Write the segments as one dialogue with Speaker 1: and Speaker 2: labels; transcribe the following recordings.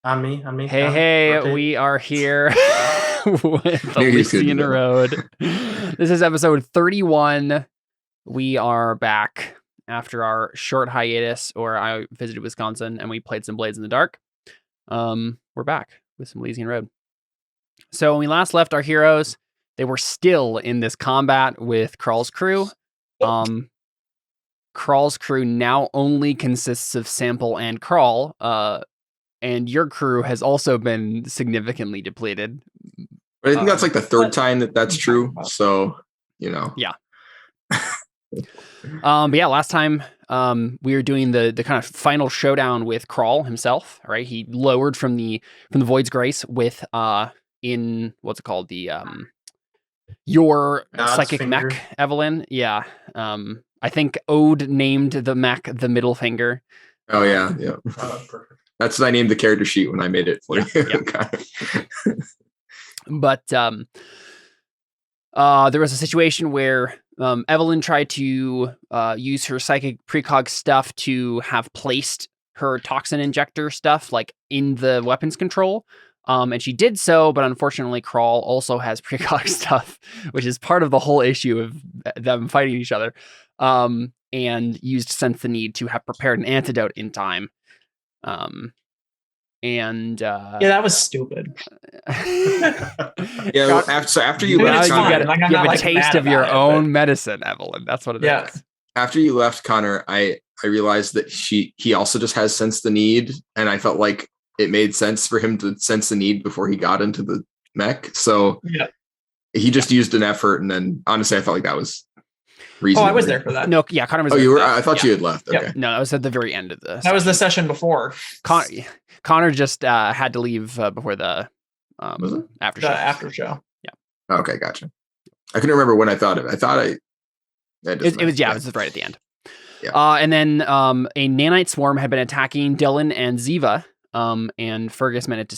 Speaker 1: On me.
Speaker 2: Hey,
Speaker 1: Rotate.
Speaker 2: we are here with
Speaker 3: Maybe he's good to
Speaker 2: Elysian
Speaker 3: go.
Speaker 2: Road. This is episode 31. We are back after our short hiatus, or I visited Wisconsin and we played some Blades in the Dark. We're back with some Elysian Road. So when we last left our heroes, they were still in this combat with Krall's crew. Krall's crew now only consists of Sample and Krall, and your crew has also been significantly depleted.
Speaker 3: But I think that's like the third time that's true. So,
Speaker 2: Yeah. But yeah, last time we were doing the kind of final showdown with Krall himself, right? He lowered from the Void's Grace with in what's it called? The your
Speaker 1: God's
Speaker 2: psychic
Speaker 1: finger.
Speaker 2: mech, Evelyn. Yeah. I think Ode named the mech the middle finger.
Speaker 3: Oh yeah.
Speaker 1: Perfect.
Speaker 3: That's what I named the character sheet when I made it for you.
Speaker 2: Yeah. But there was a situation where Evelyn tried to use her psychic precog stuff to have placed her toxin injector stuff like in the weapons control. And she did so, but unfortunately Krall also has precog stuff, which is part of the whole issue of them fighting each other. And used Sense the Need to have prepared an antidote in time.
Speaker 4: Yeah, that was stupid.
Speaker 3: Yeah. After you
Speaker 4: But
Speaker 3: left
Speaker 4: it's fine.
Speaker 3: Connor,
Speaker 4: Like, I'm
Speaker 2: you
Speaker 4: not,
Speaker 2: have a
Speaker 4: like,
Speaker 2: taste
Speaker 4: mad
Speaker 2: of your
Speaker 4: about it,
Speaker 2: own
Speaker 4: but-
Speaker 2: medicine, Evelyn. That's what it is.
Speaker 4: Yeah.
Speaker 3: after you left Connor, I realized that he also just has Sense the Need, and I felt like it made sense for him to sense the need before he got into the mech. So
Speaker 4: Yeah.
Speaker 3: he just used an effort, and then honestly, I felt like that was reasonable.
Speaker 4: Oh, I was there for that.
Speaker 2: No, yeah, Connor was.
Speaker 3: Oh,
Speaker 2: there
Speaker 3: you
Speaker 2: for
Speaker 3: were?
Speaker 2: that.
Speaker 3: I thought
Speaker 2: Yeah.
Speaker 3: you had left.
Speaker 4: Yep.
Speaker 3: Okay.
Speaker 2: No, that was at the very end of the.
Speaker 4: That was the session before.
Speaker 2: Connor just had to leave before the
Speaker 3: Was it?
Speaker 2: after
Speaker 4: The
Speaker 2: show.
Speaker 4: after show.
Speaker 3: Okay, gotcha. I couldn't remember when I thought of it. I thought it
Speaker 2: It was it was right at the end.
Speaker 3: Yeah.
Speaker 2: And then a nanite swarm had been attacking Dylan and Ziva. And Fergus managed to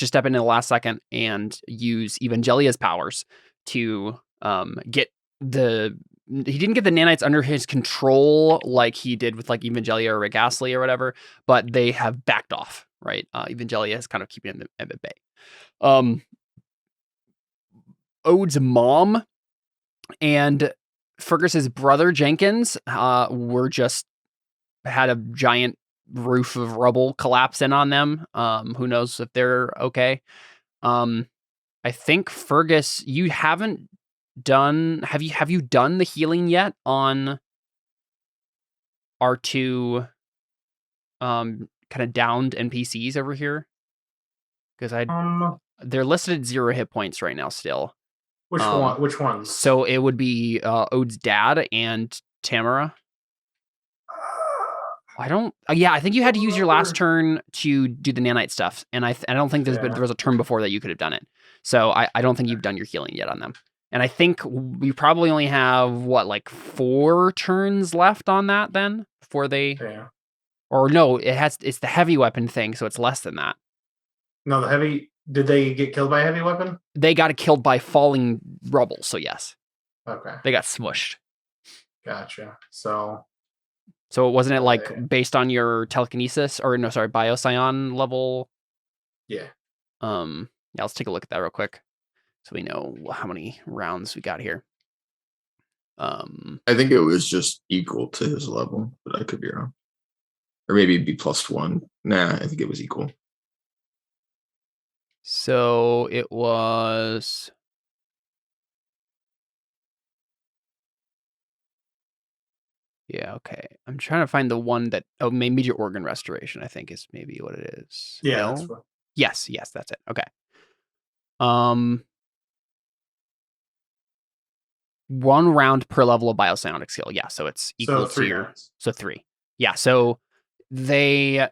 Speaker 2: step in the last second and use Evangelia's powers to get the. He didn't get the nanites under his control like he did with like Evangelia or Regasly or whatever, but they have backed off, right? Evangelia is kind of keeping them at bay. Ode's mom and Fergus's brother Jenkins were just had a giant roof of rubble collapse in on them. Who knows if they're okay? I think Fergus, you haven't done. Have you done the healing yet on our two kind of downed NPCs over here? Because they're listed at 0 hit points right now still.
Speaker 1: Which one? Which ones?
Speaker 2: So it would be Ode's dad and Tamara. I don't. Yeah, I think you had to use your last turn to do the nanite stuff, and I don't think there was a turn before that you could have done it. So I don't think you've done your healing yet on them. And I think we probably only have like 4 turns left on that then before they.
Speaker 1: Yeah.
Speaker 2: Or no, it's the heavy weapon thing, so it's less than that.
Speaker 1: No, the heavy. Did they get killed by a heavy weapon?
Speaker 2: They got killed by falling rubble, so yes,
Speaker 1: Okay,
Speaker 2: they got smushed.
Speaker 1: gotcha. So
Speaker 2: Wasn't it like
Speaker 1: Yeah.
Speaker 2: based on your telekinesis or no, sorry, biocyon level?
Speaker 1: yeah.
Speaker 2: Yeah, let's take a look at that real quick so we know how many rounds we got here.
Speaker 3: I think it was just equal to his level, but I could be wrong. Or maybe it'd be +1. Nah, I think it was equal.
Speaker 2: So it was. Yeah, okay. I'm trying to find the one that major organ restoration, I think is maybe what it is.
Speaker 1: Yeah.
Speaker 2: No?
Speaker 1: That's what,
Speaker 2: Yes, that's it. Okay. 1 round per level of biopsionic skill. Yeah, so it's equal
Speaker 1: so 3
Speaker 2: to your
Speaker 1: rounds.
Speaker 2: so 3. Yeah, so they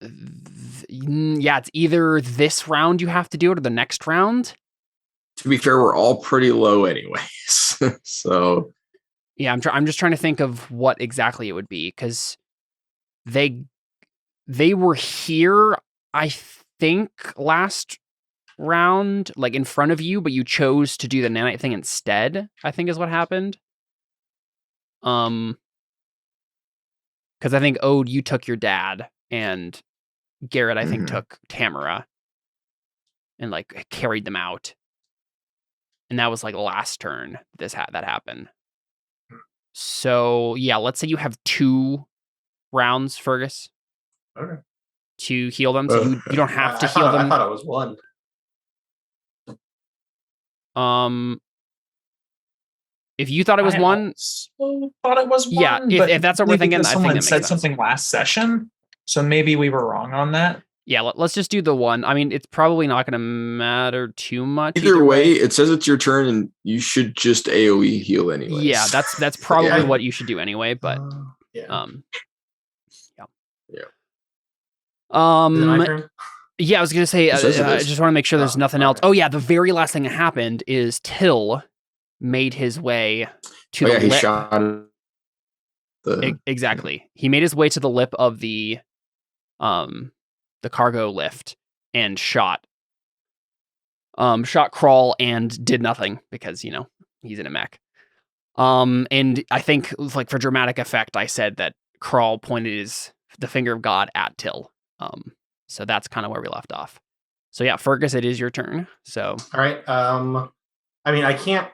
Speaker 2: yeah, it's either this round you have to do it or the next round.
Speaker 3: To be fair, we're all pretty low anyways. So
Speaker 2: Yeah, I'm just trying to think of what exactly it would be because they were here, I think, last round, like in front of you, but you chose to do the nanite thing instead, I think is what happened. Because I think Ode, you took your dad, and Garrett, I think,
Speaker 3: Mhm.
Speaker 2: took Tamara and like carried them out. And that was like last turn that happened. So yeah, let's say you have 2 rounds, Fergus,
Speaker 1: Okay.
Speaker 2: to heal them. So you don't have to
Speaker 1: I
Speaker 2: heal
Speaker 1: thought,
Speaker 2: them.
Speaker 1: I thought it was 1.
Speaker 2: If you thought it was 1,
Speaker 4: also thought it was 1.
Speaker 2: yeah,
Speaker 4: but
Speaker 2: if that's what we're
Speaker 4: only
Speaker 2: thinking,
Speaker 4: because
Speaker 2: I think
Speaker 4: someone
Speaker 2: that makes
Speaker 4: said
Speaker 2: sense.
Speaker 4: something last session, so maybe we were wrong on that.
Speaker 2: Yeah, let's just do the 1. I mean, it's probably not going to matter too much.
Speaker 3: Either way, it says it's your turn, and you should just AOE heal anyways.
Speaker 2: Yeah, that's probably
Speaker 1: Yeah.
Speaker 2: what you should do anyway. But
Speaker 1: yeah.
Speaker 3: Yeah.
Speaker 1: Is it my turn?
Speaker 2: Yeah, I was gonna say.
Speaker 3: It says it
Speaker 2: I
Speaker 3: is.
Speaker 2: just want to make sure there's
Speaker 1: Oh,
Speaker 2: nothing else.
Speaker 1: okay.
Speaker 2: Oh yeah, the very last thing that happened is Till made his way to
Speaker 3: Oh
Speaker 2: the
Speaker 3: yeah, he
Speaker 2: lip.
Speaker 3: shot the
Speaker 2: Exactly. He made his way to the lip of the cargo lift and shot Crawl and did nothing because he's in a mech. And I think like for dramatic effect, I said that Crawl pointed the finger of God at Till. So that's kind of where we left off. So yeah, Fergus, it is your turn. So
Speaker 1: All right. I mean, I can't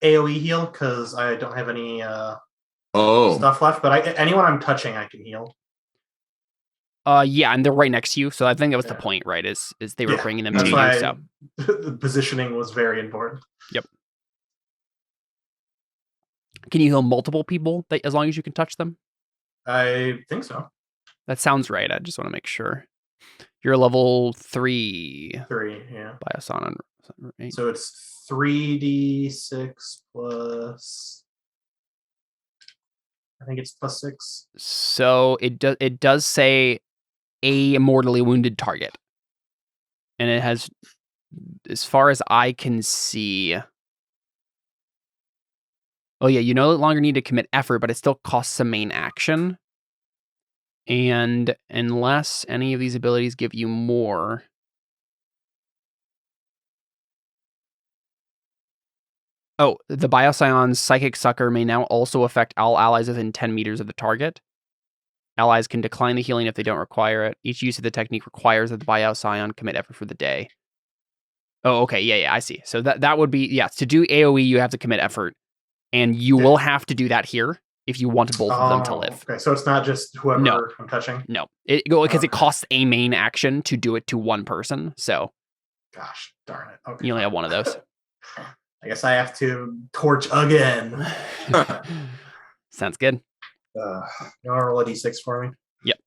Speaker 1: AOE heal because I don't have any stuff left. But anyone I'm touching, I can heal.
Speaker 2: yeah, and they're right next to you. So I think that was the point, right? Is they were bringing them to you. So
Speaker 1: the positioning was very important.
Speaker 2: Yep. Can you heal multiple people as long as you can touch them?
Speaker 1: I think so.
Speaker 2: That sounds right. I just want to make sure. You're level 3.
Speaker 1: 3, yeah.
Speaker 2: Biosanon, right?
Speaker 1: So it's 3d6 plus. I think it's plus 6.
Speaker 2: So it does say a mortally wounded target, and it has, as far as I can see. Oh yeah, you no longer need to commit effort, but it still costs a main action. And unless any of these abilities give you more. Oh, the Bioscion's Psychic Sucker may now also affect all allies within 10 meters of the target. Allies can decline the healing if they don't require it. Each use of the technique requires that the Bioscion commit effort for the day. Oh, okay, yeah, I see. So that would be, to do AoE, you have to commit effort. And you will have to do that here if you want both of them to live.
Speaker 1: Okay, so it's not just whoever I'm touching?
Speaker 2: No, because it costs a main action to do it to one person, so.
Speaker 1: Gosh, darn it. Okay.
Speaker 2: You only have one of those.
Speaker 1: I guess I have to torch again.
Speaker 2: Sounds good.
Speaker 1: You want to roll a d6 for me?
Speaker 2: Yep.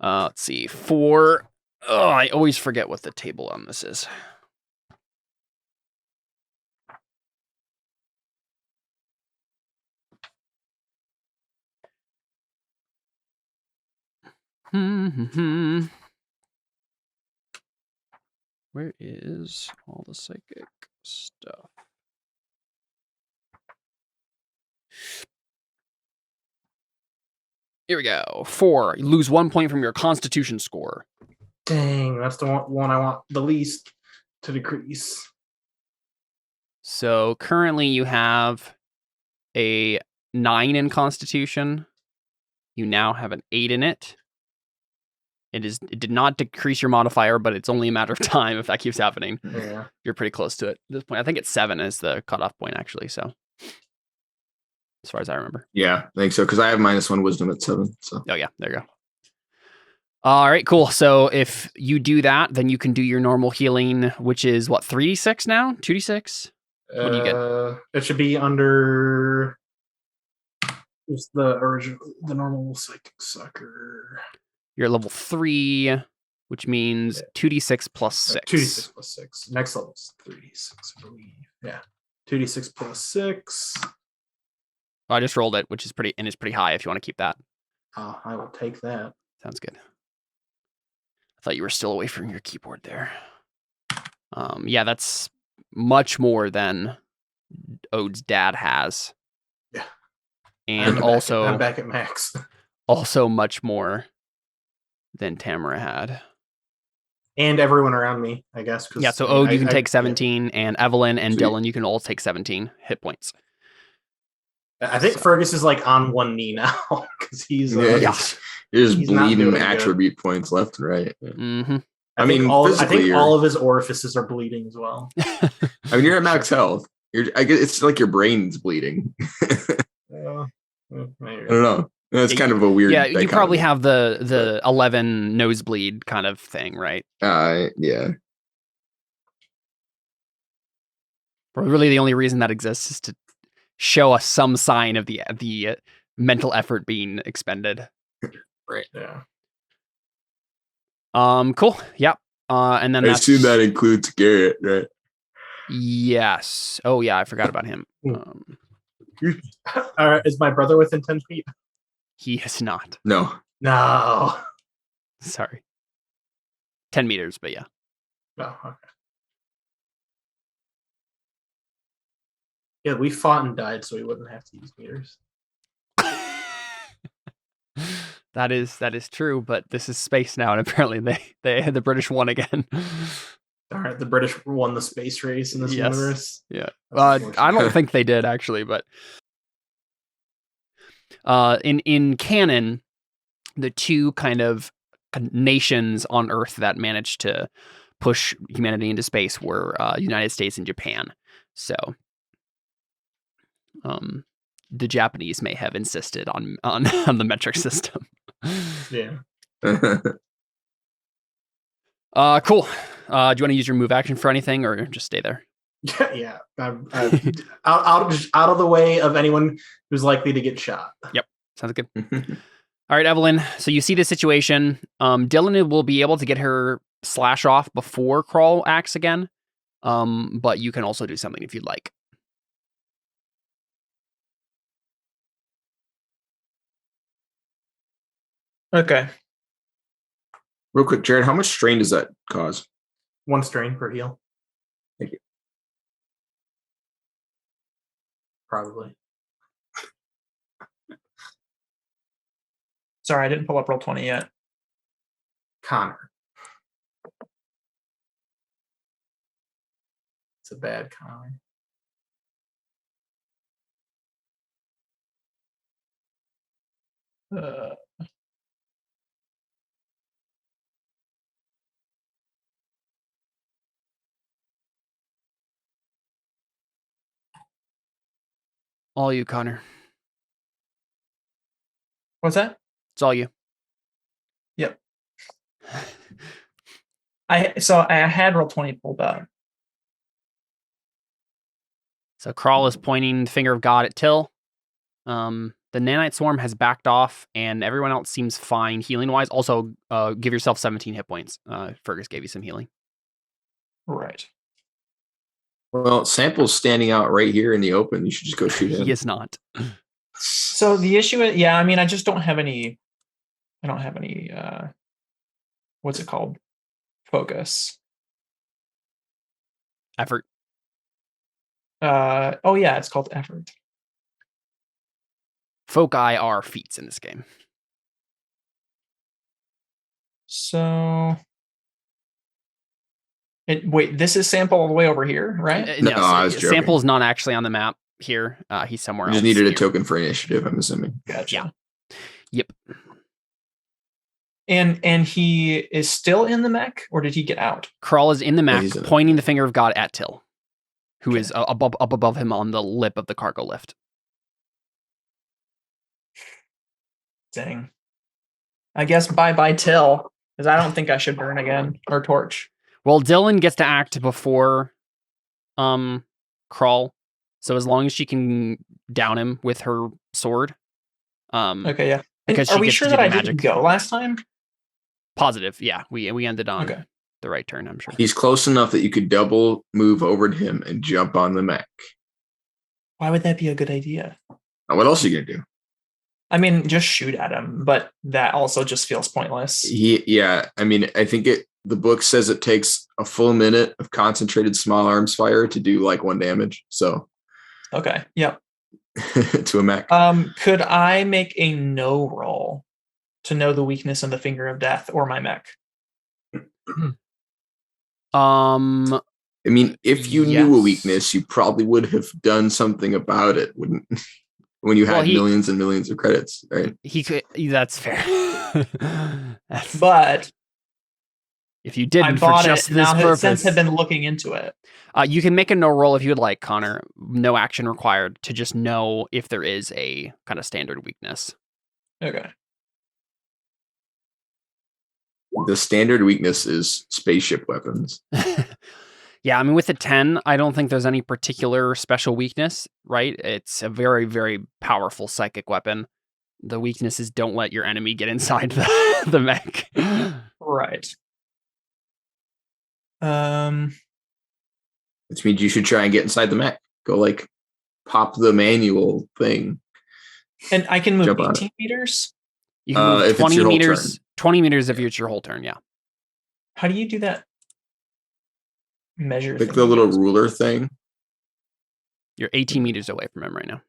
Speaker 2: Let's see. 4. Oh, I always forget what the table on this is. Where is all the psychic stuff? Here we go. 4. You lose 1 point from your Constitution score.
Speaker 1: Dang, that's the one I want the least to decrease.
Speaker 2: So currently you have a 9 in Constitution. You now have an 8 in it. It did not decrease your modifier, but it's only a matter of time if that keeps happening.
Speaker 1: Yeah.
Speaker 2: You're pretty close to it at this point. I think it's 7 is the cutoff point, actually. So, as far as I remember.
Speaker 3: Yeah, I think so, because I have -1 wisdom at 7. So.
Speaker 2: Oh, yeah, there you go. All right, cool. So, if you do that, then you can do your normal healing, which is what, 3d6 now? 2d6? What do you get?
Speaker 1: It should be under just the normal psychic sucker.
Speaker 2: You're at level 3, which means 2d6 plus 6.
Speaker 1: 2d6 plus 6. Next level is 3d6, I believe. Yeah. 2d6 plus 6.
Speaker 2: I just rolled it, which is pretty high if you want to keep that.
Speaker 1: Oh, I will take that.
Speaker 2: Sounds good. I thought you were still away from your keyboard there. Yeah, that's much more than Ode's dad has.
Speaker 1: Yeah.
Speaker 2: And
Speaker 1: I'm back at max.
Speaker 2: Also much more than Tamara had.
Speaker 1: And everyone around me, I guess.
Speaker 2: Yeah, so Ode, you can take 17, and Evelyn and Dylan, you can all take 17 hit points.
Speaker 1: I think Fergus is like on one knee now. because he's
Speaker 3: You're just
Speaker 1: he's not
Speaker 3: bleeding
Speaker 1: doing
Speaker 3: attribute points left and right.
Speaker 2: Mm-hmm.
Speaker 3: I think
Speaker 1: all of his orifices are bleeding as well.
Speaker 3: I mean, you're at max health. I guess it's like your brain's bleeding. I don't know. That's kind of a weird.
Speaker 2: Yeah, you probably have the 11 nosebleed kind of thing, right?
Speaker 3: Yeah.
Speaker 2: But really, the only reason that exists is to show us some sign of the mental effort being expended.
Speaker 3: Right.
Speaker 1: Yeah.
Speaker 2: Cool. Yep. And then
Speaker 3: I assume that includes Garrett, right?
Speaker 2: Yes. Oh yeah, I forgot about him.
Speaker 1: Is my brother within 10 feet?
Speaker 2: He is not.
Speaker 3: No.
Speaker 2: Sorry. 10 meters, but yeah.
Speaker 1: Oh, okay. Yeah, we fought and died, so we wouldn't have to use meters.
Speaker 2: That is true, but this is space now, and apparently the British won again.
Speaker 1: All right, the British won the space race in this universe.
Speaker 2: Yeah, I don't think they did actually, but in canon, the two kind of nations on Earth that managed to push humanity into space were United States and Japan. So, the Japanese may have insisted on the metric system.
Speaker 1: Yeah.
Speaker 2: Cool. Do you want to use your move action for anything, or just stay there?
Speaker 1: Yeah. Out of the way of anyone who's likely to get shot.
Speaker 2: Yep. Sounds good. All right, Evelyn. So you see the situation. Dylan will be able to get her slash off before Crawl acts again. But you can also do something if you'd like.
Speaker 4: Okay.
Speaker 3: Real quick, Jared, how much strain does that cause?
Speaker 1: 1 strain per heal.
Speaker 3: Thank you.
Speaker 1: Probably.
Speaker 4: Sorry, I didn't pull up roll 20 yet.
Speaker 1: Connor. It's a bad Connor.
Speaker 2: All you, Connor.
Speaker 4: What's that?
Speaker 2: It's all you.
Speaker 4: Yep. I had roll 20 pulled up.
Speaker 2: So Crawl is pointing the finger of God at Till. The nanite swarm has backed off, and everyone else seems fine healing wise. Also, give yourself 17 hit points. Fergus gave you some healing.
Speaker 4: Right.
Speaker 3: Well, Sample's standing out right here in the open. You should just go shoot him.
Speaker 2: He is not.
Speaker 4: So the issue is, I mean, I just don't have any. I don't have any. What's it called? Focus.
Speaker 2: Effort.
Speaker 4: Oh yeah, it's called effort.
Speaker 2: Foci are feats in this game.
Speaker 4: So, wait, this is Sample all the way over here, right?
Speaker 3: No, I was joking.
Speaker 2: Sample's not actually on the map here. He's somewhere else.
Speaker 3: You just needed a token for initiative, I'm assuming.
Speaker 4: Gotcha.
Speaker 2: Yeah. Yep.
Speaker 4: And he is still in the mech, or did he get out?
Speaker 2: Crawl is in the mech,
Speaker 3: in
Speaker 2: pointing the finger of God at Till, who is up above him on the lip of the cargo lift.
Speaker 4: Dang. I guess bye Till, because I don't think I should burn again or torch.
Speaker 2: Well, Dylan gets to act before Crawl, so as long as she can down him with her sword.
Speaker 4: Okay, yeah.
Speaker 2: Because
Speaker 4: are we sure that I didn't go last time?
Speaker 2: Positive, yeah. We ended on the right turn, I'm sure.
Speaker 3: He's close enough that you could double move over to him and jump on the mech.
Speaker 4: Why would that be a good idea?
Speaker 3: What else are you gonna do?
Speaker 4: I mean, just shoot at him, but that also just feels pointless.
Speaker 3: I mean, I think the book says it takes a full minute of concentrated small arms fire to do like 1 damage. So
Speaker 4: okay, yep.
Speaker 3: To a mech.
Speaker 4: Could I make a no roll to know the weakness in the finger of death or my mech?
Speaker 3: I mean, if you knew a weakness, you probably would have done something about it, wouldn't? when you had millions and millions of credits, right?
Speaker 2: He could. That's fair.
Speaker 4: But
Speaker 2: if you didn't,
Speaker 4: I bought
Speaker 2: for just
Speaker 4: it.
Speaker 2: this
Speaker 4: Now
Speaker 2: purpose,
Speaker 4: since have been looking into it.
Speaker 2: You can make a no roll if you would like, Connor. No action required to just know if there is a kind of standard weakness.
Speaker 4: Okay.
Speaker 3: The standard weakness is spaceship weapons.
Speaker 2: Yeah, I mean, with the 10, I don't think there's any particular special weakness, right? It's a very, very powerful psychic weapon. The weakness is don't let your enemy get inside the mech.
Speaker 4: Right.
Speaker 3: Which means you should try and get inside the mech. Go like pop the manual thing.
Speaker 4: And I can move 18 meters?
Speaker 2: You can move
Speaker 3: if
Speaker 2: 20
Speaker 3: it's your
Speaker 2: meters.
Speaker 3: whole turn.
Speaker 2: 20 meters if it's your whole turn, yeah.
Speaker 4: How do you do that? Measure
Speaker 3: Like the little ruler thing.
Speaker 2: You're 18 meters away from him right now.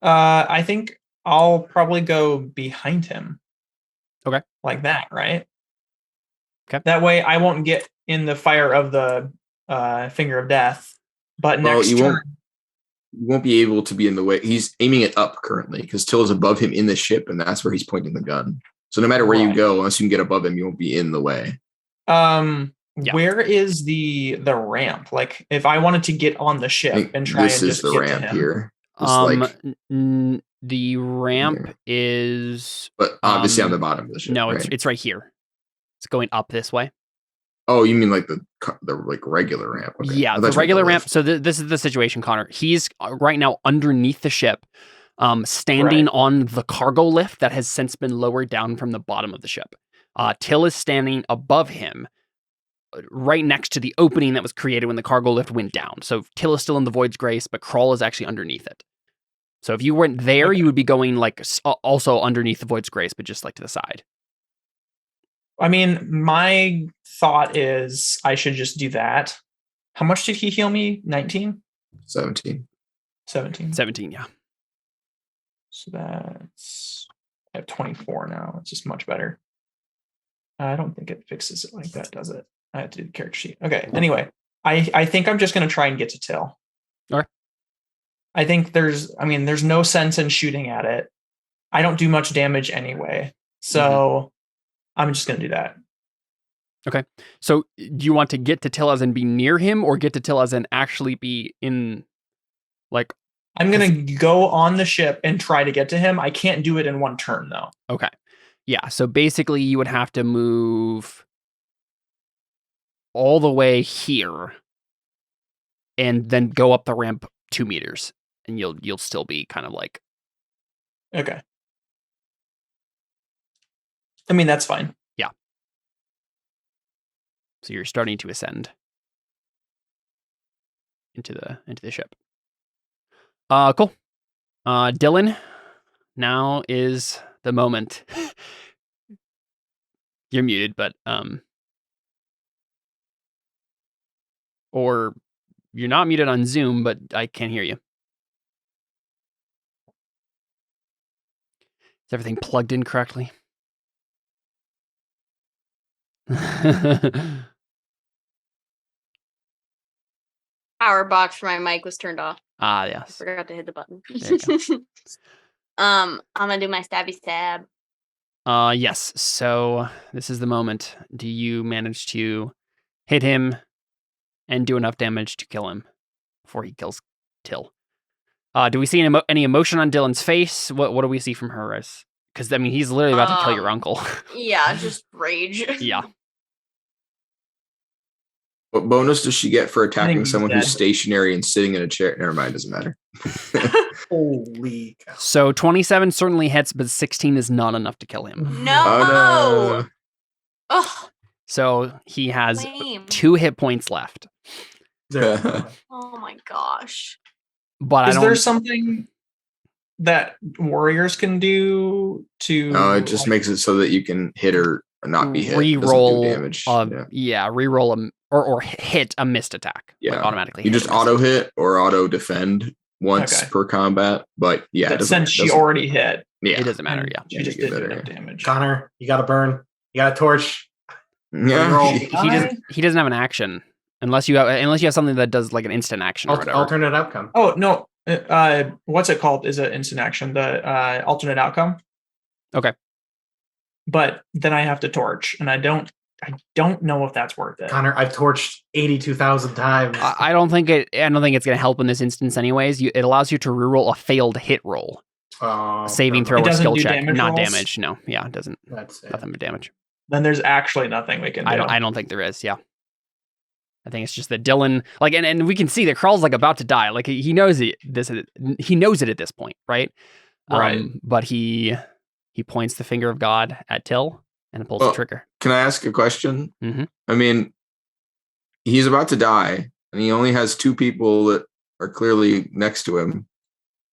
Speaker 4: I think I'll probably go behind him.
Speaker 2: Okay.
Speaker 4: Like that, right?
Speaker 2: Okay.
Speaker 4: That way I won't get in the fire of the finger of death. But next turn...
Speaker 3: You won't be able to be in the way. He's aiming it up currently because Till is above him in the ship, and that's where he's pointing the gun. So no matter where you go, unless you can get above him, you won't be in the way.
Speaker 2: Yeah.
Speaker 4: Where is the ramp? Like, if I wanted to get on the ship and try and just get to him. This is the ramp
Speaker 3: here.
Speaker 2: The ramp is...
Speaker 3: But obviously on the bottom of the ship.
Speaker 2: No, it's right here. It's going up this way.
Speaker 3: Oh, you mean like the like regular ramp? Okay.
Speaker 2: Yeah, the regular ramp. So this is the situation, Connor. He's right now underneath the ship, standing on the cargo lift that has since been lowered down from the bottom of the ship. Till is standing above him, right next to the opening that was created when the cargo lift went down. So Till is still in the Void's Grace, but Krull is actually underneath it. So if you weren't there, you would be going like also underneath the Void's Grace, but just like to the side.
Speaker 4: I mean, my thought is I should just do that. How much did he heal me? 19?
Speaker 3: 17.
Speaker 2: 17, yeah.
Speaker 4: So that's... I have 24 now. It's just much better. I don't think it fixes it like that, does it? I have to do the character sheet. Okay, anyway. I think I'm just going to try and get to Till.
Speaker 2: All right.
Speaker 4: I think there's no sense in shooting at it. I don't do much damage anyway. So... I'm just going to do that.
Speaker 2: Okay. So do you want to get to Till as in be near him or get to Till as in actually be in like...
Speaker 4: I'm going to go on the ship and try to get to him. I can't do it in one turn though.
Speaker 2: Okay. Yeah. So basically you would have to move all the way here and then go up the ramp 2 meters and you'll still be kind of like...
Speaker 4: Okay. I mean, that's fine.
Speaker 2: Yeah. So you're starting to ascend into the ship. Cool. Dylan, now is the moment. You're muted, but or you're not muted on Zoom, but I can't hear you. Is everything plugged in correctly?
Speaker 5: Power box for my mic was turned off.
Speaker 2: Ah, yes.
Speaker 5: I forgot to hit the button.
Speaker 2: There you go.
Speaker 5: I'm gonna do my stabby stab.
Speaker 2: Yes. So this is the moment. Do you manage to hit him and do enough damage to kill him before he kills Till? Do we see any emotion on Dylan's face? What do we see from her? Because I mean, he's literally about to kill your uncle.
Speaker 5: Yeah, just rage.
Speaker 2: Yeah.
Speaker 3: What bonus does she get for attacking someone who's
Speaker 4: dead.
Speaker 3: Stationary and sitting in a chair? Never mind, doesn't matter.
Speaker 1: Holy cow.
Speaker 2: So 27 certainly hits, but 16 is not enough to kill him.
Speaker 5: No.
Speaker 3: Oh, no.
Speaker 5: Ugh.
Speaker 2: So he has
Speaker 5: Lame.
Speaker 2: 2 hit points left.
Speaker 5: Oh my gosh.
Speaker 2: But
Speaker 4: Is there something that warriors can do to...
Speaker 3: No, it just makes it so that you can hit or not be hit.
Speaker 2: Reroll
Speaker 3: damage.
Speaker 2: Reroll or hit a missed attack.
Speaker 3: Yeah,
Speaker 2: like automatically.
Speaker 3: You just auto hit or auto defend once per combat. But yeah,
Speaker 4: since she already hit,
Speaker 2: it doesn't matter. Yeah,
Speaker 4: she just did enough damage.
Speaker 1: Connor, you got to burn. You got a torch.
Speaker 3: Yeah,
Speaker 2: he doesn't have an action unless you have something that does like an instant action or whatever.
Speaker 1: Alternate outcome.
Speaker 4: Oh no, What's it called? Is it instant action? The alternate outcome.
Speaker 2: Okay.
Speaker 4: But then I have to torch, and I don't know if that's worth it.
Speaker 1: Connor, I've torched 82,000 times.
Speaker 2: I don't think it's going to help in this instance, anyways. It allows you to reroll a failed hit roll, saving throw or skill check, not
Speaker 4: rolls?
Speaker 2: damage. No, yeah, it doesn't.
Speaker 1: That's it.
Speaker 2: Nothing but damage.
Speaker 4: Then there's actually nothing we can do.
Speaker 2: I don't think there is. Yeah. I think it's just that Dylan, like, and we can see that Krall's like about to die. Like he knows it. He knows it at this point, right?
Speaker 4: Right.
Speaker 2: But he points the finger of God at Till and pulls the trigger.
Speaker 3: Can I ask a question?
Speaker 2: Mm-hmm.
Speaker 3: I mean, he's about to die, and he only has 2 people that are clearly next to him.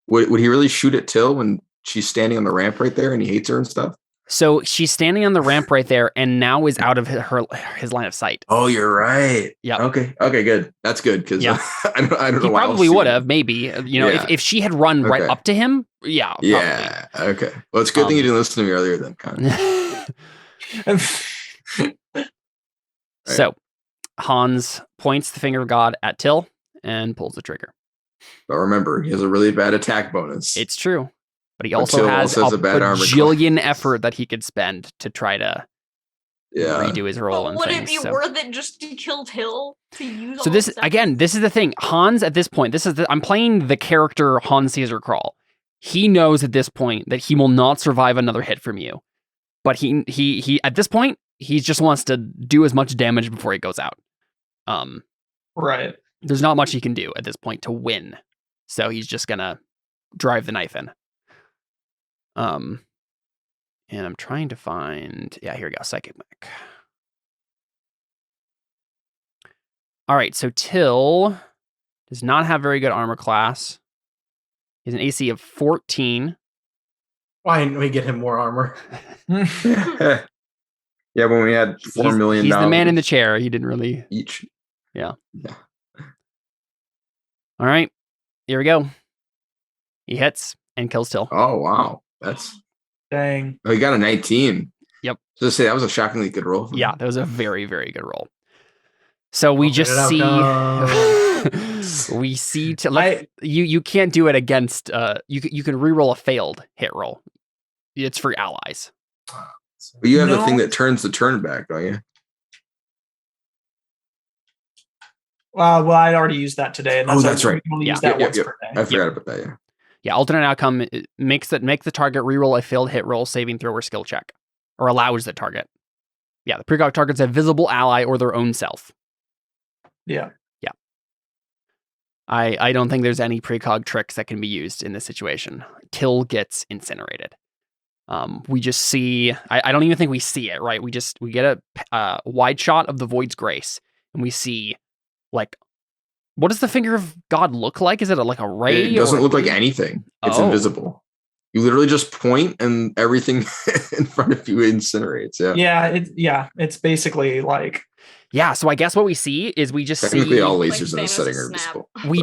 Speaker 3: Would he really shoot at Till when she's standing on the ramp right there and he hates her and stuff?
Speaker 2: So she's standing on the ramp right there, and now is out of his line of sight.
Speaker 3: Oh, you're right.
Speaker 2: Yeah.
Speaker 3: Okay, good. That's good because I don't know.
Speaker 2: He
Speaker 3: why
Speaker 2: probably would have, maybe. If she had run right up to him, yeah.
Speaker 3: Yeah. Okay. Well, it's a good thing you didn't listen to me earlier then, Connor.
Speaker 2: So Hans points the finger of God at Till and pulls the trigger.
Speaker 3: But remember, he has a really bad attack bonus.
Speaker 2: It's true. But he also has a bajillion effort that he could spend to try to redo his role.
Speaker 5: Would it be worth it just to kill Till to use?
Speaker 2: So this is the thing. Hans at this point, I'm playing the character Hans Caesar Krall. He knows at this point that he will not survive another hit from you. But he at this point, he just wants to do as much damage before he goes out.
Speaker 4: Right.
Speaker 2: There's not much he can do at this point to win. So he's just gonna drive the knife in. And I'm trying to find, here we go, Psychic Mech. All right, so Till does not have very good armor class. He's an AC of 14.
Speaker 1: Why didn't we get him more armor?
Speaker 3: Yeah, when we had $4 million.
Speaker 2: He's the man in the chair. He didn't really
Speaker 3: each.
Speaker 2: Yeah. All right, here we go. He hits and kills Till.
Speaker 3: Oh wow. That's
Speaker 4: dang.
Speaker 3: Oh, he got a 19.
Speaker 2: Yep.
Speaker 3: So say that was a shockingly good roll.
Speaker 2: Yeah, that was a very, very good roll. So we just see we see you can't do it against you can reroll a failed hit roll. It's for allies.
Speaker 3: But you have the thing that turns the turn back, don't you?
Speaker 4: Well, I'd already used that today. And
Speaker 3: that's right.
Speaker 4: Use that once per day.
Speaker 3: I forgot about that. Yeah.
Speaker 2: Yeah, alternate outcome makes the target reroll a failed hit roll, saving throw, or skill check, or allows the target. Yeah, the precog targets a visible ally or their own self.
Speaker 4: Yeah.
Speaker 2: Yeah. I don't think there's any precog tricks that can be used in this situation. Till gets incinerated. We just see. I don't even think we see it. Right. We get a wide shot of the Void's Grace, and we see like. What does the finger of God look like? Is it like a ray?
Speaker 3: It doesn't look like anything. It's invisible. You literally just point and everything in front of you incinerates.
Speaker 4: Yeah. It's basically like.
Speaker 2: Yeah. So I guess what we see is we just
Speaker 3: technically all lasers in this setting are invisible.
Speaker 2: We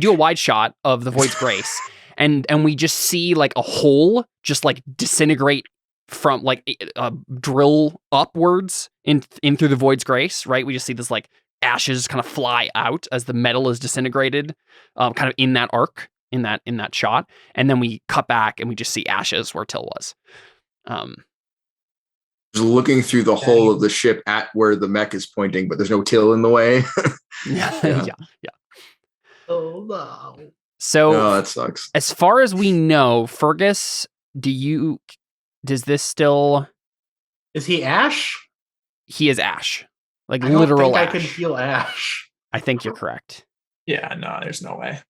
Speaker 2: do a wide shot of the Void's Grace, and we just see like a hole just like disintegrate from like drill upwards in through the Void's Grace. Right. We just see this like. Ashes kind of fly out as the metal is disintegrated, kind of in that arc, in that shot, and then we cut back and we just see ashes where Till was.
Speaker 3: Just looking through the hull of the ship at where the mech is pointing, but there's no Till in the way.
Speaker 2: Yeah.
Speaker 1: Oh no!
Speaker 2: So
Speaker 3: that sucks.
Speaker 2: As far as we know, Fergus, does this still?
Speaker 1: Is he Ash?
Speaker 2: He is Ash. Like
Speaker 1: I don't
Speaker 2: literal
Speaker 1: think
Speaker 2: ash.
Speaker 1: I could feel ash.
Speaker 2: I think you're correct.
Speaker 4: Yeah, no, there's no way.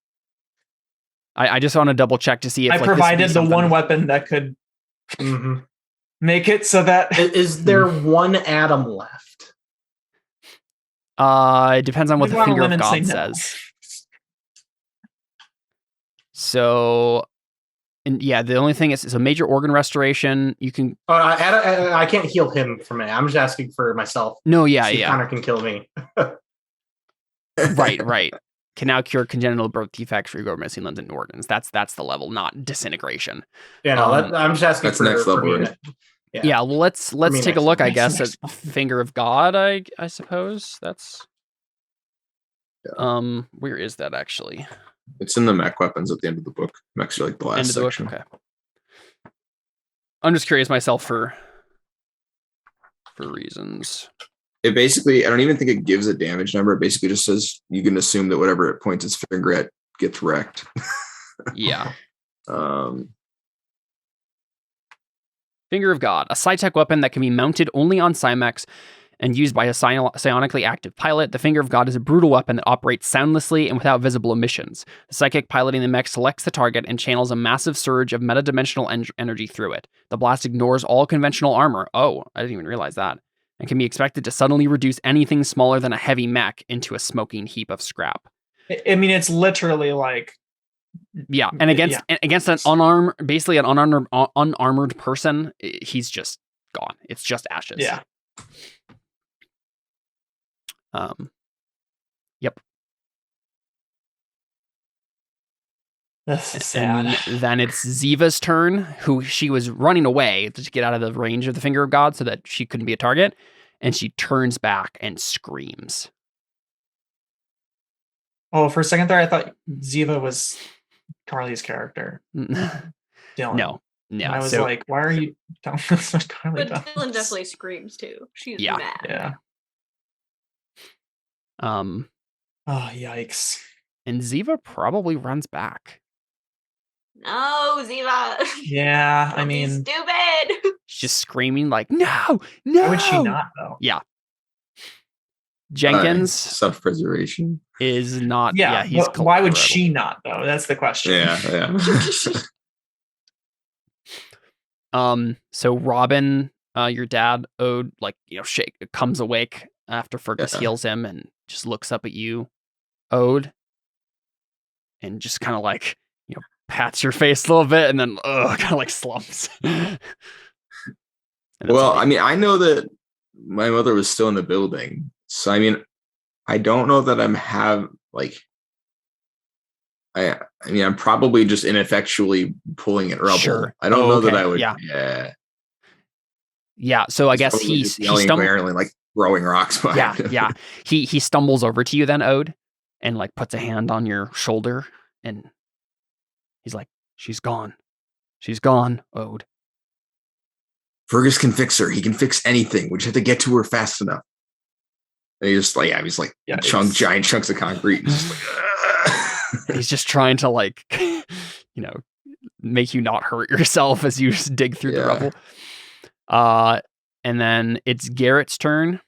Speaker 2: I just want to double check to see if
Speaker 4: I provided the one weapon that could make it so that
Speaker 1: is there one atom left?
Speaker 2: It depends on what the finger of God says. So, and yeah, the only thing is a major organ restoration. You can.
Speaker 1: I can't heal him from it. I'm just asking for myself.
Speaker 2: No, yeah.
Speaker 1: Connor can kill me.
Speaker 2: Right. Can now cure congenital birth defects, regrow missing limbs and organs. That's the level, not disintegration.
Speaker 1: Yeah, no, I'm just asking for
Speaker 3: next level.
Speaker 1: Right?
Speaker 2: Yeah. Well, let's take a look. I guess at finger of God. I suppose that's.
Speaker 3: Yeah.
Speaker 2: Where is that actually?
Speaker 3: It's in the mech weapons at the end of the book. Mechs are like the last
Speaker 2: End of the
Speaker 3: section.
Speaker 2: book. Okay. I'm just curious myself for reasons.
Speaker 3: It basically, I don't even think it gives a damage number. It basically just says you can assume that whatever it points its finger at gets wrecked.
Speaker 2: Yeah.
Speaker 3: Finger
Speaker 2: of God, a sci-tech weapon that can be mounted only on Cymex and used by a psionically active pilot. The Finger of God is a brutal weapon that operates soundlessly and without visible emissions. The psychic piloting the mech selects the target and channels a massive surge of metadimensional energy through it. The blast ignores all conventional armor. Oh, I didn't even realize that. And can be expected to suddenly reduce anything smaller than a heavy mech into a smoking heap of scrap.
Speaker 4: I mean, it's literally like,
Speaker 2: yeah, and against an unarmored person, he's just gone. It's just ashes.
Speaker 4: Yeah.
Speaker 2: Yep.
Speaker 4: That's sad.
Speaker 2: And then it's Ziva's turn, who she was running away to get out of the range of the Finger of God so that she couldn't be a target, and she turns back and screams.
Speaker 4: Oh, for a second there, I thought Ziva was Carly's character.
Speaker 2: Dylan. No.
Speaker 4: And I was like, why are you telling us what Carly does?
Speaker 5: But Dylan definitely screams too. She's mad.
Speaker 4: Yeah. Oh, yikes.
Speaker 2: And Ziva probably runs back.
Speaker 5: No, Ziva.
Speaker 4: Yeah, I mean,
Speaker 5: stupid.
Speaker 2: She's just screaming like, no.
Speaker 4: Why would she not, though?
Speaker 2: Yeah. Jenkins
Speaker 3: self-preservation
Speaker 2: is not.
Speaker 4: Yeah,
Speaker 2: he's.
Speaker 4: Why would she not, though? That's the question.
Speaker 3: Yeah.
Speaker 2: So Robin, your dad, Ode, comes awake after Fergus heals him and just looks up at you, Ode, and just kind of pats your face a little bit and then kind of slumps.
Speaker 3: Well, I mean, I know that my mother was still in the building, so I mean, I don't know that I'm probably just ineffectually pulling at rubble.
Speaker 2: Sure.
Speaker 3: I don't know that I would.
Speaker 2: Yeah. So I guess he
Speaker 3: apparently throwing rocks behind him.
Speaker 2: Yeah. He stumbles over to you then, Ode, and puts a hand on your shoulder, and he's like, "She's gone. She's gone, Ode.
Speaker 3: Fergus can fix her. He can fix anything. We just have to get to her fast enough." And he's just giant chunks of concrete.
Speaker 2: He's just trying to make you not hurt yourself as you just dig through the rubble. And then it's Garrett's turn.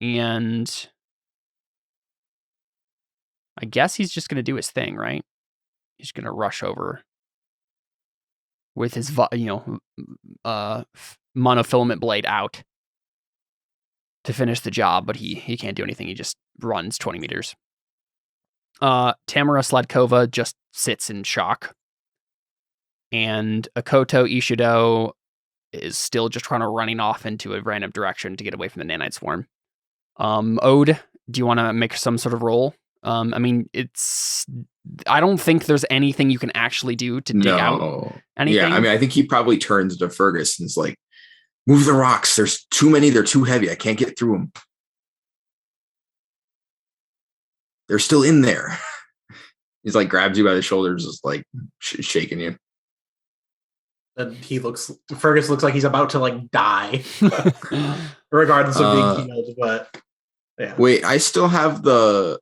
Speaker 2: And I guess he's just going to do his thing, right? He's going to rush over with his, monofilament blade out to finish the job, but he can't do anything. He just runs 20 meters. Tamara Sladkova just sits in shock. And Akoto Ishido is still just running off into a random direction to get away from the nanite swarm. Ode, do you want to make some sort of roll? I mean, I don't think there's anything you can actually do to dig out anything.
Speaker 3: Yeah, I mean, I think he probably turns to Fergus and is like, "Move the rocks. There's too many. They're too heavy. I can't get through them. They're still in there." He's grabs you by the shoulders, just shaking you.
Speaker 1: And Fergus looks like he's about to die, regardless of being healed. But yeah.
Speaker 3: Wait, I still have the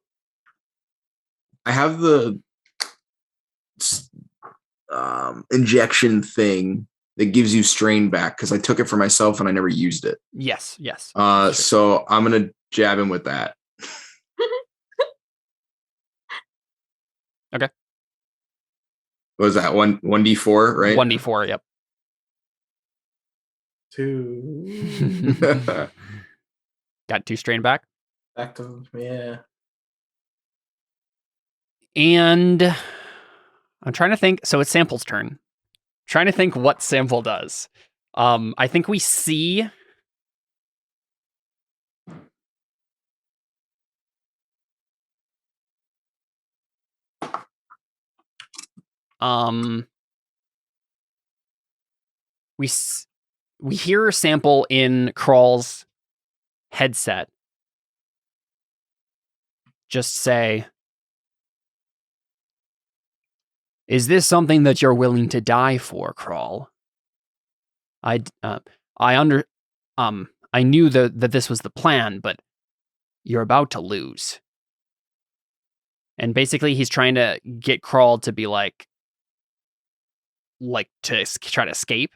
Speaker 3: injection thing that gives you strain back because I took it for myself and I never used it.
Speaker 2: Yes.
Speaker 3: Sure. So I'm gonna jab him with that.
Speaker 2: Okay.
Speaker 3: What was that? 1d4, right?
Speaker 2: 1d4, yep.
Speaker 1: 2.
Speaker 2: Got 2 strain back.
Speaker 1: Back to yeah.
Speaker 2: And I'm trying to think. So it's Sample's turn. I'm trying to think what Sample does. I think we see. We hear a Sample in Crawl's headset just say, "Is this something that you're willing to die for, Crawl? I knew that this was the plan, but you're about to lose." And basically, he's trying to get Crawl to be like to try to escape.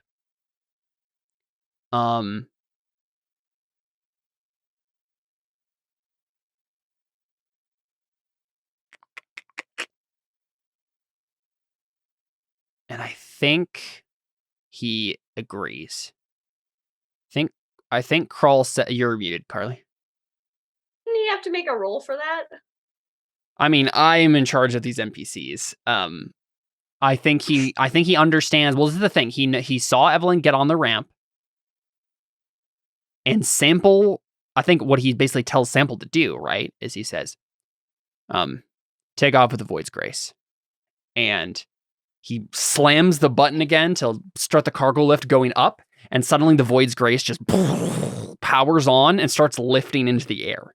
Speaker 2: And I think he agrees. I think Crawl said, "You're muted, Carly."
Speaker 5: Didn't you have to make a roll for that?
Speaker 2: I mean, I am in charge of these NPCs. I think he understands. Well, this is the thing. He saw Evelyn get on the ramp, and Sample. I think what he basically tells Sample to do, right, is he says, "Take off with the Void's Grace," and he slams the button again to start the cargo lift going up, and suddenly the Void's Grace just powers on and starts lifting into the air.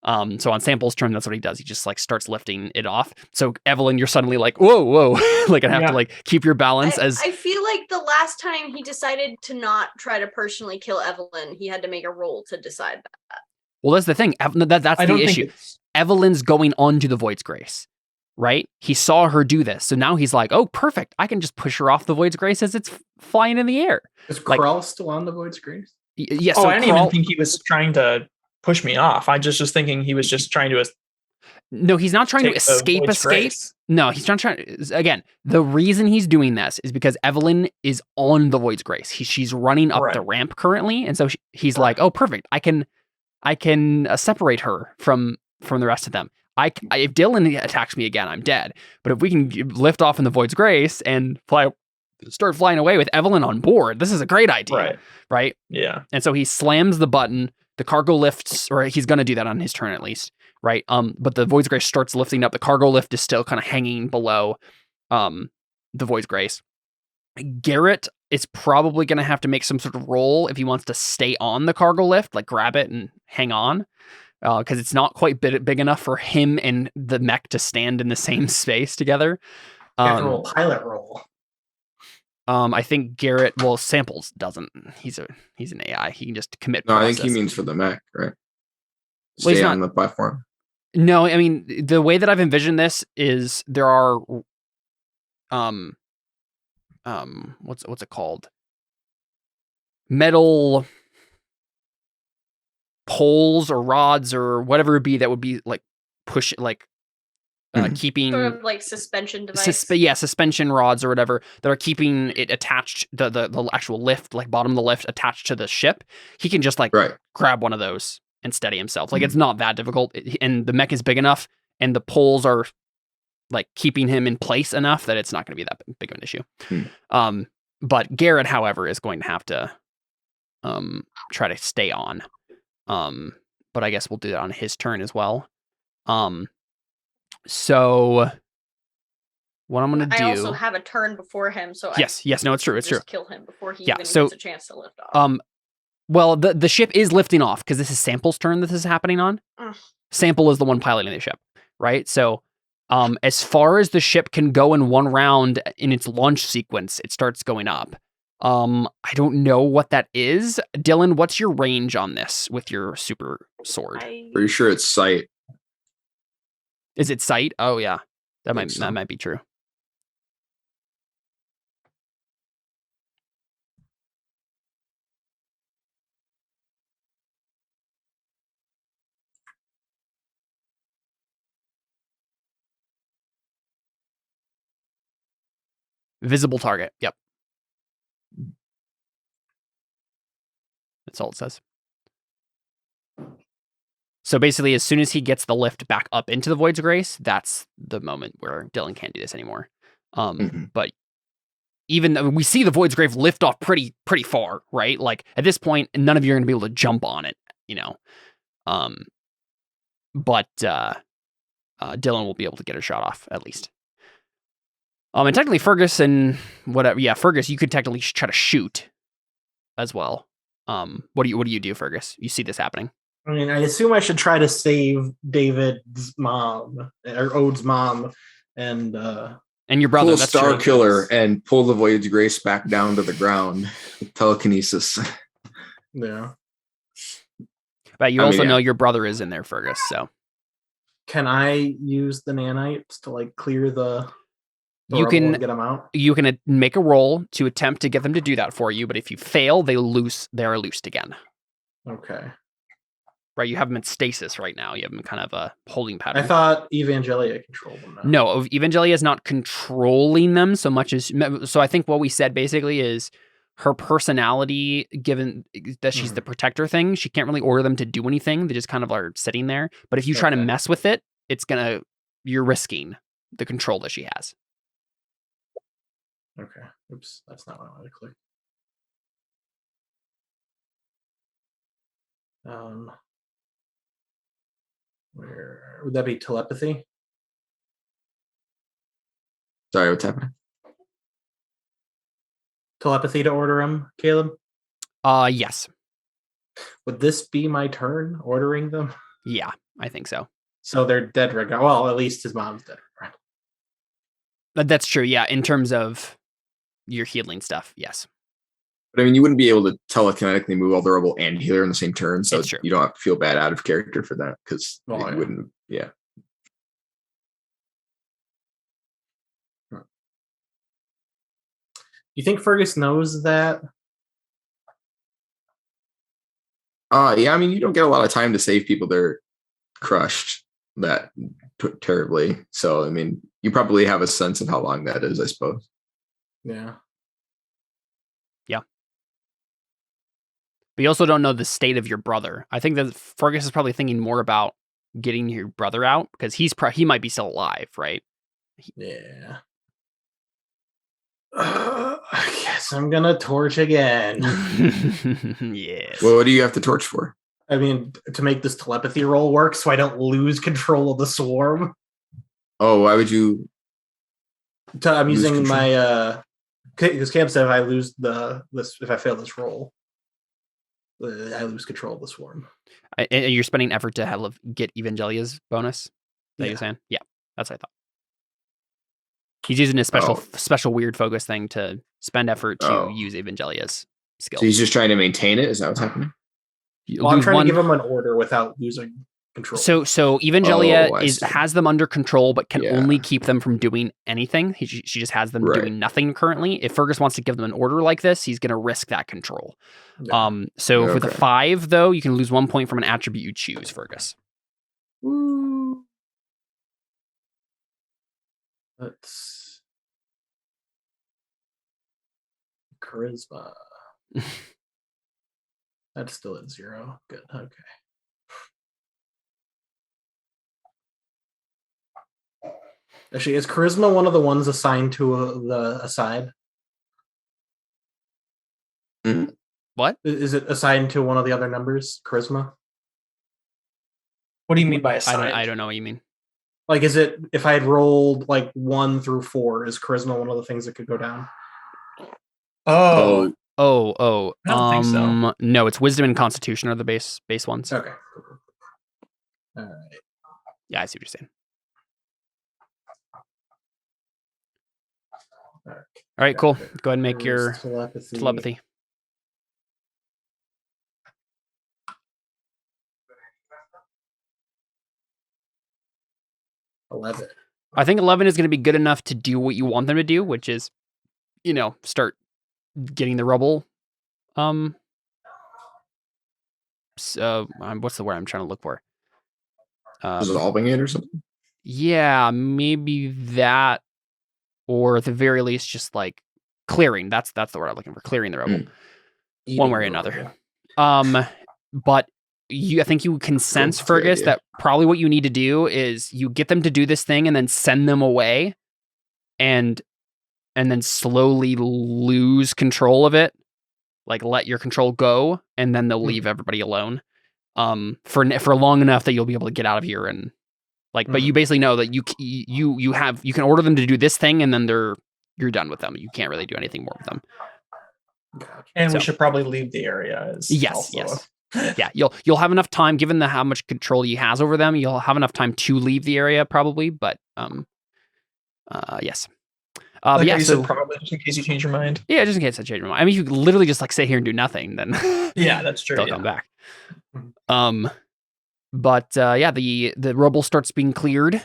Speaker 2: So on Sample's turn, that's what he does. He just like starts lifting it off. So Evelyn, you're suddenly like, whoa, like I have to like keep your balance.
Speaker 5: I feel like the last time he decided to not try to personally kill Evelyn, he had to make a roll to decide that.
Speaker 2: Well, that's the thing. That's the issue. Evelyn's going on to the Void's Grace, right? He saw her do this. So now he's like, oh, perfect. I can just push her off the Void's Grace as it's flying in the air.
Speaker 1: Is Crawl still on the Void's Grace?
Speaker 2: Yes.
Speaker 4: I didn't even think he was trying to push me off. I just thinking he was just trying to.
Speaker 2: No, he's not trying to escape. No, he's not trying. Again, the reason he's doing this is because Evelyn is on the Void's Grace. She's running up the ramp currently, and so he's like, "Oh, perfect! I can separate her from the rest of them. If Dylan attacks me again, I'm dead. But if we can lift off in the Void's Grace and start flying away with Evelyn on board, this is a great idea, right? Yeah. And so he slams the button. The cargo lifts, or he's going to do that on his turn at least, right? But the Void's Grace starts lifting up. The cargo lift is still kind of hanging below the Void's Grace. Garrett is probably going to have to make some sort of roll if he wants to stay on the cargo lift, like grab it and hang on, because it's not quite big enough for him and the mech to stand in the same space together.
Speaker 1: Roll pilot roll.
Speaker 2: I think Garrett, Samples doesn't. He's an AI. He can just commit.
Speaker 3: No, I think he means for the mech, right?
Speaker 2: Stay
Speaker 3: on the platform.
Speaker 2: No, I mean, the way that I've envisioned this is there are, what's it called? Metal poles or rods or whatever it be that would be like keeping
Speaker 5: sort of like suspension device.
Speaker 2: Suspension rods or whatever that are keeping it attached, the actual lift, like bottom of the lift attached to the ship. He can just grab one of those and steady himself. Like it's not that difficult, and the mech is big enough, and the poles are like keeping him in place enough that it's not going to be that big of an issue. But Garrett, however, is going to have to try to stay on. But I guess we'll do that on his turn as well. So what I'm going to do...
Speaker 5: I also have a turn before him, so
Speaker 2: Yes, no, it's true, it's true.
Speaker 5: Kill him before he even gets a chance to lift off.
Speaker 2: Well, the ship is lifting off, because this is Sample's turn that this is happening on. Sample is the one piloting the ship, right? So as far as the ship can go in one round in its launch sequence, it starts going up. I don't know what that is. Dylan, what's your range on this with your super sword?
Speaker 3: Pretty sure it's sight.
Speaker 2: Is it sight? Oh yeah, that might be true. Visible target. Yep. That's all it says. So basically, as soon as he gets the lift back up into the Void's Grace, that's the moment where Dylan can't do this anymore. But even though we see the Void's Grave lift off pretty far, right? Like at this point, none of you are going to be able to jump on it, you know. But Dylan will be able to get a shot off at least. And technically, Fergus and whatever, Fergus, you could technically try to shoot as well. What do you do, Fergus? You see this happening?
Speaker 1: I mean, I assume I should try to save David's mom or Ode's mom and
Speaker 2: your brother.
Speaker 3: Pull
Speaker 2: That's
Speaker 3: Star
Speaker 2: true.
Speaker 3: Killer and pull the Void's Grace back down to the ground. Telekinesis.
Speaker 1: Yeah.
Speaker 2: But you also know your brother is in there, Fergus. So
Speaker 1: can I use the nanites to like clear the
Speaker 2: you can
Speaker 1: get them out?
Speaker 2: You can make a roll to attempt to get them to do that for you. But if you fail, they are loosed again.
Speaker 1: Okay.
Speaker 2: Right, you have them in stasis right now. You have them in kind of a holding pattern.
Speaker 1: I thought Evangelia controlled them.
Speaker 2: No, Evangelia is not controlling them so much as... So I think what we said basically is her personality, given that she's the protector thing, she can't really order them to do anything. They just kind of are sitting there. But if you try to mess with it, you're risking the control that she has.
Speaker 1: Okay. Oops, that's not what I wanted to click. Where would that be? Telepathy?
Speaker 3: Sorry, what's happening?
Speaker 1: Telepathy to order him, Caleb?
Speaker 2: Yes.
Speaker 1: Would this be my turn ordering them?
Speaker 2: Yeah, I think so.
Speaker 1: So they're dead right now. Well, at least his mom's dead. Right?
Speaker 2: That's true, yeah. In terms of your healing stuff, yes.
Speaker 3: But I mean, you wouldn't be able to telekinetically move all the rebel and healer in the same turn, so you don't have to feel bad out of character for that, because you wouldn't, yeah.
Speaker 1: You think Fergus knows that?
Speaker 3: Yeah, I mean, you don't get a lot of time to save people that are crushed that terribly. So, I mean, you probably have a sense of how long that is, I suppose.
Speaker 1: Yeah.
Speaker 2: Yeah. But you also don't know the state of your brother. I think that Fergus is probably thinking more about getting your brother out, because he might be still alive, right?
Speaker 1: Yeah. Yes, I'm gonna torch again.
Speaker 2: Yes.
Speaker 3: Well, what do you have to torch for?
Speaker 1: I mean, to make this telepathy roll work, so I don't lose control of the swarm.
Speaker 3: Oh, why would you?
Speaker 1: I'm using my because Cam said if I lose if I fail this roll, I lose control of the swarm.
Speaker 2: You're spending effort to get Evangelia's bonus. That you're saying? Yeah, that's what I thought. He's using a special weird focus thing to spend effort to use Evangelia's skill.
Speaker 3: So he's just trying to maintain it? Is that what's happening?
Speaker 1: Well, I'm trying to give him an order without losing control.
Speaker 2: So Evangelia has them under control, but can only keep them from doing anything. She just has them doing nothing currently. If Fergus wants to give them an order like this, he's going to risk that control. Yeah. With a 5, though, you can lose 1 point from an attribute you choose, Fergus.
Speaker 1: Woo. Let's charisma. That's still at 0. Good. Okay. Actually, is charisma one of the ones assigned to the side?
Speaker 3: Mm-hmm.
Speaker 2: What?
Speaker 1: Is it assigned to one of the other numbers? Charisma?
Speaker 4: What do you mean by assigned?
Speaker 2: I don't know what you mean.
Speaker 1: Like, is it if I had rolled like 1 through 4? Is charisma one of the things that could go down?
Speaker 4: Oh.
Speaker 2: I
Speaker 4: don't think so.
Speaker 2: No, it's wisdom and constitution are the base ones.
Speaker 1: Okay. All right.
Speaker 2: Yeah, I see what you're saying. All right, cool. Go ahead and make your telepathy. I think 11 is going to be good enough to do what you want them to do, which is, start getting the rubble. What's the word I'm trying to look for?
Speaker 3: Dissolving it or something?
Speaker 2: Yeah, maybe that, or at the very least, just like clearing. That's the word I'm looking for. Clearing the rubble, one way or another. But I think you can sense, Fergus, that probably what you need to do is you get them to do this thing and then send them away, and then slowly lose control of it. Like let your control go, and then they'll leave everybody alone. For long enough that you'll be able to get out of here and but you basically know that you can order them to do this thing, and then you're done with them. You can't really do anything more with them.
Speaker 4: And we should probably leave the area.
Speaker 2: Yes. Yeah, you'll have enough time, given how much control he has over them. You'll have enough time to leave the area, probably. But yes.
Speaker 4: Like
Speaker 2: yeah,
Speaker 4: you
Speaker 2: so
Speaker 4: said, probably just in case you change your mind.
Speaker 2: yeah, just in case I change my mind. I mean, you could literally just like sit here and do nothing, then
Speaker 4: Yeah, that's true.
Speaker 2: they'll come back. But yeah, the rubble starts being cleared.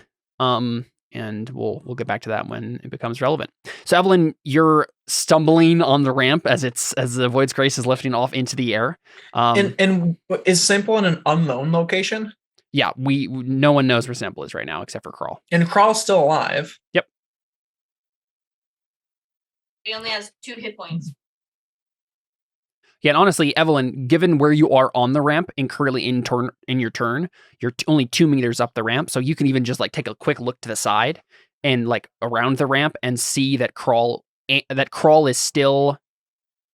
Speaker 2: And we'll get back to that when it becomes relevant. So Evelyn, you're stumbling on the ramp as the Void's Grace is lifting off into the air.
Speaker 4: And is Simple in an unknown location?
Speaker 2: Yeah, no one knows where Simple is right now except for Crawl.
Speaker 4: And Crawl's still alive.
Speaker 2: Yep.
Speaker 5: He only has 2 hit points.
Speaker 2: Yeah, and honestly, Evelyn, given where you are on the ramp and currently in your turn, you're only 2 meters up the ramp, so you can even just like take a quick look to the side and like around the ramp and see that Crawl is still.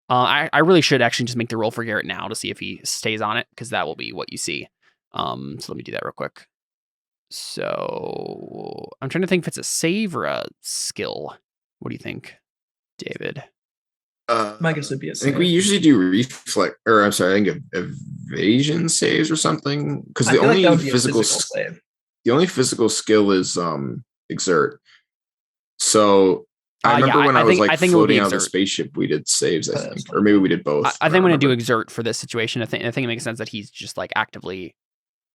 Speaker 2: I really should actually just make the roll for Garrett now to see if he stays on it, because that will be what you see. So let me do that real quick. So I'm trying to think if it's a save or a skill. What do you think, David?
Speaker 4: My guess would be a
Speaker 3: I think we usually do reflex, or I'm sorry, I think evasion saves or something. Because the only physical
Speaker 4: save.
Speaker 3: The only physical skill is exert. So I remember when I was floating out of the spaceship, we did saves, I think, or maybe we did both.
Speaker 2: I think I'm going to do exert for this situation. I think it makes sense that he's just like actively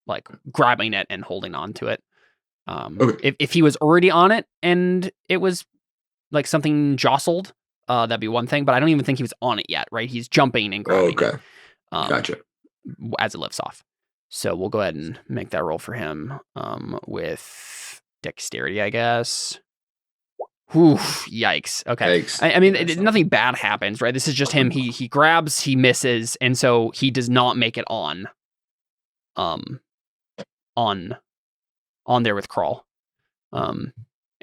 Speaker 2: like grabbing it and holding on to it.
Speaker 3: Okay.
Speaker 2: If he was already on it and it was like something jostled, that'd be one thing, but I don't even think he was on it yet, right? He's jumping and grabbing it.
Speaker 3: Gotcha.
Speaker 2: As it lifts off. So we'll go ahead and make that roll for him with dexterity, I guess. Whew, yikes. Okay.
Speaker 3: Yikes.
Speaker 2: I mean, nothing bad happens, right? This is just him. He grabs, he misses, and so he does not make it on there with Crawl.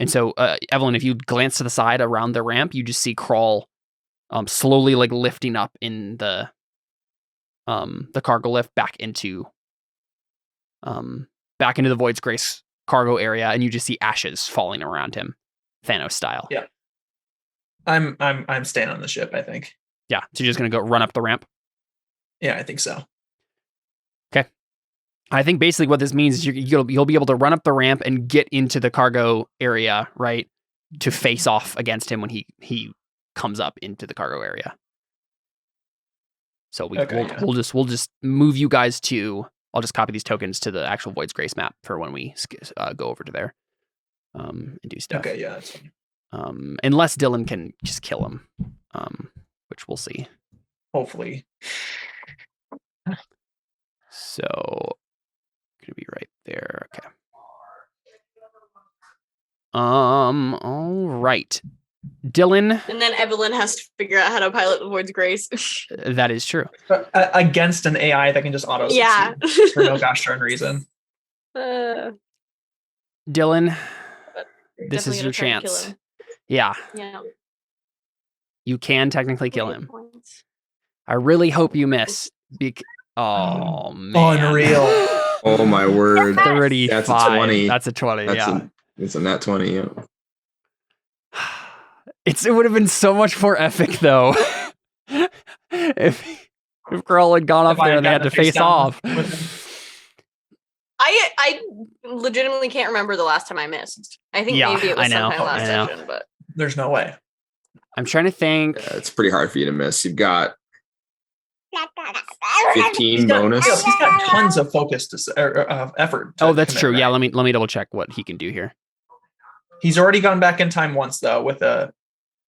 Speaker 2: And so, Evelyn, if you glance to the side around the ramp, you just see Crawl slowly like lifting up in the cargo lift back into the Void's Grace cargo area, and you just see ashes falling around him, Thanos style.
Speaker 4: Yeah. I'm staying on the ship, I think.
Speaker 2: Yeah. So you're just gonna go run up the ramp?
Speaker 4: Yeah, I think so.
Speaker 2: Okay. I think basically what this means is you'll be able to run up the ramp and get into the cargo area, right, to face off against him when he comes up into the cargo area. So we'll just move you guys to. I'll just copy these tokens to the actual Void's Grace map for when we go over to there and do stuff.
Speaker 4: Okay, yeah, that's fine.
Speaker 2: Unless Dylan can just kill him, which we'll see.
Speaker 4: Hopefully.
Speaker 2: So, gonna be right there. Okay. All right, Dylan.
Speaker 5: And then Evelyn has to figure out how to pilot the Void's Grace.
Speaker 2: That is true.
Speaker 4: Against an AI that can just auto
Speaker 5: yeah
Speaker 4: for no gosh darn reason.
Speaker 2: Dylan, this is your chance. Yeah. You can technically kill him. I really hope you miss. Oh man.
Speaker 4: Unreal.
Speaker 3: Oh my word.
Speaker 2: 35.
Speaker 3: That's a 20.
Speaker 2: That's a 20.
Speaker 3: It's a nat 20. Yeah.
Speaker 2: It would have been so much more epic though. if Crawl had gone up there and they had to face off.
Speaker 5: I legitimately can't remember the last time I missed. I think maybe it was sometime last session, but
Speaker 4: there's no way.
Speaker 2: I'm trying to think.
Speaker 3: Yeah, it's pretty hard for you to miss. You've got 15 bonus.
Speaker 4: He's got tons of focus effort.
Speaker 2: That's true. Right? Yeah, let me double check what he can do here.
Speaker 4: He's already gone back in time once though with a.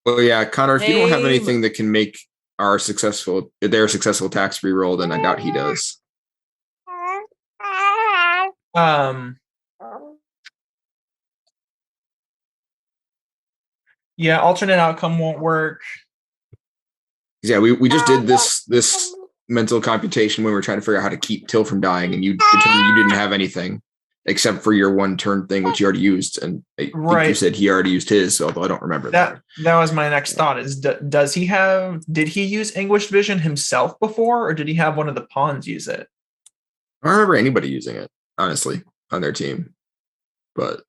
Speaker 3: Well, yeah, Connor. If you don't have anything that can make their successful attacks re-roll, then I doubt he does.
Speaker 4: Yeah, alternate outcome won't work.
Speaker 3: Yeah, we just did this mental computation when we were trying to figure out how to keep Till from dying, and you determined you didn't have anything except for your one turn thing, which you already used, and I think you said he already used his, although I don't remember that.
Speaker 4: That was my next thought: is did he use Anguished Vision himself before, or did he have one of the pawns use it?
Speaker 3: I don't remember anybody using it, honestly, on their team, but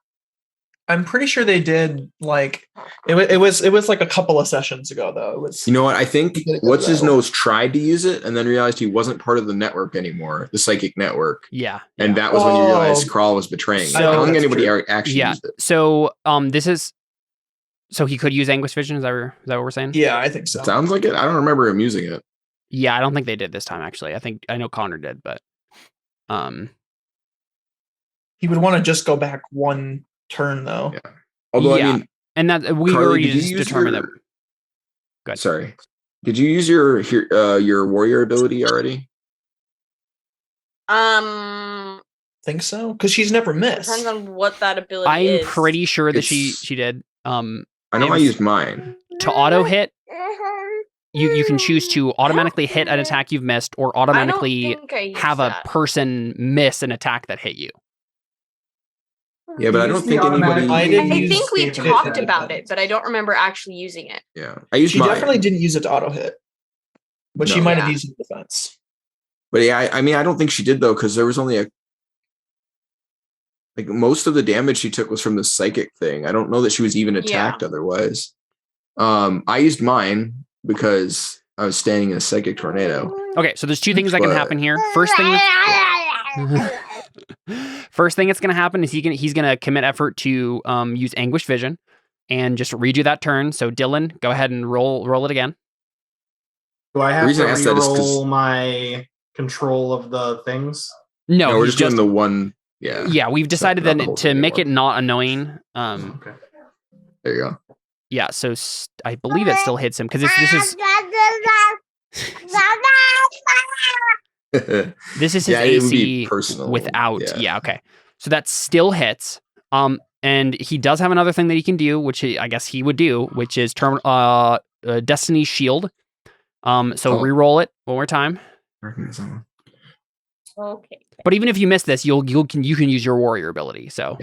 Speaker 4: I'm pretty sure they did like it was like a couple of sessions ago though. It was
Speaker 3: You know what? I think
Speaker 4: He did it
Speaker 3: What's
Speaker 4: really
Speaker 3: His
Speaker 4: well.
Speaker 3: Nose tried to use it and then realized he wasn't part of the network anymore, the psychic network.
Speaker 2: Yeah.
Speaker 3: And that was when you realized
Speaker 4: Oh.
Speaker 3: Krall was betraying.
Speaker 2: So-
Speaker 3: I don't think
Speaker 4: That's
Speaker 3: anybody
Speaker 4: true.
Speaker 3: actually
Speaker 2: Yeah.
Speaker 3: used it.
Speaker 2: So this is so he could use Anguish Vision. Is that what we're saying?
Speaker 4: Yeah, I think so.
Speaker 3: Sounds like it. I don't remember him using it.
Speaker 2: Yeah, I don't think they did this time. Actually, I know Connor did, but
Speaker 4: He would want to just go back one turn though.
Speaker 3: Yeah. Although
Speaker 2: Yeah.
Speaker 3: I mean,
Speaker 2: and that we
Speaker 3: Carly,
Speaker 2: already
Speaker 3: did you
Speaker 2: just
Speaker 3: use
Speaker 2: determined
Speaker 3: your-
Speaker 2: that. Good.
Speaker 3: Sorry, did you use your warrior ability already?
Speaker 4: Think so? Because she's never missed.
Speaker 5: Depends on what that ability
Speaker 2: I'm
Speaker 5: is.
Speaker 2: pretty sure that
Speaker 3: It's-
Speaker 2: she did.
Speaker 3: I know
Speaker 2: It
Speaker 3: I
Speaker 2: was-
Speaker 3: used mine.
Speaker 2: To auto hit, you can choose to automatically hit an attack you've missed, or automatically have a person miss an attack that hit you.
Speaker 3: Yeah, but I don't
Speaker 1: Use the
Speaker 3: think anybody.
Speaker 1: automatic-
Speaker 4: I
Speaker 5: I
Speaker 4: didn't use
Speaker 5: think we
Speaker 4: the
Speaker 5: talked
Speaker 4: ability.
Speaker 5: about it, but I don't remember actually using it.
Speaker 3: Yeah, I used
Speaker 4: She
Speaker 3: mine.
Speaker 4: definitely didn't use it to auto hit, but she
Speaker 3: No.
Speaker 4: might have
Speaker 5: Yeah.
Speaker 4: used it in defense.
Speaker 3: But yeah, I mean, I don't think she did though, because there was only like most of the damage she took was from the psychic thing. I don't know that she was even attacked otherwise. I used mine because I was standing in a psychic tornado.
Speaker 2: Okay, so there's two things that can
Speaker 3: But-
Speaker 2: happen here. First thing that's going to happen is he's going to commit effort to use Anguish Vision and just redo that turn. So Dylan, go ahead and roll it again.
Speaker 1: Do I
Speaker 3: The
Speaker 1: have
Speaker 3: reason
Speaker 1: to
Speaker 3: I asked that is 'cause-
Speaker 1: roll my control of the things?
Speaker 2: No,
Speaker 3: we're
Speaker 2: he's
Speaker 3: just doing the one. Yeah,
Speaker 2: yeah. We've decided
Speaker 3: not the
Speaker 2: that
Speaker 3: whole
Speaker 2: to
Speaker 3: thing
Speaker 2: make it
Speaker 3: anymore.
Speaker 2: not annoying.
Speaker 1: Okay.
Speaker 3: There you
Speaker 2: Yeah. So I believe it still hits him because this is
Speaker 3: go.
Speaker 2: this is his
Speaker 3: Yeah, it would be
Speaker 2: AC
Speaker 3: personal.
Speaker 2: without. Yeah. Okay. So that still hits. And he does have another thing that he can do, which I guess he would do, which is Destiny's Shield. So re-roll it one more time.
Speaker 5: Okay.
Speaker 2: But even if you miss this, you can use your warrior ability. So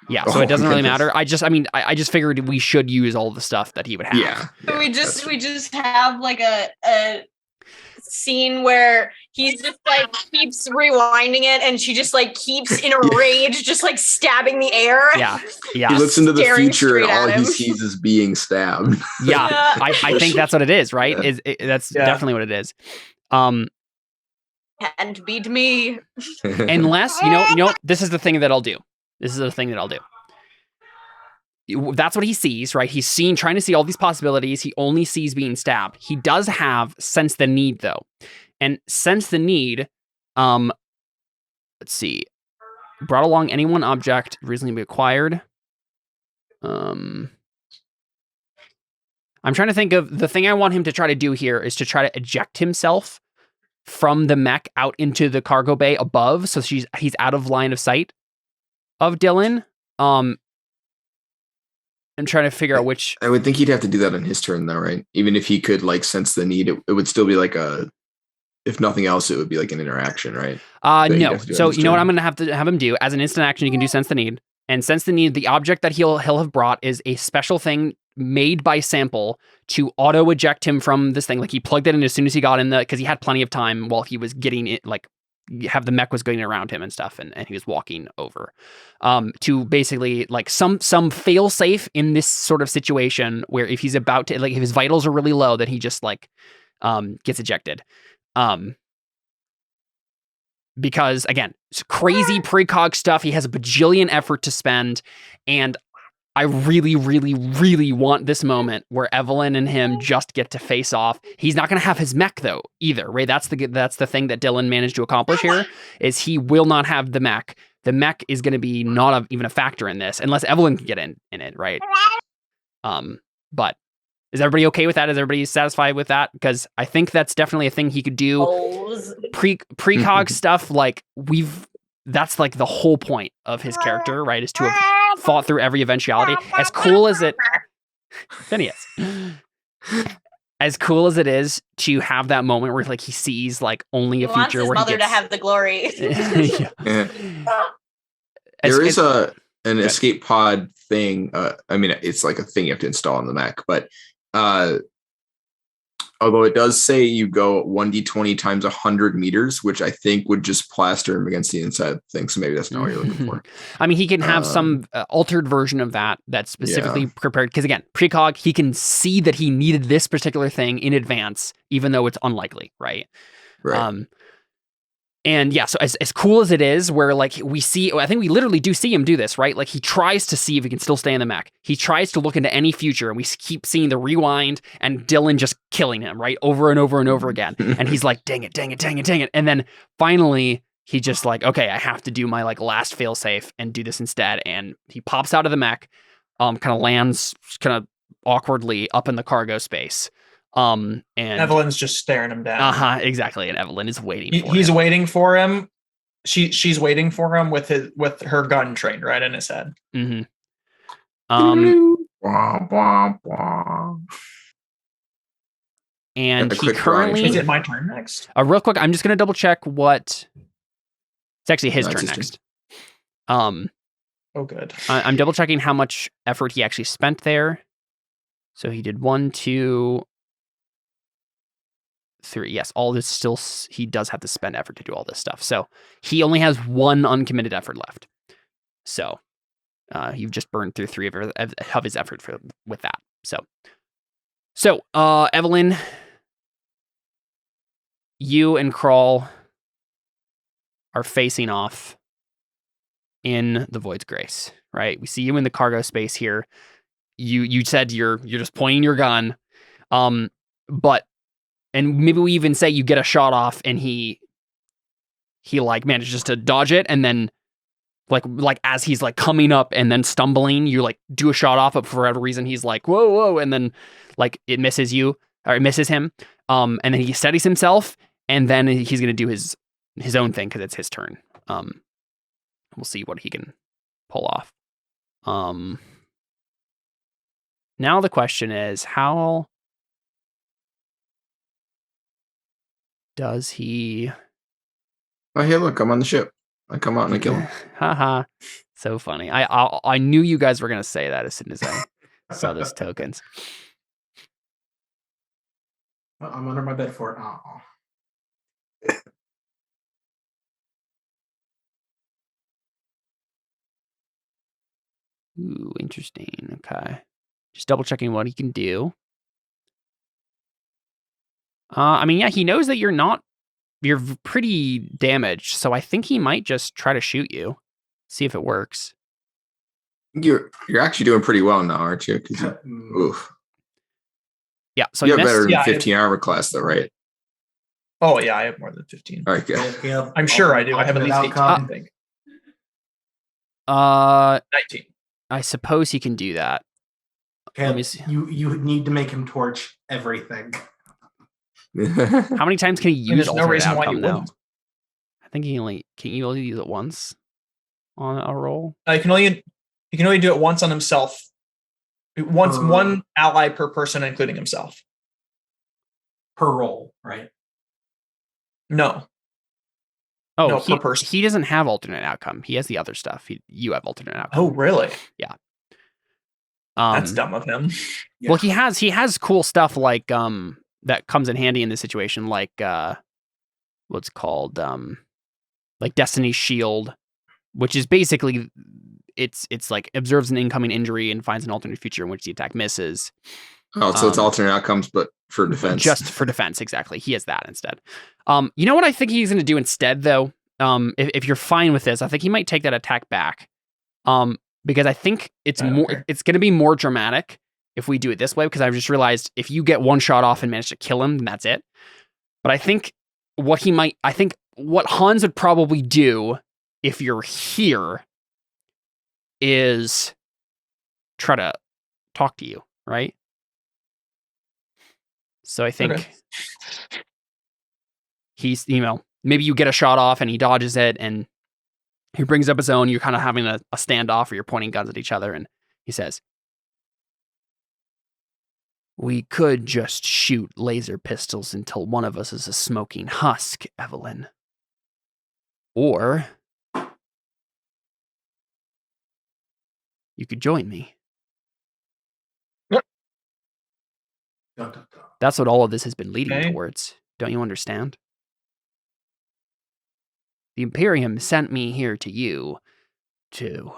Speaker 3: Yeah,
Speaker 2: so
Speaker 3: Oh,
Speaker 2: it doesn't really
Speaker 3: goodness.
Speaker 2: matter. I just figured we should use all the stuff that he would have.
Speaker 3: yeah.
Speaker 5: So we
Speaker 3: that's-
Speaker 5: just have like a scene where he's just like keeps rewinding it, and she just like keeps in a rage, just like stabbing the air.
Speaker 2: Yeah.
Speaker 3: He
Speaker 2: Yeah.
Speaker 3: looks into the
Speaker 5: Staring
Speaker 3: future and
Speaker 5: straight
Speaker 3: all
Speaker 5: at
Speaker 3: he
Speaker 5: him.
Speaker 3: sees is being stabbed.
Speaker 2: Yeah. I think that's what it is, right?
Speaker 3: Yeah.
Speaker 2: That's
Speaker 4: Yeah.
Speaker 2: definitely what it is.
Speaker 5: And beat me.
Speaker 2: Unless you know, this is the thing that I'll do. That's what he sees, right? He's trying to see all these possibilities. He only sees being stabbed. He does have sense the need though. And sense the need, let's see. Brought along any one object recently acquired. I'm trying to think of the thing I want him to try to do here is to try to eject himself from the mech out into the cargo bay above, so he's out of line of sight of Dylan. I'm trying to figure out which.
Speaker 3: I would think he'd have to do that on his turn, though, right? Even if he could like sense the need, it would still be like if nothing else, it would be like an interaction, right? That you'd
Speaker 2: No.
Speaker 3: have to do on
Speaker 2: So
Speaker 3: his
Speaker 2: you know what
Speaker 3: turn.
Speaker 2: I'm going to have him do as an instant action. You can do sense the need, and sense the need. The object that he'll have brought is a special thing made by Sample to auto eject him from this thing. Like he plugged it in as soon as he got in because he had plenty of time while he was getting it. Like have the mech was going around him and stuff, and he was walking over to basically like some fail safe in this sort of situation where if he's about to like if his vitals are really low, then he just like gets ejected. Because again, it's crazy precog stuff. He has a bajillion effort to spend, and I really, really, really want this moment where Evelyn and him just get to face off. He's not going to have his mech though either, right? That's the thing that Dylan managed to accomplish here is he will not have the mech. The mech is going to be not even a factor in this unless Evelyn can get in it, right? But is everybody okay with that? Is everybody satisfied with that? Because I think that's definitely a thing he could do. Precog stuff, like that's like the whole point of his character, right? Is to have fought through every eventuality. As cool as it, Phineas, as cool as it is to have that moment where like he sees like only a
Speaker 5: He wants
Speaker 2: future
Speaker 5: his
Speaker 2: where
Speaker 5: mother
Speaker 2: he gets
Speaker 5: to have the glory.
Speaker 2: Yeah.
Speaker 3: Yeah.
Speaker 2: As-
Speaker 3: There is
Speaker 2: as-
Speaker 3: an escape pod thing. I mean, it's like a thing you have to install on the Mac, but Although it does say you go 1d20 times 100 meters, which I think would just plaster him against the inside of the thing. So maybe that's not what you're looking for.
Speaker 2: I mean, he can have some altered version of that that's specifically prepared. Because again, precog, he can see that he needed this particular thing in advance, even though it's unlikely, right?
Speaker 3: Right.
Speaker 2: And yeah, so as cool as it is, where like we see, I think we literally do see him do this, right? Like he tries to see if he can still stay in the mech. He tries to look into any future, and we keep seeing the rewind and Dylan just killing him, right? Over and over and over again. And he's like, dang it, dang it, dang it, dang it. And then finally, he just like, okay, I have to do my like last failsafe and do this instead. And he pops out of the mech, kind of lands kind of awkwardly up in the cargo space. And
Speaker 4: Evelyn's just staring him down.
Speaker 2: Exactly. And Evelyn is waiting for
Speaker 4: He's
Speaker 2: him.
Speaker 4: waiting for him. She's waiting for him with her gun trained right in his head.
Speaker 2: Mm-hmm. And he currently...
Speaker 4: Is it my turn next?
Speaker 2: Real quick, I'm just going to double check what... It's actually his turn next.
Speaker 4: Oh, good.
Speaker 2: I'm double checking how much effort he actually spent there. So he did 1, 2... 3. Yes, all this still, he does have to spend effort to do all this stuff. So he only has 1 uncommitted effort left. So you've just burned through 3 of his effort with that. So Evelyn, you and Crawl are facing off in the Void's Grace, right? We see you in the cargo space here. You said you're just pointing your gun, but. And maybe we even say you get a shot off and he like manages to dodge it. And then like as he's like coming up and then stumbling, you like do a shot off, but for whatever reason, he's like, whoa, whoa. And then like it misses you or it misses him. And then he steadies himself and then he's going to do his own thing because it's his turn. We'll see what he can pull off. Now the question is, how does he...
Speaker 3: Oh, hey, look, I'm on the ship. I come out and I kill him.
Speaker 2: Haha. So funny. I knew you guys were going to say that as soon as I saw those tokens.
Speaker 1: I'm under my bed for it. Oh.
Speaker 2: Ooh, interesting. Okay. Just double checking what he can do. I mean, yeah, he knows that you're pretty damaged, so I think he might just try to shoot you. See if it works.
Speaker 3: You're actually doing pretty well now, aren't you? Oof.
Speaker 2: Yeah, so
Speaker 3: you have better than 15 armor class, though, right?
Speaker 4: Oh, yeah, I have more than 15.
Speaker 3: All right, good.
Speaker 1: Yeah,
Speaker 4: I'm sure I do. I have at least 18, I think. 19.
Speaker 2: I suppose he can do that.
Speaker 1: Okay, let me see. You need to make him torch everything.
Speaker 2: How many times can he use
Speaker 4: alternate reason why you
Speaker 2: now?
Speaker 4: wouldn't.
Speaker 2: I think can you only use it once on a roll?
Speaker 4: You can only do it once on himself. Once one ally per person, including himself.
Speaker 1: Per roll, right?
Speaker 4: No.
Speaker 2: Oh,
Speaker 4: no, per person.
Speaker 2: He doesn't have alternate outcome. He has the other stuff. You have alternate outcome.
Speaker 4: Oh, really?
Speaker 2: Yeah.
Speaker 4: That's dumb of him.
Speaker 2: Yeah. Well, he has cool stuff like that comes in handy in this situation, like what's called like Destiny's Shield, which is basically it's like observes an incoming injury and finds an alternate future in which the attack misses.
Speaker 3: Oh, so it's alternate outcomes, but for defense.
Speaker 2: Just for defense, exactly. He has that instead. You know what I think he's going to do instead, though? If you're fine with this, I think he might take that attack back. Because I think it's going to be more dramatic if we do it this way, because I've just realized if you get one shot off and manage to kill him, then that's it. But I think what Hans would probably do if you're here is try to talk to you, right? So I think he's, maybe you get a shot off and he dodges it and he brings up his own. You're kind of having a standoff where you're pointing guns at each other. And he says, "We could just shoot laser pistols until one of us is a smoking husk, Evelyn. Or you could join me."
Speaker 1: Dun, dun, dun.
Speaker 2: That's what all of this has been leading
Speaker 4: Okay.
Speaker 2: towards. Don't you understand? The Imperium sent me here to you to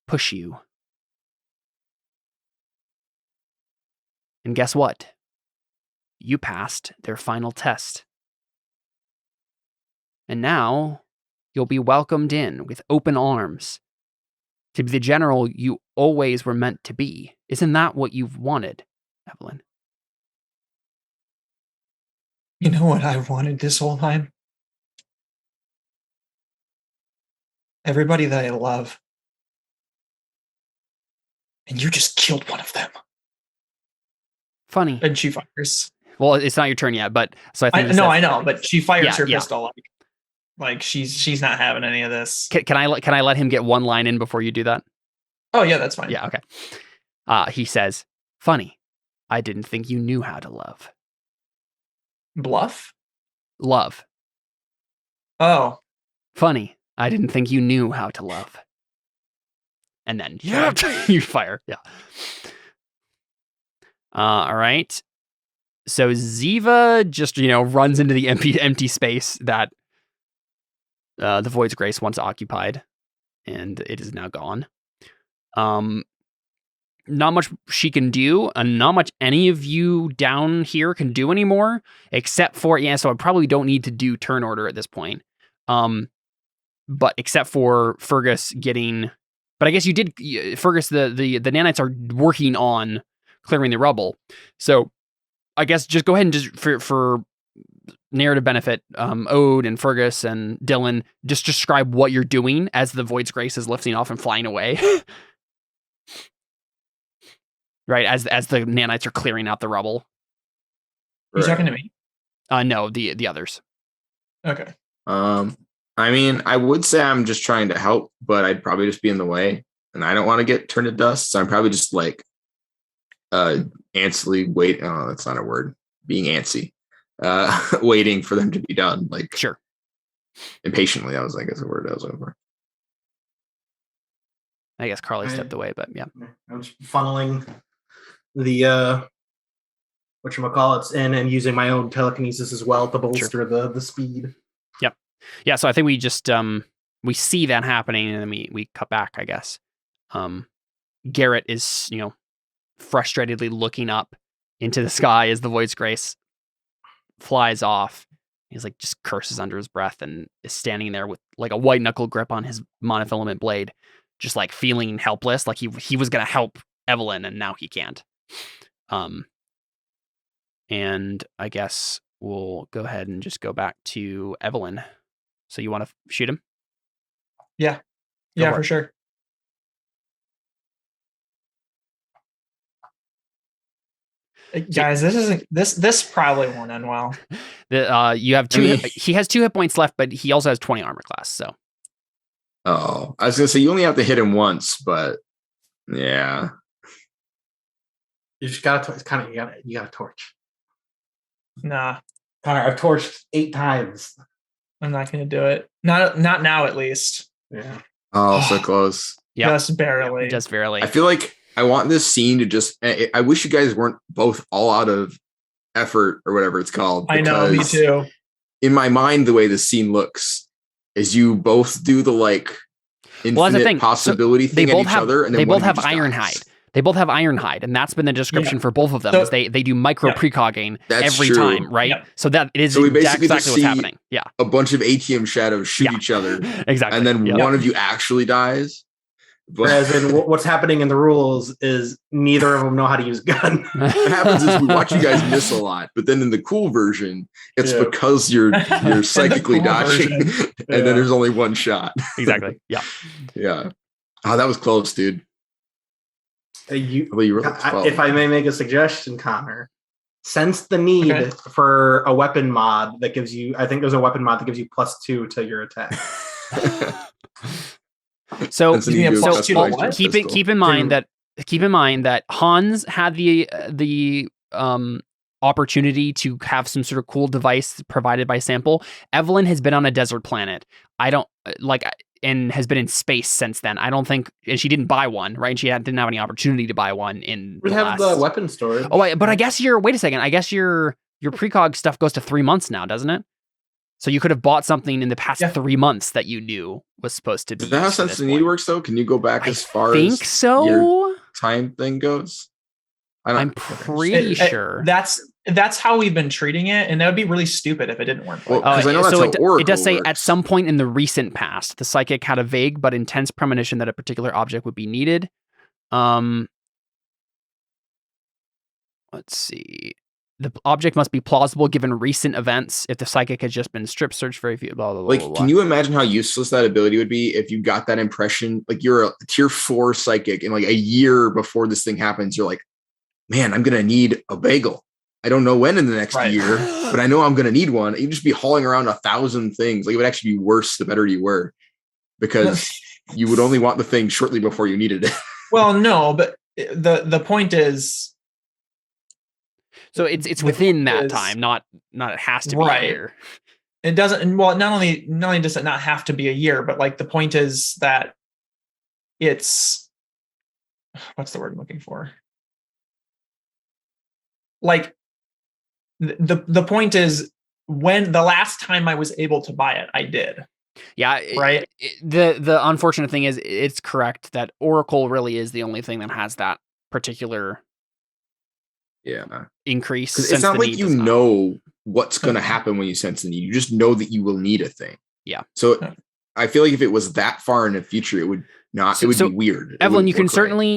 Speaker 2: push you. And guess what? You passed their final test. And now you'll be welcomed in with open arms to be the general you always were meant to be. Isn't that what you've wanted, Evelyn?
Speaker 4: You know what I wanted this whole time? Everybody that I love. And you just killed one of them.
Speaker 2: Funny.
Speaker 4: And she fires.
Speaker 2: Well, it's not your turn yet, but so I think
Speaker 4: I know, but she fires her
Speaker 2: Yeah.
Speaker 4: pistol like she's not having any of this.
Speaker 2: Can I let him get one line in before you do that?
Speaker 4: Oh yeah, that's fine.
Speaker 2: Yeah, okay. He says, "Funny, I didn't think you knew how to love."
Speaker 4: Bluff?
Speaker 2: Love.
Speaker 4: Oh.
Speaker 2: Funny, I didn't think you knew how to love. And then you fire. Yeah. All right. So Ziva just runs into the empty space that the Void's Grace once occupied, and it is now gone. Not much she can do, and not much any of you down here can do anymore, except for so I probably don't need to do turn order at this point. But except for Fergus getting, but I guess you did, Fergus. The nanites are working on clearing the rubble, so I guess just go ahead and just for narrative benefit, Ode and Fergus and Dylan, just describe what you're doing as the Void's Grace is lifting off and flying away. Right, as the nanites are clearing out the rubble.
Speaker 4: You talking to me?
Speaker 2: No, the others.
Speaker 4: Okay.
Speaker 3: I mean, I would say I'm just trying to help, but I'd probably just be in the way, and I don't want to get turned to dust. So I'm probably just like, antsily wait. Oh, that's not a word. Being antsy, waiting for them to be done. Like,
Speaker 2: Sure.
Speaker 3: Impatiently. I guess the word I was looking for.
Speaker 2: I guess Carly stepped away, but yeah.
Speaker 1: I'm just funneling the whatchamacallits in and using my own telekinesis as well to bolster the speed.
Speaker 2: Yep. Yeah, so I think we just we see that happening and then we cut back, I guess. Garrett is, frustratedly looking up into the sky as the Void's Grace flies off. He's like just curses under his breath and is standing there with like a white knuckle grip on his monofilament blade, just like feeling helpless, like he was gonna help Evelyn and now he can't. And I guess we'll go ahead and just go back to Evelyn. So you want to shoot him?
Speaker 4: Yeah. Yeah, for sure. Guys, this probably won't end well.
Speaker 2: You have two. He has 2 hit points left, but he also has 20 armor class. So.
Speaker 3: Oh, I was gonna say you only have to hit him once, but yeah.
Speaker 1: You just gotta you gotta torch.
Speaker 4: Nah.
Speaker 1: Connor, I've torched 8 times.
Speaker 4: I'm not gonna do it. Not now, at least.
Speaker 1: Yeah.
Speaker 3: Oh, so close.
Speaker 2: Yeah.
Speaker 4: Just barely.
Speaker 2: Just barely.
Speaker 3: I feel like I want this scene to just. I wish you guys weren't both all out of effort or whatever it's called.
Speaker 4: I know, me too.
Speaker 3: In my mind, the way the scene looks is you both do the like infinite possibility thing at each other, and then
Speaker 2: they both have Ironhide. They both have Ironhide, and that's been the description for both of them. Is they do micro precogging every time, right? Yeah. So that it is exactly what's happening. Yeah,
Speaker 3: a bunch of ATM shadows shoot each other,
Speaker 2: exactly,
Speaker 3: and then one of you actually dies.
Speaker 1: Whereas in what's happening in the rules is neither of them know how to use gun.
Speaker 3: What happens is we watch you guys miss a lot, but then in the cool version, it's because you're psychically dodging, and then there's only one shot.
Speaker 2: Exactly. Yeah.
Speaker 3: Yeah. Oh, that was close, dude.
Speaker 1: If I may make a suggestion, Connor, sense the need for a weapon mod that gives you. I think there's a weapon mod that gives you +2 to your attack.
Speaker 2: So keep in mind that Hans had the opportunity to have some sort of cool device provided by Sample. Evelyn has been on a desert planet. I don't like and has been in space since then. I don't think, and she didn't buy one, right? And she didn't have any opportunity to buy one in.
Speaker 1: We have the weapon storage.
Speaker 2: Oh, but I guess wait a second. I guess your precog stuff goes to 3 months now, doesn't it? So you could have bought something in the past 3 months that you knew was supposed to be.
Speaker 3: Is that how sense of need works though? Can you go back as far
Speaker 2: as
Speaker 3: so? Your time thing goes?
Speaker 2: I'm pretty sure
Speaker 4: that's how we've been treating it, and that would be really stupid if it didn't work.
Speaker 3: Well, I know that's how
Speaker 2: it does say
Speaker 3: works.
Speaker 2: At some point in the recent past, the psychic had a vague but intense premonition that a particular object would be needed. Let's see. The object must be plausible given recent events. If the psychic has just been strip searched very few, blah, blah, blah,
Speaker 3: like,
Speaker 2: blah.
Speaker 3: Can you imagine how useless that ability would be if you got that impression? Like, you're a tier 4 psychic, and like a year before this thing happens, you're like, man, I'm going to need a bagel. I don't know when in the next year, but I know I'm going to need one. You'd just be hauling around 1,000 things. Like, it would actually be worse the better you were, because you would only want the thing shortly before you needed it.
Speaker 4: Well, no, but the point is,
Speaker 2: so it's within that time, not it has to be a year.
Speaker 4: It doesn't. Well, not only does it not have to be a year, but like the point is that it's, what's the word I'm looking for? Like the point is, when the last time I was able to buy it, I did.
Speaker 2: Yeah.
Speaker 4: Right.
Speaker 2: The unfortunate thing is, it's correct that Oracle really is the only thing that has that particular increase.
Speaker 3: It's not like you know what's going to happen when you sense the need. You just know that you will need a thing.
Speaker 2: Yeah.
Speaker 3: So I feel like if it was that far in the future, it would not. It would be weird.
Speaker 2: Evelyn, you can certainly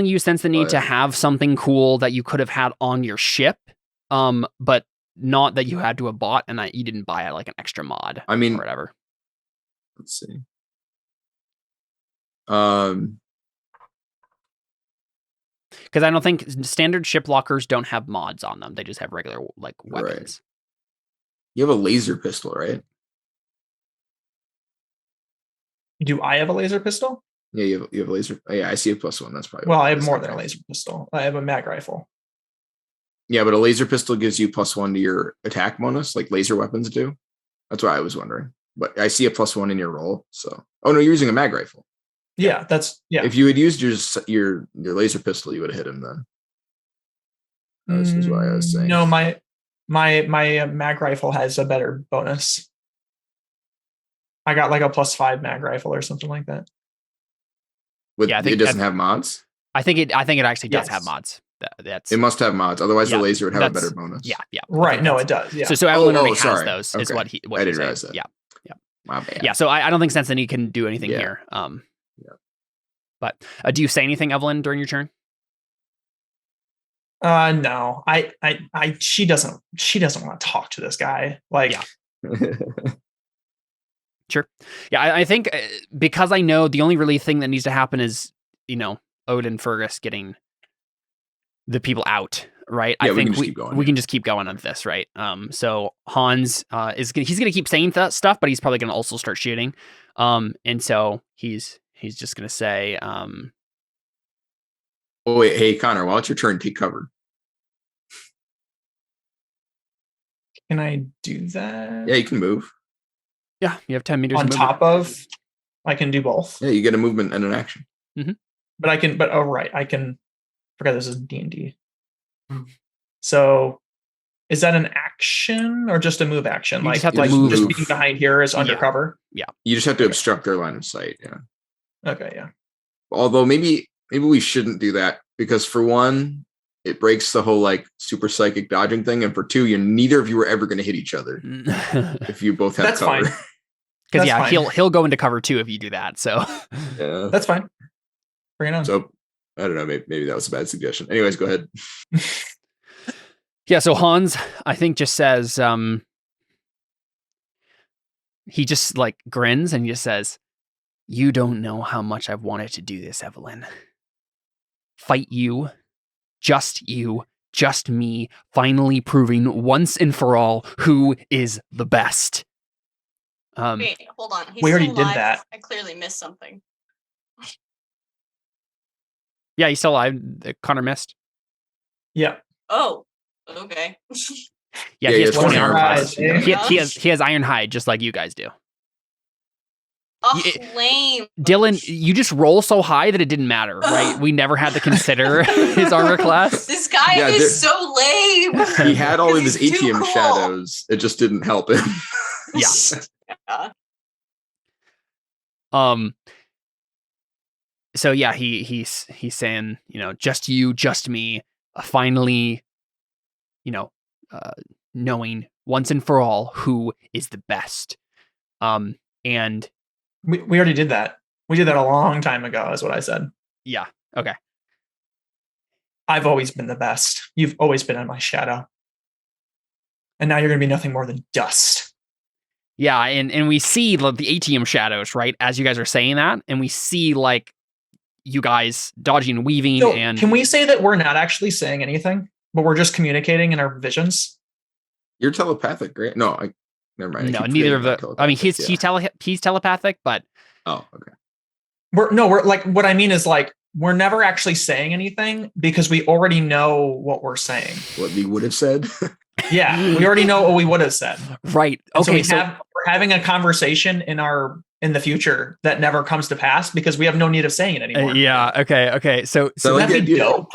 Speaker 2: use sense the need to have something cool that you could have had on your ship, but not that you had to have bought and you didn't buy it like an extra mod.
Speaker 3: I mean,
Speaker 2: or whatever.
Speaker 3: Let's see.
Speaker 2: Because I don't think standard ship lockers don't have mods on them. They just have regular like weapons.
Speaker 3: Right. You have a laser pistol, right?
Speaker 4: Do I have a laser pistol?
Speaker 3: Yeah, you have a laser. Oh, yeah, I see a +1. That's probably.
Speaker 4: Well, I have more than a laser pistol. I have a mag rifle.
Speaker 3: Yeah, but a laser pistol gives you +1 to your attack bonus, like laser weapons do. That's what I was wondering. But I see a +1 in your roll. So, oh no, you're using a mag rifle.
Speaker 4: Yeah, that's
Speaker 3: If you had used your laser pistol, you would have hit him then. This is what I was saying.
Speaker 4: No, my mag rifle has a better bonus. I got like a +5 mag rifle or something like that.
Speaker 2: I think
Speaker 3: it doesn't have mods.
Speaker 2: I think it actually does have mods.
Speaker 3: It must have mods. Otherwise, the laser would have a better bonus.
Speaker 2: Yeah.
Speaker 4: Right. No, it does. Yeah.
Speaker 2: So Evelyn already has those. Okay. Is what he. What
Speaker 3: I didn't realize that.
Speaker 2: Yeah.
Speaker 3: My bad.
Speaker 2: Yeah. So I don't think Sense any can do anything here. But do you say anything, Evelyn, during your turn?
Speaker 4: No. She doesn't want to talk to this guy. Like.
Speaker 2: Yeah. Sure. Yeah, I think because I know the only really thing that needs to happen is, Odin Fergus getting the people out, right?
Speaker 3: Yeah,
Speaker 2: I think
Speaker 3: we
Speaker 2: can just keep going on this, right? So Hans he's gonna keep saying stuff, but he's probably gonna also start shooting. And so he's just gonna say,
Speaker 3: oh wait, hey Connor, while it's your turn, take cover.
Speaker 4: Can I do that?
Speaker 3: Yeah, you can move.
Speaker 2: Yeah, you have 10 meters
Speaker 4: on top of. I can do both.
Speaker 3: Yeah, you get a movement and an action.
Speaker 2: Mm-hmm.
Speaker 4: But I can. But I can. Forget this is D&D. So, is that an action or just a move action?
Speaker 2: You
Speaker 4: like
Speaker 2: just
Speaker 4: being behind here is undercover.
Speaker 2: Yeah.
Speaker 3: You just have to obstruct their line of sight. Yeah.
Speaker 4: Okay. Yeah.
Speaker 3: Although maybe we shouldn't do that, because for one, it breaks the whole like super psychic dodging thing, and for two, neither of you are ever going to hit each other if you both have
Speaker 4: That's
Speaker 3: cover.
Speaker 4: Fine.
Speaker 2: Because he'll go into cover too if you do that. So
Speaker 3: yeah,
Speaker 4: that's fine. Bring it on.
Speaker 3: So I don't know. Maybe that was a bad suggestion. Anyways, go ahead.
Speaker 2: Yeah. So Hans, I think, just says, he just like grins and he just says, "You don't know how much I've wanted to do this, Evelyn. Fight you, just me, finally proving once and for all who is the best."
Speaker 5: Wait, hold on.
Speaker 4: We already did that.
Speaker 5: I clearly missed something.
Speaker 2: Yeah, he's still alive. Connor missed.
Speaker 4: Yeah.
Speaker 5: Oh, okay.
Speaker 2: Yeah, he has 20 armor
Speaker 4: class.
Speaker 2: class. He has iron hide, just like you guys do.
Speaker 5: Oh, lame.
Speaker 2: Dylan, you just roll so high that it didn't matter, right? We never had to consider his armor class.
Speaker 5: This guy is so lame.
Speaker 3: He had all of his
Speaker 5: He's too
Speaker 3: ATM
Speaker 5: cool.
Speaker 3: shadows. It just didn't help him.
Speaker 2: Yeah.
Speaker 5: Yeah.
Speaker 2: So yeah, he's saying, just you, just me, finally, knowing once and for all who is the best. And
Speaker 4: We already did that. We did that a long time ago, is what I said.
Speaker 2: yeah, okay.
Speaker 4: I've always been the best. You've always been in my shadow. And now you're going to be nothing more than dust.
Speaker 2: Yeah, and we see the ATM shadows, right? As you guys are saying that, and we see like you guys dodging and weaving.
Speaker 4: So
Speaker 2: and
Speaker 4: can we say that we're not actually saying anything, but we're just communicating in our visions?
Speaker 3: You're telepathic, right? No, never mind.
Speaker 2: No, neither of the. I mean, he's telepathic, but
Speaker 3: oh, okay.
Speaker 4: We're like, what I mean is like, we're never actually saying anything because we already know what we're saying.
Speaker 3: What we would have said.
Speaker 4: Yeah, we already know what we would have said.
Speaker 2: right.
Speaker 4: And
Speaker 2: Okay,
Speaker 4: we're having a conversation in the future that never comes to pass because we have no need of saying it anymore.
Speaker 2: yeah. Okay. So
Speaker 3: I like the
Speaker 4: that'd be
Speaker 3: idea.
Speaker 4: dope.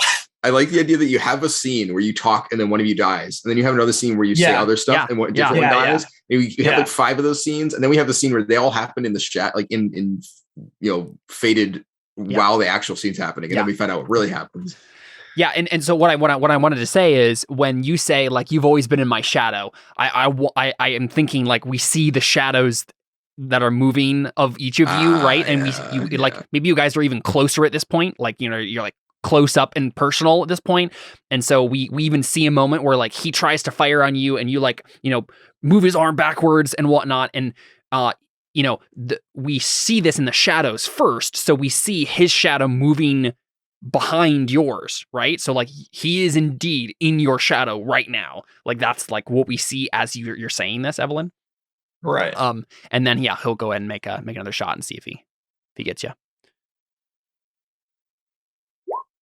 Speaker 3: I like the idea that you have a scene where you talk and then one of you dies, and then you have another scene where you say other stuff and one different one dies. And you have like 5 of those scenes, and then we have the scene where they all happen in the chat, like in faded while the actual scene's happening, and then we find out what really happens.
Speaker 2: Yeah, and so what I wanted to say is when you say like you've always been in my shadow, I am thinking like we see the shadows that are moving of each of you, right? And like maybe you guys are even closer at this point, like you're like close up and personal at this point, and so we even see a moment where like he tries to fire on you, and you like move his arm backwards and whatnot, and we see this in the shadows first, so we see his shadow moving behind yours, right? So like he is indeed in your shadow right now. Like that's like what we see as you're saying this, Evelyn.
Speaker 4: Right.
Speaker 2: And then he'll go ahead and make another shot and see if he gets you.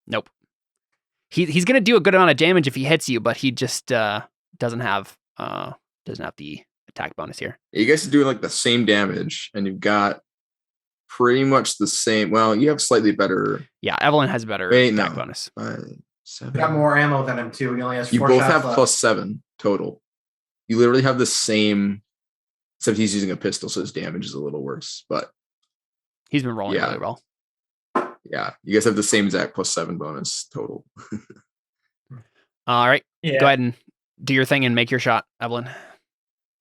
Speaker 2: Nope. He's gonna do a good amount of damage if he hits you, but he just doesn't have the attack bonus here.
Speaker 3: You guys are doing like the same damage, and you've got pretty much the same. Well, you have slightly better.
Speaker 2: Yeah, Evelyn has better attack bonus.
Speaker 3: 5, 7.
Speaker 1: Got more ammo than him too. He only has 4
Speaker 3: You both
Speaker 1: shots
Speaker 3: have
Speaker 1: left.
Speaker 3: +7 total. You literally have the same, except he's using a pistol, so his damage is a little worse. But
Speaker 2: he's been rolling really well.
Speaker 3: Yeah, you guys have the same exact +7 bonus total.
Speaker 2: All right,
Speaker 4: Yeah.
Speaker 2: go ahead and do your thing and make your shot, Evelyn.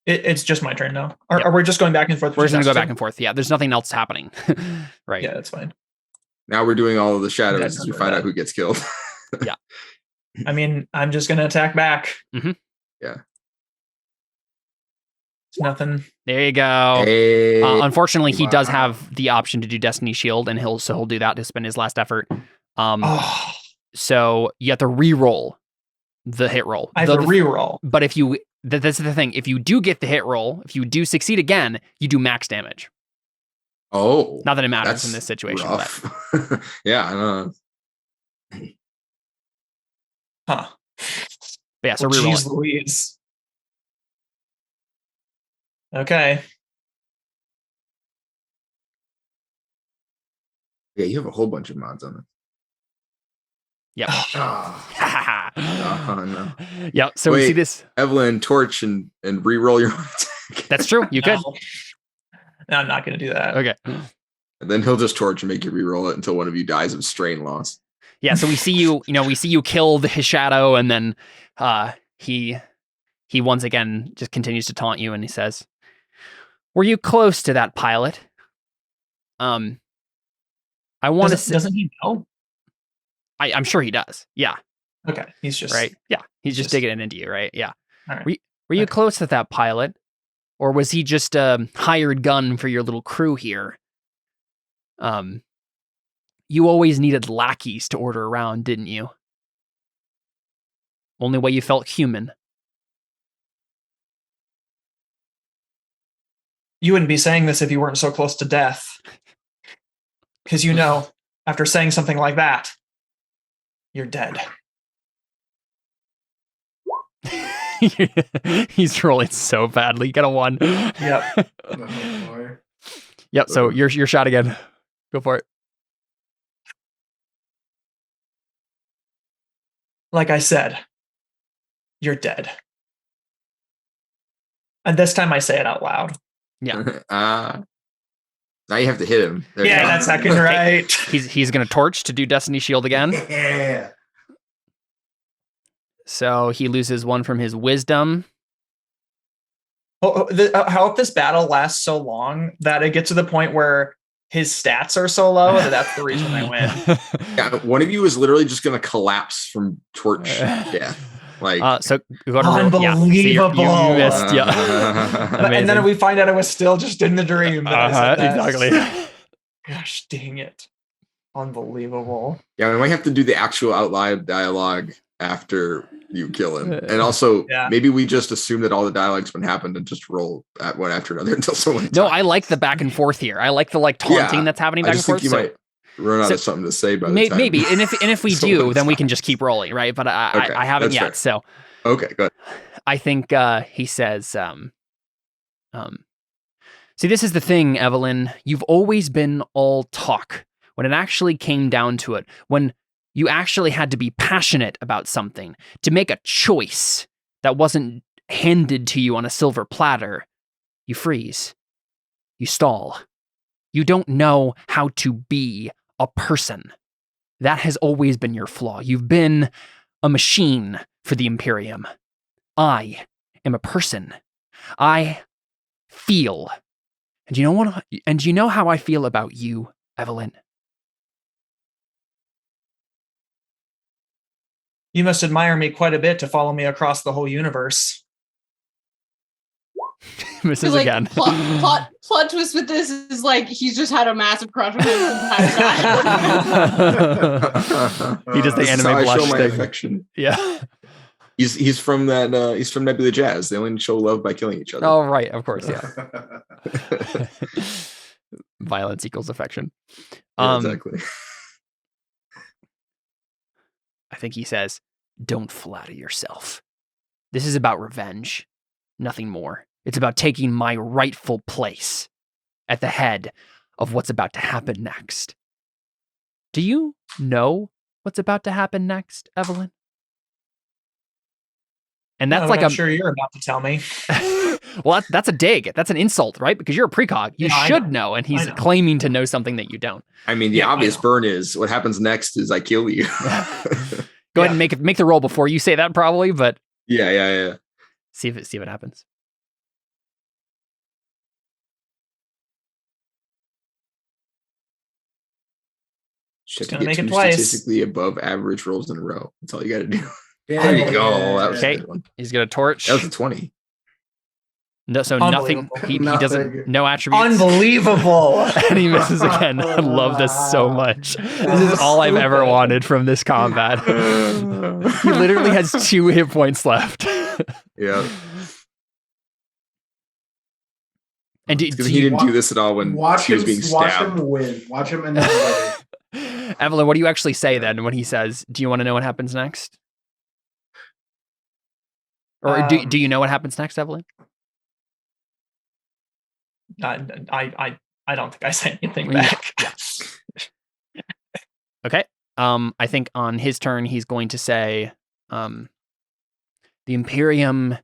Speaker 4: It's just my turn now. Are we just going back and forth?
Speaker 2: We're just going to go back and forth. Yeah, there's nothing else happening. Right.
Speaker 4: Yeah, that's fine.
Speaker 3: Now we're doing all of the shadows
Speaker 4: That's
Speaker 3: as we
Speaker 4: not
Speaker 3: find
Speaker 4: bad.
Speaker 3: out who gets killed.
Speaker 2: Yeah.
Speaker 4: I mean, I'm just going to attack back.
Speaker 2: Mm-hmm.
Speaker 3: Yeah.
Speaker 4: It's nothing.
Speaker 2: There you go.
Speaker 3: Hey.
Speaker 2: Unfortunately, he does
Speaker 3: Wow.
Speaker 2: have the option to do Destiny Shield, and he'll do that to spend his last effort.
Speaker 4: Oh,
Speaker 2: So you have to re-roll the hit roll.
Speaker 4: I have to reroll.
Speaker 2: But if you, that's the thing. If you do get the hit roll, if you do succeed again, you do max damage.
Speaker 3: Oh,
Speaker 2: Not that it matters
Speaker 3: that's
Speaker 2: in this situation, but
Speaker 3: rough. Yeah, I know.
Speaker 4: Huh.
Speaker 2: yeah. So
Speaker 4: Well,
Speaker 2: re-roll
Speaker 4: Jeez
Speaker 2: it.
Speaker 4: Louise. Okay.
Speaker 3: Yeah, you have a whole bunch of mods on it.
Speaker 2: Yep.
Speaker 3: Oh, no.
Speaker 2: Yep. So we see
Speaker 3: Wait.
Speaker 2: this.
Speaker 3: Evelyn, torch and re-roll your attack.
Speaker 2: That's true. You could.
Speaker 4: No, I'm not going to do that.
Speaker 2: Okay.
Speaker 3: And then he'll just torch and make you re-roll it until one of you dies of strain loss.
Speaker 2: Yeah. So we see you. We see you kill his shadow, and then he once again just continues to taunt you, and he says, "Were you close to that pilot?" I want to.
Speaker 4: Doesn't he know?
Speaker 2: I'm sure he does. Yeah.
Speaker 4: Okay. He's just
Speaker 2: Right. Yeah. He's just digging it into you. Right. Yeah.
Speaker 4: All right.
Speaker 2: Were you
Speaker 4: Okay.
Speaker 2: close to that pilot, or was he just a hired gun for your little crew here? You always needed lackeys to order around, didn't you? Only way you felt human.
Speaker 4: You wouldn't be saying this if you weren't so close to death. Because after saying something like that, you're dead.
Speaker 2: He's rolling so badly. You got a 1.
Speaker 4: Yep.
Speaker 2: Yep. So your shot again. Go for it.
Speaker 4: Like I said, you're dead. And this time I say it out loud.
Speaker 2: Yeah.
Speaker 3: Now you have to hit him. There
Speaker 4: Yeah, that's second right.
Speaker 2: He's gonna torch to do Destiny Shield again.
Speaker 1: Yeah.
Speaker 2: So he loses 1 from his wisdom.
Speaker 4: I hope this battle lasts so long that it gets to the point where his stats are so low that that's the reason I win.
Speaker 3: Yeah, one of you is literally just going to collapse from torch death. Like,
Speaker 2: so go to
Speaker 4: unbelievable.
Speaker 2: You missed, yeah.
Speaker 4: And then we find out it was still just in the dream.
Speaker 2: Exactly.
Speaker 4: Gosh, dang it. Unbelievable.
Speaker 3: Yeah, we might have to do the actual out loud dialogue after you kill him. And also, maybe we just assume that all the dialogue's been happened and just roll at one after another until someone.
Speaker 2: No, I like the back and forth here. I like the taunting that's happening back and forth.
Speaker 3: You might run out of something to say by the time.
Speaker 2: Maybe, and if we do, then we can just keep rolling, right? But I haven't yet. Fair. So
Speaker 3: okay, good.
Speaker 2: I think he says, see, this is the thing, Evelyn. You've always been all talk. When it actually came down to it, when you actually had to be passionate about something, to make a choice that wasn't handed to you on a silver platter, you freeze. You stall. You don't know how to be a person. That has always been your flaw. You've been a machine for the Imperium. I am a person. I feel. And you know how I feel about you, Evelyn?
Speaker 4: You must admire me quite a bit to follow me across the whole universe.
Speaker 2: Misses again.
Speaker 5: Plot twist with this is like he's just had a massive crush on him the entire time.
Speaker 2: He does the anime blush
Speaker 3: show my
Speaker 2: thing.
Speaker 3: affection.
Speaker 2: Yeah.
Speaker 3: He's from that. He's from Nebula Jazz. They only show love by killing each other.
Speaker 2: Oh right, of course, yeah. Violence equals affection.
Speaker 3: Exactly.
Speaker 2: I think he says, "Don't flatter yourself. This is about revenge, nothing more. It's about taking my rightful place at the head of what's about to happen next." Do you know what's about to happen next, Evelyn? And that's
Speaker 4: I'm sure you're about to tell me.
Speaker 2: Well, that's a dig. That's an insult, right? Because you're a precog. You should know. And he's claiming to know something that you don't.
Speaker 3: I mean, the obvious burn is what happens next is I kill you.
Speaker 2: Go ahead and make the roll before you say that, probably. But
Speaker 3: yeah.
Speaker 2: See what happens.
Speaker 3: Just
Speaker 4: gonna make it twice.
Speaker 3: Statistically above average rolls in a row. That's all you got to do.
Speaker 1: Yeah,
Speaker 3: there you go. That was a good one.
Speaker 2: He's gonna torch.
Speaker 3: That was a 20.
Speaker 2: No, so nothing. He doesn't. No attributes.
Speaker 4: Unbelievable.
Speaker 2: And he misses again. I love this so much. This is all I've ever wanted from this combat. He literally has 2 hit points left.
Speaker 3: Yeah.
Speaker 2: And
Speaker 3: he didn't do this at all when he was being stabbed.
Speaker 1: Watch him win. Watch him end up winning.
Speaker 2: Evelyn, what do you actually say then when he says, "Do you want to know what happens next?" Or do you know what happens next, Evelyn?
Speaker 4: I don't think I say anything back.
Speaker 2: Yeah. Okay. I think on his turn he's going to say, the Imperium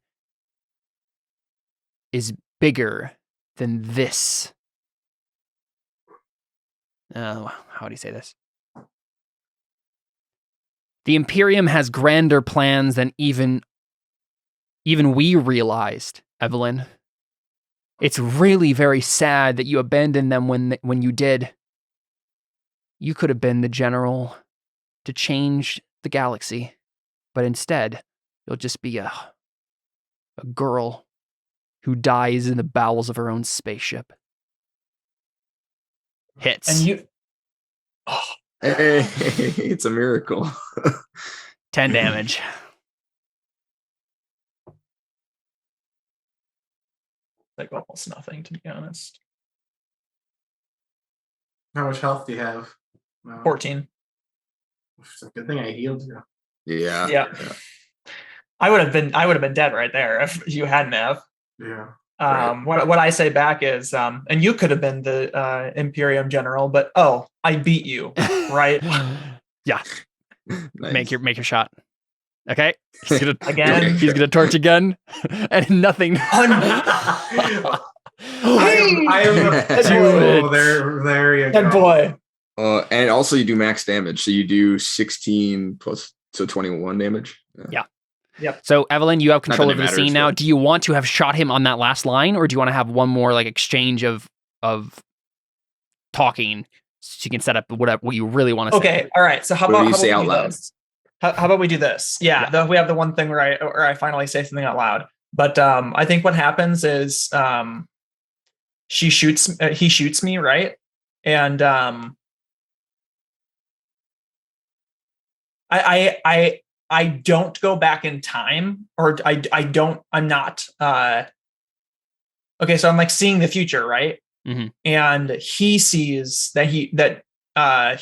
Speaker 2: is bigger than this. How would he say this? The Imperium has grander plans than even we realized, Evelyn. It's really very sad that you abandoned them when you did. You could have been the general to change the galaxy, but instead, you'll just be a girl who dies in the bowels of her own spaceship. Hits.
Speaker 4: And you...
Speaker 3: Hey, it's a miracle.
Speaker 2: 10 damage.
Speaker 4: Like almost nothing, to be honest.
Speaker 1: How much health do you have?
Speaker 4: 14.
Speaker 1: It's a good thing I healed you.
Speaker 3: Yeah.
Speaker 4: I would have been dead right there if you hadn't have.
Speaker 1: Yeah.
Speaker 4: What I say back is, and you could have been the Imperium general, but I beat you, right?
Speaker 2: Yeah.
Speaker 3: Nice.
Speaker 2: Make your shot. Okay. He's gonna
Speaker 4: Again.
Speaker 2: He's gonna torch again, and nothing.
Speaker 1: I
Speaker 2: Do
Speaker 1: am
Speaker 2: it.
Speaker 1: there you
Speaker 4: Good
Speaker 1: go.
Speaker 4: boy.
Speaker 3: And also you do max damage, so you do 16 plus 21 damage.
Speaker 2: Yeah. Yep. So Evelyn, you have control
Speaker 3: that
Speaker 2: of
Speaker 3: it
Speaker 2: the scene
Speaker 3: matters,
Speaker 2: now.
Speaker 3: but-
Speaker 2: Do you want to have shot him on that last line, or do you want to have one more like exchange of talking so you can set up what you really want to say?
Speaker 4: Okay. All right. So how
Speaker 3: What do
Speaker 4: about
Speaker 3: you say
Speaker 4: we
Speaker 3: out
Speaker 4: do
Speaker 3: loud?
Speaker 4: this? How about we do this? Yeah. We have the one thing where I finally say something out loud. But I think what happens is he shoots me, right? And I don't go back in time, or I'm not okay, so I'm like seeing the future, right?
Speaker 2: Mhm.
Speaker 4: And he sees that he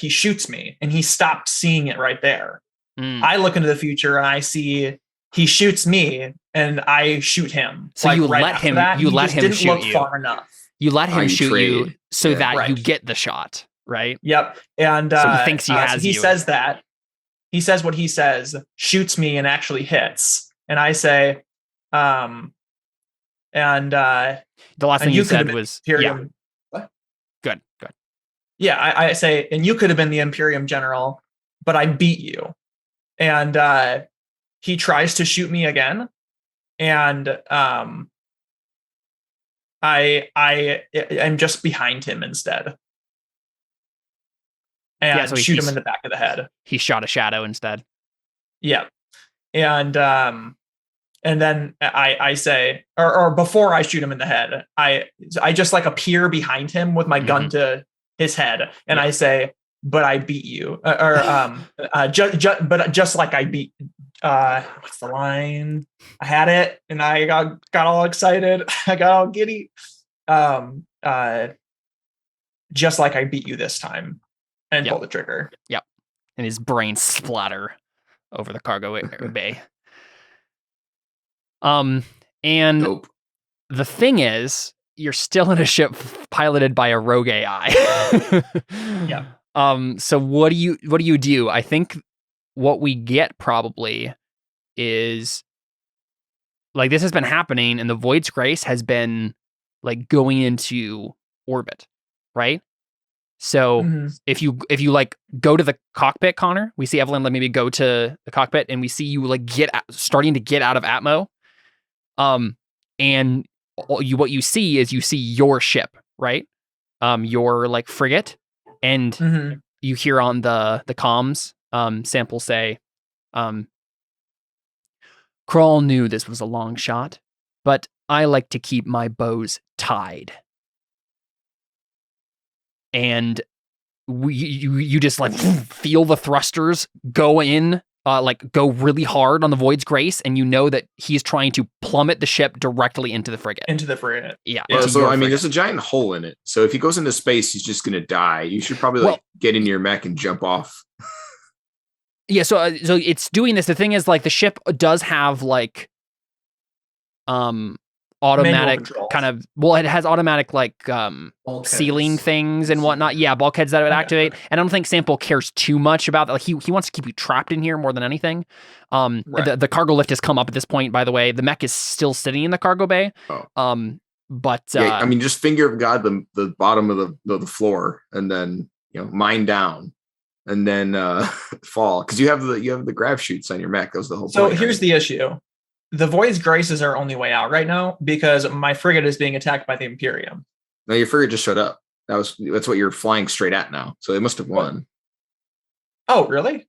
Speaker 4: shoots me, and he stopped seeing it right there. I look into the future and I see he shoots me and I shoot him.
Speaker 2: So you let him
Speaker 4: didn't
Speaker 2: shoot
Speaker 4: look
Speaker 2: you.
Speaker 4: far enough.
Speaker 2: You let him
Speaker 3: you
Speaker 2: shoot you
Speaker 3: trade.
Speaker 2: so
Speaker 3: Yeah.
Speaker 2: that you
Speaker 4: Right.
Speaker 2: get the shot, right?
Speaker 4: Yep. And
Speaker 2: So he thinks he has
Speaker 4: he
Speaker 2: you.
Speaker 4: says that. He says what he says, shoots me and actually hits. And I say,
Speaker 2: The last thing
Speaker 4: you
Speaker 2: you
Speaker 4: could have
Speaker 2: said
Speaker 4: been
Speaker 2: was
Speaker 4: Imperium.
Speaker 2: yeah. Good.
Speaker 4: Yeah, I say, and you could have been the Imperium general, but I beat you. And he tries to shoot me again, and I'm just behind him instead, and
Speaker 2: so
Speaker 4: shoot him in the back of the head.
Speaker 2: He shot a shadow instead.
Speaker 4: Yeah, and then I say, or before I shoot him in the head, I just like appear behind him with my gun to his head, and I say, but I beat you, but just like I beat. What's the line? I had it, and I got all excited. I got all giddy. Just like I beat you this time, and pull the trigger.
Speaker 2: Yep. And his brain splatter over the cargo bay. And
Speaker 3: Nope.
Speaker 2: the thing is, you're still in a ship piloted by a rogue AI.
Speaker 4: Yeah.
Speaker 2: So what do you do? I think what we get probably is like this has been happening, and the Void's Grace has been like going into orbit, right? So if you like go to the cockpit, Connor, we see Evelyn maybe go to the cockpit, and we see you like starting to get out of Atmo. And what you see is your ship, right? Your like frigate, and you hear on the comms, Sample say, Crawl knew this was a long shot, but I like to keep my bows tied. And you just like feel the thrusters go in, like go really hard on the Void's Grace, and you know that he's trying to plummet the ship directly into the frigate. Yeah.
Speaker 3: Well, so I mean, there's a giant hole in it. So if he goes into space, he's just gonna die. You should probably get into your mech and jump off.
Speaker 2: Yeah. So it's doing this. The thing is, like, the ship does have like automatic kind of, it has automatic like sealing things and whatnot. Yeah, bulkheads that it would activate. And I don't think Sample cares too much about that. Like he wants to keep you trapped in here more than anything. Right. The cargo lift has come up at this point, by the way. The mech is still sitting in the cargo bay. But
Speaker 3: yeah, I mean, just finger of God the bottom of the floor, and then mine down, and then fall, because you have the grab chutes on your mech. That was the whole point.
Speaker 4: So here's the issue. The Void's Grace is our only way out right now, because my frigate is being attacked by the Imperium.
Speaker 3: No, your frigate just showed up. That's what you're flying straight at now. So they must have won.
Speaker 4: Oh, really?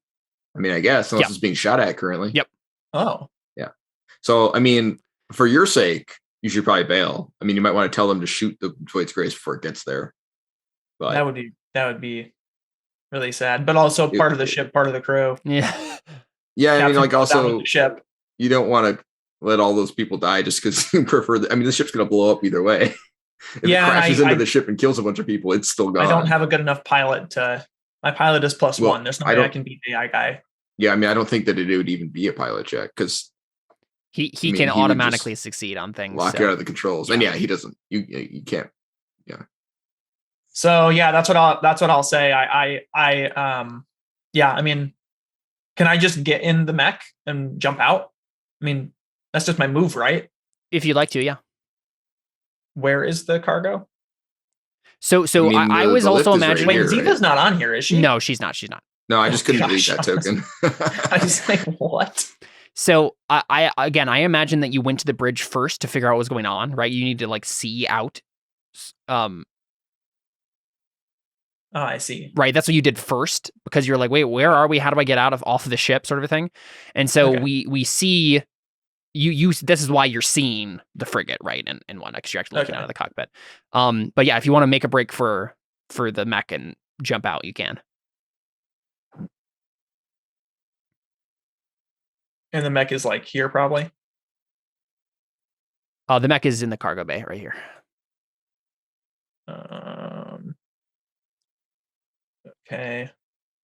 Speaker 3: I mean, I guess, unless it's being shot at currently.
Speaker 2: Yep.
Speaker 4: Oh.
Speaker 3: Yeah. So, I mean, for your sake, you should probably bail. I mean, you might want to tell them to shoot the Void's Grace before it gets there. But
Speaker 4: that would be really sad. But also part of the ship, part of the crew.
Speaker 2: Yeah.
Speaker 3: Yeah, I mean, like, also
Speaker 4: the ship.
Speaker 3: You don't want to let all those people die just because you prefer. I mean, the ship's going to blow up either way. If it crashes into the ship and kills a bunch of people, it's still gone.
Speaker 4: I don't have a good enough pilot to. My pilot is +1. There's no way I can beat the AI guy.
Speaker 3: Yeah, I mean, I don't think that it would even be a pilot check, because
Speaker 2: He
Speaker 3: I mean,
Speaker 2: can
Speaker 3: he would
Speaker 2: automatically
Speaker 3: just
Speaker 2: succeed on things.
Speaker 3: lock you out of the controls. And yeah, he doesn't. You can't.
Speaker 4: So yeah, that's what I'll say. Yeah, I mean, can I just get in the mech and jump out? I mean, that's just my move, right?
Speaker 2: If you'd like to, yeah.
Speaker 4: Where is the cargo?
Speaker 2: So
Speaker 3: I mean,
Speaker 2: I
Speaker 3: the
Speaker 2: was
Speaker 3: lift
Speaker 2: also
Speaker 3: is right
Speaker 2: imagining.
Speaker 3: here.
Speaker 4: Wait, Ziva's not on here, is she?
Speaker 2: No, she's not. She's not.
Speaker 3: No, I just couldn't delete
Speaker 4: gosh,
Speaker 3: that token.
Speaker 4: I was like, what?
Speaker 2: So I imagine that you went to the bridge first to figure out what was going on, right? You need to like see out.
Speaker 4: Oh, I see.
Speaker 2: Right, that's what you did first because you're like, wait, where are we? How do I get off of the ship, sort of a thing? And so we see you. This is why you're seeing the frigate, right? And one, because you're actually looking out of the cockpit. But yeah, if you want to make a break for the mech and jump out, you can.
Speaker 4: And the mech is like here, probably.
Speaker 2: The mech is in the cargo bay right here.
Speaker 4: Okay.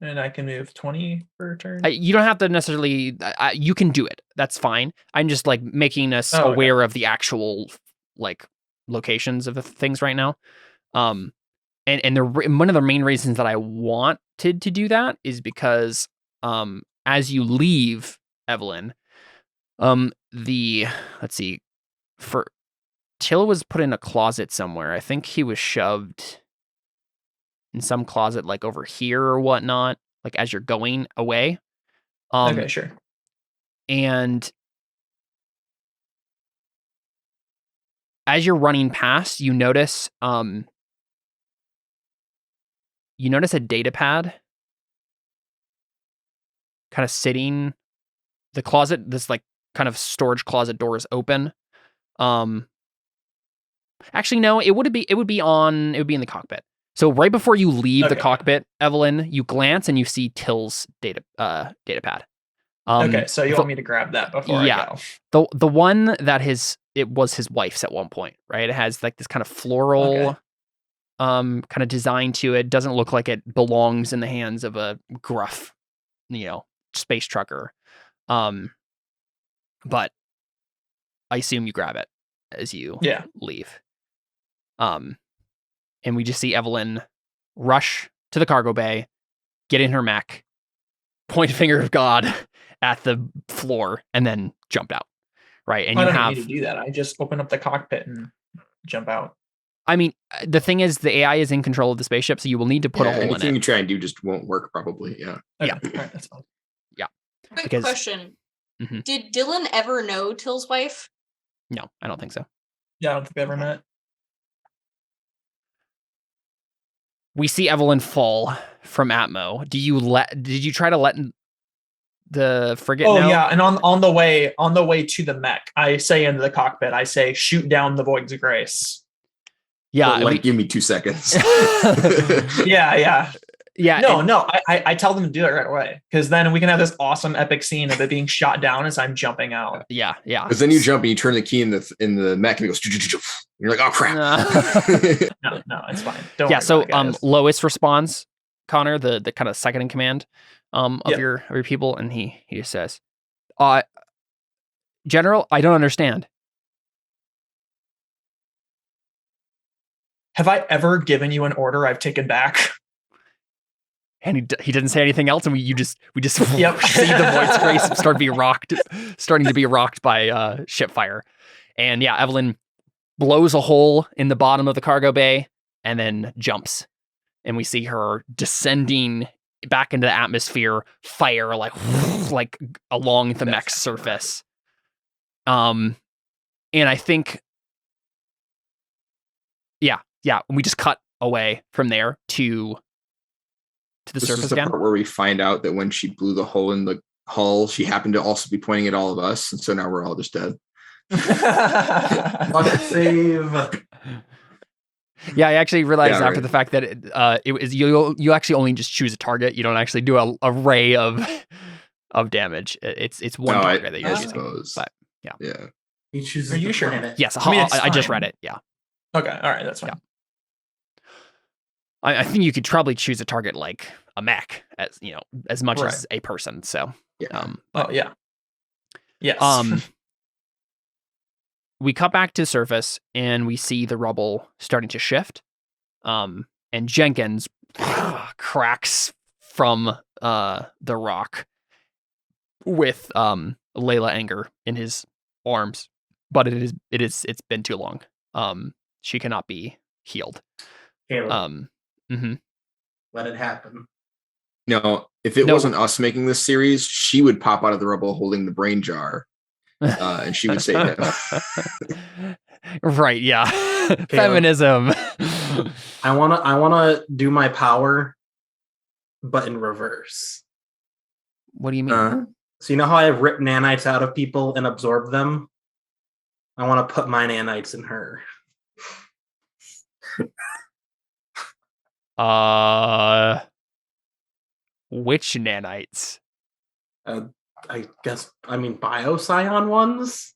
Speaker 4: And I can move 20 per turn.
Speaker 2: You don't have to necessarily. You can do it. That's fine. I'm just like making us aware of the actual like locations of the things right now. And one of the main reasons that I wanted to do that is because as you leave Evelyn, let's see, for Till was put in a closet somewhere. I think he was shoved in some closet like over here or whatnot, like as you're going away.
Speaker 4: Okay, sure.
Speaker 2: And as you're running past, you notice a data pad kind of sitting. The closet, this like kind of storage closet door is open. Actually, no, it would be in the cockpit. So right before you leave the cockpit, Evelyn, you glance and you see Till's data pad.
Speaker 4: Okay, so you want me to grab that before I
Speaker 2: go? The one that it was his wife's at one point, right? It has like this kind of floral kind of design to it. Doesn't look like it belongs in the hands of a gruff, space trucker. But I assume you grab it as you leave. And we just see Evelyn rush to the cargo bay, get in her mech, point a finger of God at the floor, and then jump out. Right. And
Speaker 4: I don't need to do that. I just open up the cockpit and jump out.
Speaker 2: I mean, the thing is, the AI is in control of the spaceship, so you will need to put a hole in it.
Speaker 3: Anything you try and do just won't work, probably. Yeah.
Speaker 2: Yeah.
Speaker 4: All right, that's fine.
Speaker 2: Yeah.
Speaker 5: Quick question. Mm-hmm. Did Dylan ever know Till's wife?
Speaker 2: No, I don't think so.
Speaker 4: Yeah, I don't think they ever met.
Speaker 2: We see Evelyn fall from Atmo. Did you try to let the frigate know?
Speaker 4: Oh yeah, and on the way to the mech, I say into the cockpit, I say, shoot down the Void's Grace.
Speaker 2: Yeah,
Speaker 3: give me 2 seconds.
Speaker 4: Yeah.
Speaker 2: Yeah.
Speaker 4: No. I tell them to do it right away, because then we can have this awesome epic scene of it being shot down as I'm jumping out.
Speaker 2: Yeah.
Speaker 3: Because then you jump and you turn the key in the mech and it goes. And you're like, oh crap.
Speaker 4: No, it's fine. Don't
Speaker 2: yeah. So
Speaker 4: about it,
Speaker 2: Lois responds, Connor, the kind of second in command of your people, and he just says, General, I don't understand.
Speaker 4: Have I ever given you an order I've taken back?
Speaker 2: And he didn't say anything else, and we just see the Void's Grace starting to be rocked by ship fire. And yeah, Evelyn blows a hole in the bottom of the cargo bay and then jumps, and we see her descending back into the atmosphere, fire like along the mech's surface. And I think we just cut away from there to the surface
Speaker 3: is the
Speaker 2: again.
Speaker 3: Part where we find out that when she blew the hole in the hull, she happened to also be pointing at all of us, and so now we're all just dead.
Speaker 1: Save.
Speaker 2: Yeah, I actually realized after the fact that it was you actually only just choose a target. You don't actually do a array of damage. It's one target that you're using.
Speaker 3: Suppose.
Speaker 2: But yeah.
Speaker 1: You choose.
Speaker 4: Are you sure?
Speaker 2: Yes, I just read it. Yeah.
Speaker 4: Okay. All right. That's fine.
Speaker 2: Yeah. I think you could probably choose a target like a mech, as much as a person. So,
Speaker 4: yeah. Yes.
Speaker 2: we cut back to surface and we see the rubble starting to shift. And Jenkins cracks from the rock with Layla Anger in his arms, but it's been too long. She cannot be healed.
Speaker 1: Caleb,
Speaker 2: Mm-hmm.
Speaker 1: let it happen.
Speaker 3: No, if it wasn't us making this series, she would pop out of the rubble holding the brain jar, and she would save him.
Speaker 2: Right? Yeah. Feminism.
Speaker 1: I wanna do my power, but in reverse.
Speaker 2: What do you mean?
Speaker 1: So you know how I rip nanites out of people and absorb them? I want to put my nanites in her.
Speaker 2: Which nanites?
Speaker 1: I guess bioscion ones.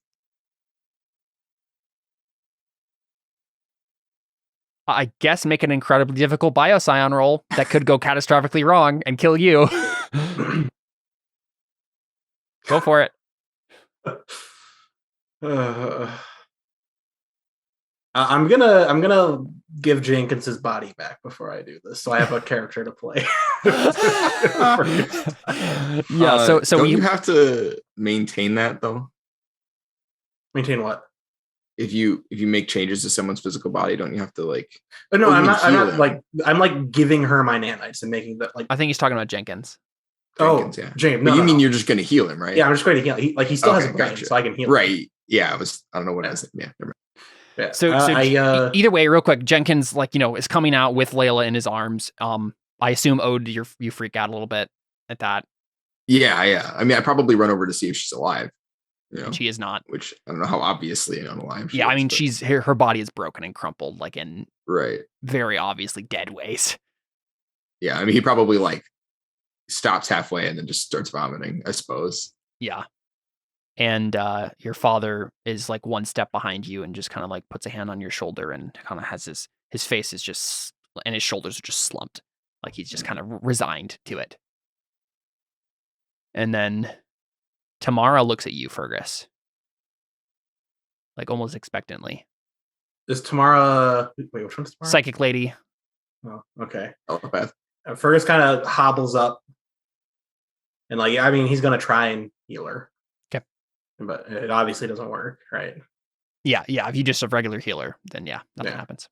Speaker 2: I guess make an incredibly difficult bioscion roll that could go catastrophically wrong and kill you. Go for it.
Speaker 1: I'm gonna give Jenkins his body back before I do this, so I have a character to play.
Speaker 2: Yeah. So
Speaker 3: don't you have to maintain that though?
Speaker 1: Maintain what?
Speaker 3: If you make changes to someone's physical body, don't you have to like?
Speaker 1: Oh, no, I'm not I'm giving her my nanites and making that like.
Speaker 2: I think he's talking about Jenkins.
Speaker 3: Jenkins, yeah.
Speaker 1: James.
Speaker 3: But you mean you're just going to heal him, right?
Speaker 1: Yeah, I'm just going to heal. He still has a brain,
Speaker 3: gotcha.
Speaker 1: so I can heal.
Speaker 3: Right.
Speaker 1: Him.
Speaker 3: Yeah. I don't know what I said. Yeah. Never mind.
Speaker 1: Yeah.
Speaker 2: So either way, real quick, Jenkins is coming out with Layla in his arms. I assume Ode, you freak out a little bit at that.
Speaker 3: Yeah. I mean, I probably run over to see if she's alive.
Speaker 2: And she is not.
Speaker 3: Which I don't know how obviously unalive.
Speaker 2: Yeah, I mean, she's her body is broken and crumpled, like in very obviously dead ways.
Speaker 3: Yeah, I mean, he probably stops halfway and then just starts vomiting, I suppose.
Speaker 2: Yeah. And your father is like one step behind you and just kind of like puts a hand on your shoulder and kind of has his face is just, and his shoulders are just slumped. Like he's just kind of resigned to it. And then Tamara looks at you, Fergus. Like almost expectantly.
Speaker 1: Is Tamara... Wait, which one's Tamara?
Speaker 2: Psychic lady.
Speaker 1: Oh, okay.
Speaker 3: Telepath.
Speaker 1: Fergus kind of hobbles up. And he's going to try and heal her.
Speaker 2: Okay.
Speaker 1: But it obviously doesn't work, right?
Speaker 2: Yeah. If you just a regular healer, then nothing happens.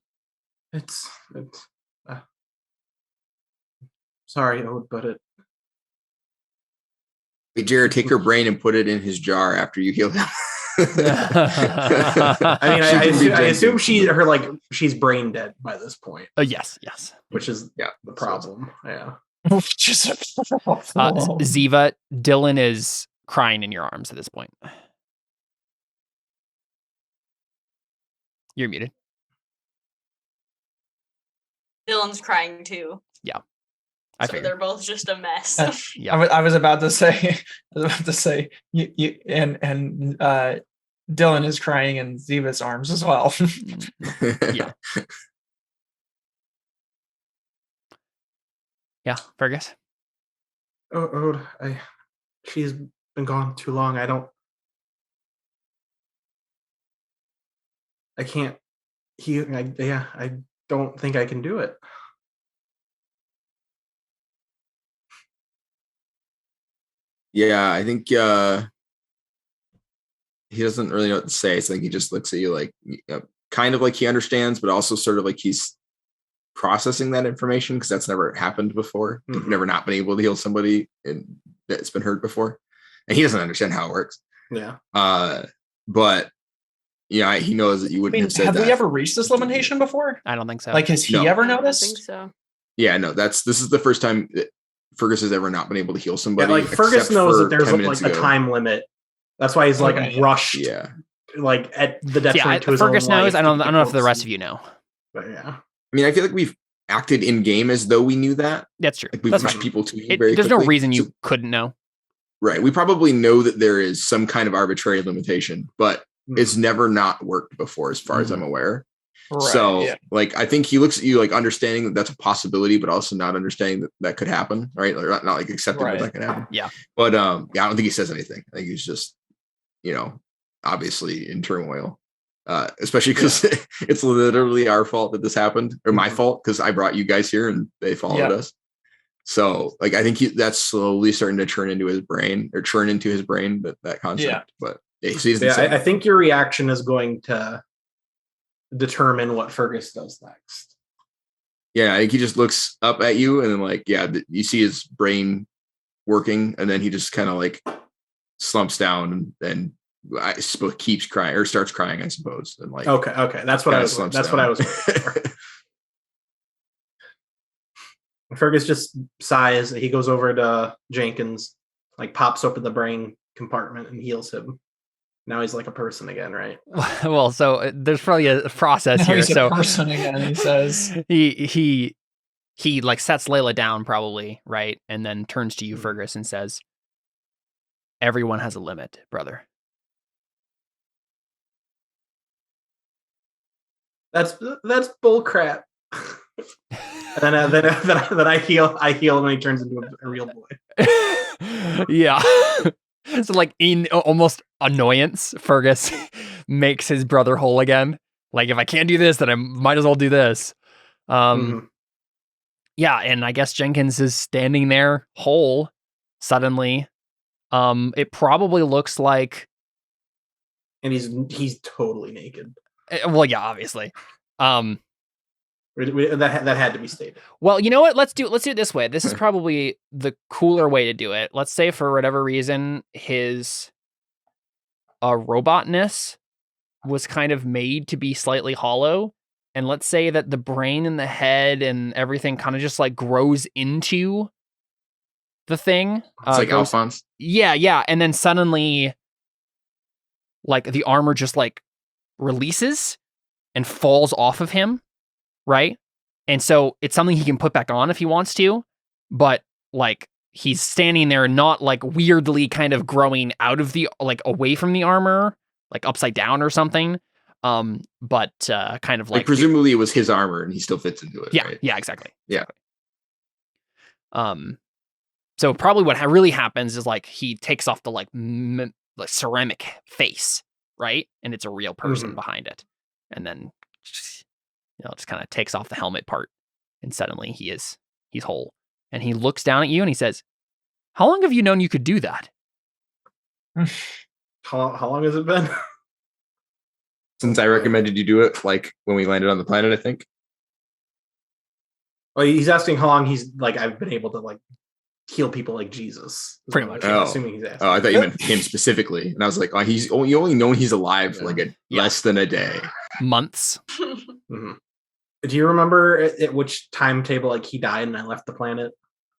Speaker 1: It's sorry, Ode, but it...
Speaker 3: Hey, Jared, take her brain and put it in his jar after you heal him.
Speaker 1: I assume she's brain dead by this point.
Speaker 2: Yes.
Speaker 1: Which is the problem. Yeah.
Speaker 2: Ziva, Dylan is crying in your arms at this point. You're muted.
Speaker 5: Dylan's crying too.
Speaker 2: Yeah.
Speaker 5: So they're both just a mess.
Speaker 2: Yeah.
Speaker 4: I was about to say you and Dylan is crying in Ziva's arms as well.
Speaker 2: Yeah. Yeah, Fergus.
Speaker 1: Oh, she's been gone too long. I can't heal. I don't think I can do it.
Speaker 3: Yeah, I think he doesn't really know what to say. So I think he just looks at you kind of like he understands, but also sort of like he's processing that information because that's never happened before.
Speaker 1: Mm-hmm.
Speaker 3: You've never not been able to heal somebody that's been hurt before. And he doesn't understand how it works.
Speaker 1: Yeah.
Speaker 3: But yeah, he knows that you wouldn't have said that.
Speaker 4: Have we ever reached this limitation before?
Speaker 2: I don't think so.
Speaker 4: Has he ever noticed?
Speaker 5: I don't think so.
Speaker 3: Yeah, no, this is the first time that Fergus has ever not been able to heal somebody.
Speaker 1: Yeah, Fergus knows that there's a time limit. That's why he's rushed.
Speaker 3: Yeah.
Speaker 1: At the detriment to his
Speaker 2: Fergus
Speaker 1: own
Speaker 2: knows.
Speaker 1: life.
Speaker 2: I don't know if the rest of you know.
Speaker 1: But yeah.
Speaker 3: I mean, I feel like we've acted in game as though we knew that.
Speaker 2: That's true.
Speaker 3: We've pushed people to very
Speaker 2: There's
Speaker 3: quickly.
Speaker 2: no reason you couldn't know.
Speaker 3: Right. We probably know that there is some kind of arbitrary limitation, but it's never not worked before as far as I'm aware. Right, so I think he looks at you understanding that that's a possibility, but also not understanding that could happen. Right. Not accepting that could happen.
Speaker 2: Yeah.
Speaker 3: But I don't think he says anything. I think he's just, obviously in turmoil. especially because it's literally our fault that this happened, or my fault because I brought you guys here and they followed us. So like I think that's slowly starting to churn into his brain that concept. But
Speaker 1: I think your reaction is going to determine what Fergus does next.
Speaker 3: Yeah, I think he just looks up at you and then like you see his brain working, and then he just kind of like slumps down and I suppose keeps crying or starts crying, I suppose. And like
Speaker 1: okay, that's what I was. That's what I was. Fergus just sighs. He goes over to Jenkins, like pops open the brain compartment and heals him. Now he's like a person again, right?
Speaker 2: Well, so there's probably a process
Speaker 4: Now
Speaker 2: here.
Speaker 4: he's
Speaker 2: So
Speaker 4: a person again, he says.
Speaker 2: he like sets Layla down probably, right? And then turns to you, Fergus, and says, "Everyone has a limit, brother."
Speaker 1: That's bull crap. Then I heal him and he turns into a real boy.
Speaker 2: Yeah. So like in almost annoyance, Fergus makes his brother whole again. Like if I can't do this, then I might as well do this. Yeah, and I guess Jenkins is standing there whole suddenly. It probably looks like,
Speaker 1: and he's totally naked.
Speaker 2: Well, yeah, obviously.
Speaker 1: That had to be stated.
Speaker 2: Well, you know what? Let's do it this way. This is probably the cooler way to do it. Let's say for whatever reason his robotness was kind of made to be slightly hollow, and let's say that the brain and the head and everything kind of just like grows into the thing.
Speaker 3: It's like Alphonse.
Speaker 2: Yeah, and then suddenly, like the armor just like releases and falls off of him. Right? And so it's something he can put back on if he wants to, but like he's standing there not like weirdly kind of growing out of the, like away from the armor, like upside down or something. But kind of like
Speaker 3: presumably it was his armor and he still fits into it.
Speaker 2: Yeah,
Speaker 3: right?
Speaker 2: Yeah, exactly.
Speaker 3: Yeah.
Speaker 2: So probably what really happens is like he takes off the like ceramic face, right? And it's a real person behind it. And then just kind of takes off the helmet part, and suddenly he's whole. And he looks down at you and he says, "How long have you known you could do that?"
Speaker 1: How long has it been?
Speaker 3: Since I recommended you do it, like when we landed on the planet, I think.
Speaker 1: Well, he's asking how long he's like I've been able to like heal people like Jesus.
Speaker 2: Pretty much.
Speaker 1: I'm assuming he's asking.
Speaker 3: Oh, I thought you meant him specifically, and I was like, oh, you only know he's alive for like less than a day.
Speaker 2: Months.
Speaker 1: Do you remember at which timetable like he died and I left the planet?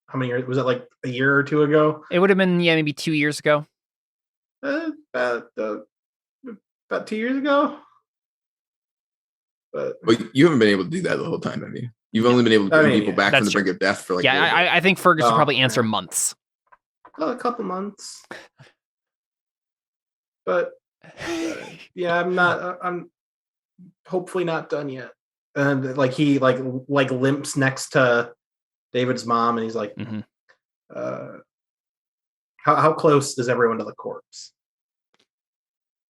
Speaker 1: How many years was it? Like a year or two ago?
Speaker 2: It would have been maybe 2 years ago.
Speaker 1: About 2 years ago. But
Speaker 3: you haven't been able to do that the whole time, have you? You've only been able to bring people back from the brink of death for like.
Speaker 2: Yeah, I think Fergus would probably answer months.
Speaker 1: A couple months. But yeah, I'm hopefully not done yet. And like he like limps next to David's mom, and he's like, how close is everyone to the corpse?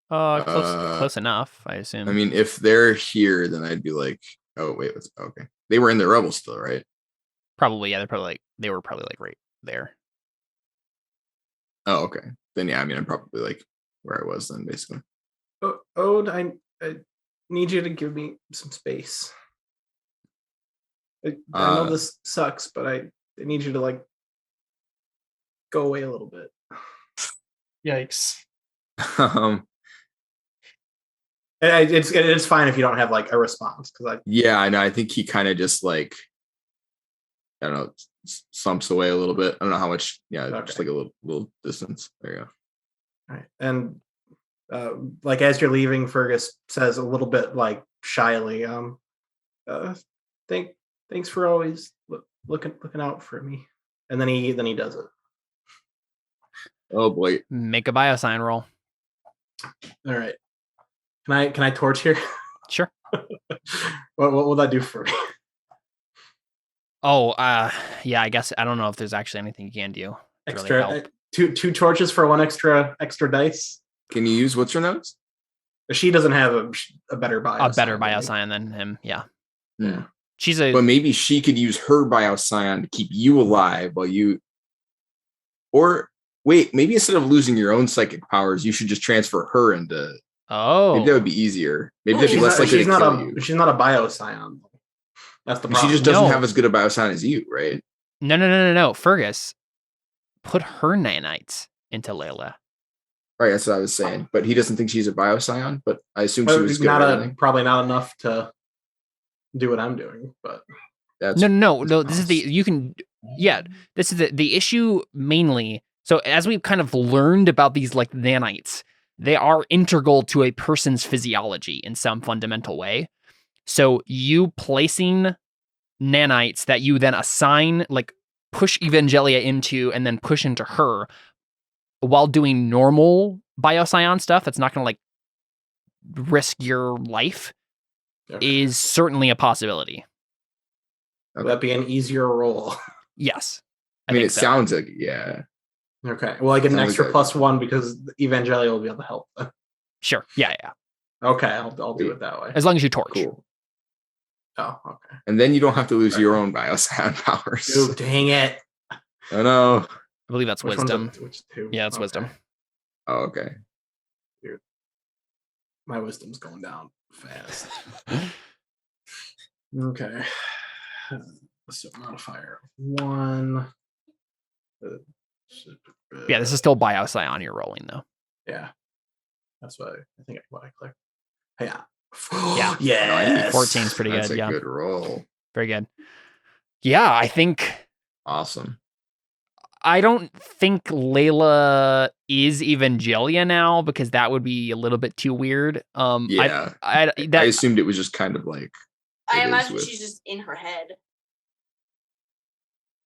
Speaker 2: Close enough, I assume.
Speaker 3: I mean, if they're here, then I'd be like, oh wait, okay. They were in the rubble still, right?
Speaker 2: Probably, yeah. They were probably like right there.
Speaker 3: Oh, okay. Then yeah, I mean, I'm probably like where I was then, basically.
Speaker 1: Oh, I need you to give me some space. I know this sucks, but I need you to like go away a little bit.
Speaker 4: Yikes.
Speaker 1: It's fine if you don't have like a response because
Speaker 3: I know. I think he kind of just like I don't know, slumps away a little bit. I don't know how much. Yeah, okay. Just like a little distance. There you go.
Speaker 1: All right, and like as you're leaving, Fergus says a little bit like shyly, thanks for always looking out for me. And then he does it.
Speaker 3: Oh boy!
Speaker 2: Make a biosign roll.
Speaker 1: All right. Can I torch here?
Speaker 2: Sure.
Speaker 1: What will that do for me?
Speaker 2: Oh, yeah. I guess I don't know if there's actually anything you can do.
Speaker 1: Extra really two torches for one extra dice.
Speaker 3: Can you use what's your notes?
Speaker 1: She doesn't have a better bioscience.
Speaker 2: A better bioscience than him. Yeah.
Speaker 1: Yeah.
Speaker 3: But maybe she could use her bioscion to keep you alive while you. Or wait, maybe instead of losing your own psychic powers, you should just transfer her into.
Speaker 2: Oh,
Speaker 3: maybe that would be easier. Maybe that'd be less likely to kill you.
Speaker 1: She's not a bioscion. That's the problem.
Speaker 3: She just doesn't have as good a bioscion as you, right?
Speaker 2: No. Fergus, put her nanites into Layla.
Speaker 3: Right, that's what I was saying. But he doesn't think she's a bioscion. But I assume she was good.
Speaker 1: Probably not enough to do what I'm doing. But
Speaker 2: that's no. This is this is the issue mainly. So as we've kind of learned about these like nanites, they are integral to a person's physiology in some fundamental way. So you placing nanites that you then assign, like push Evangelia into and then push into her while doing normal bioscion stuff that's not going to like risk your life is certainly a possibility.
Speaker 1: Would that be an easier roll?
Speaker 2: Yes.
Speaker 3: I mean, it sounds like, yeah.
Speaker 1: Okay. Well, I get an extra +1 because Evangelia will be able to help.
Speaker 2: Sure. Yeah.
Speaker 1: Okay, I'll do it that way.
Speaker 2: As long as you torch.
Speaker 3: Cool.
Speaker 1: Oh, okay.
Speaker 3: And then you don't have to lose your own bioscion powers.
Speaker 1: Dude, dang it.
Speaker 3: Oh, no.
Speaker 2: I believe that's wisdom.
Speaker 1: Which two?
Speaker 2: Yeah, it's wisdom.
Speaker 3: Oh, okay.
Speaker 1: Dude, my wisdom's going down fast. Okay. So modifier 1.
Speaker 2: Yeah, this is still bioscion you're rolling though.
Speaker 1: Yeah. That's what I think what I clicked. Yeah.
Speaker 2: Yeah.
Speaker 1: Yes.
Speaker 2: 14 is pretty good.
Speaker 3: That's a good roll.
Speaker 2: Very good. Yeah, I think.
Speaker 3: Awesome.
Speaker 2: I don't think Layla is Evangelia now because that would be a little bit too weird.
Speaker 3: Yeah. I assumed it was just kind of like.
Speaker 5: I imagine she's just in her head.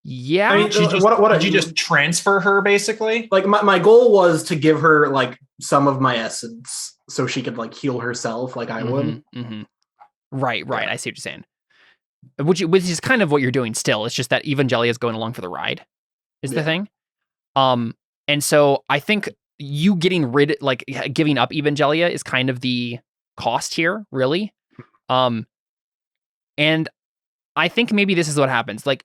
Speaker 2: Yeah.
Speaker 4: I mean, did you just transfer her basically?
Speaker 1: Like my goal was to give her like some of my essence so she could like heal herself like I would.
Speaker 2: Mm-hmm. Right. I see what you're saying. Which is kind of what you're doing still. It's just that Evangelia is going along for the ride is the thing. And so I think you giving up Evangelia is kind of the cost here, really. And I think maybe this is what happens. Like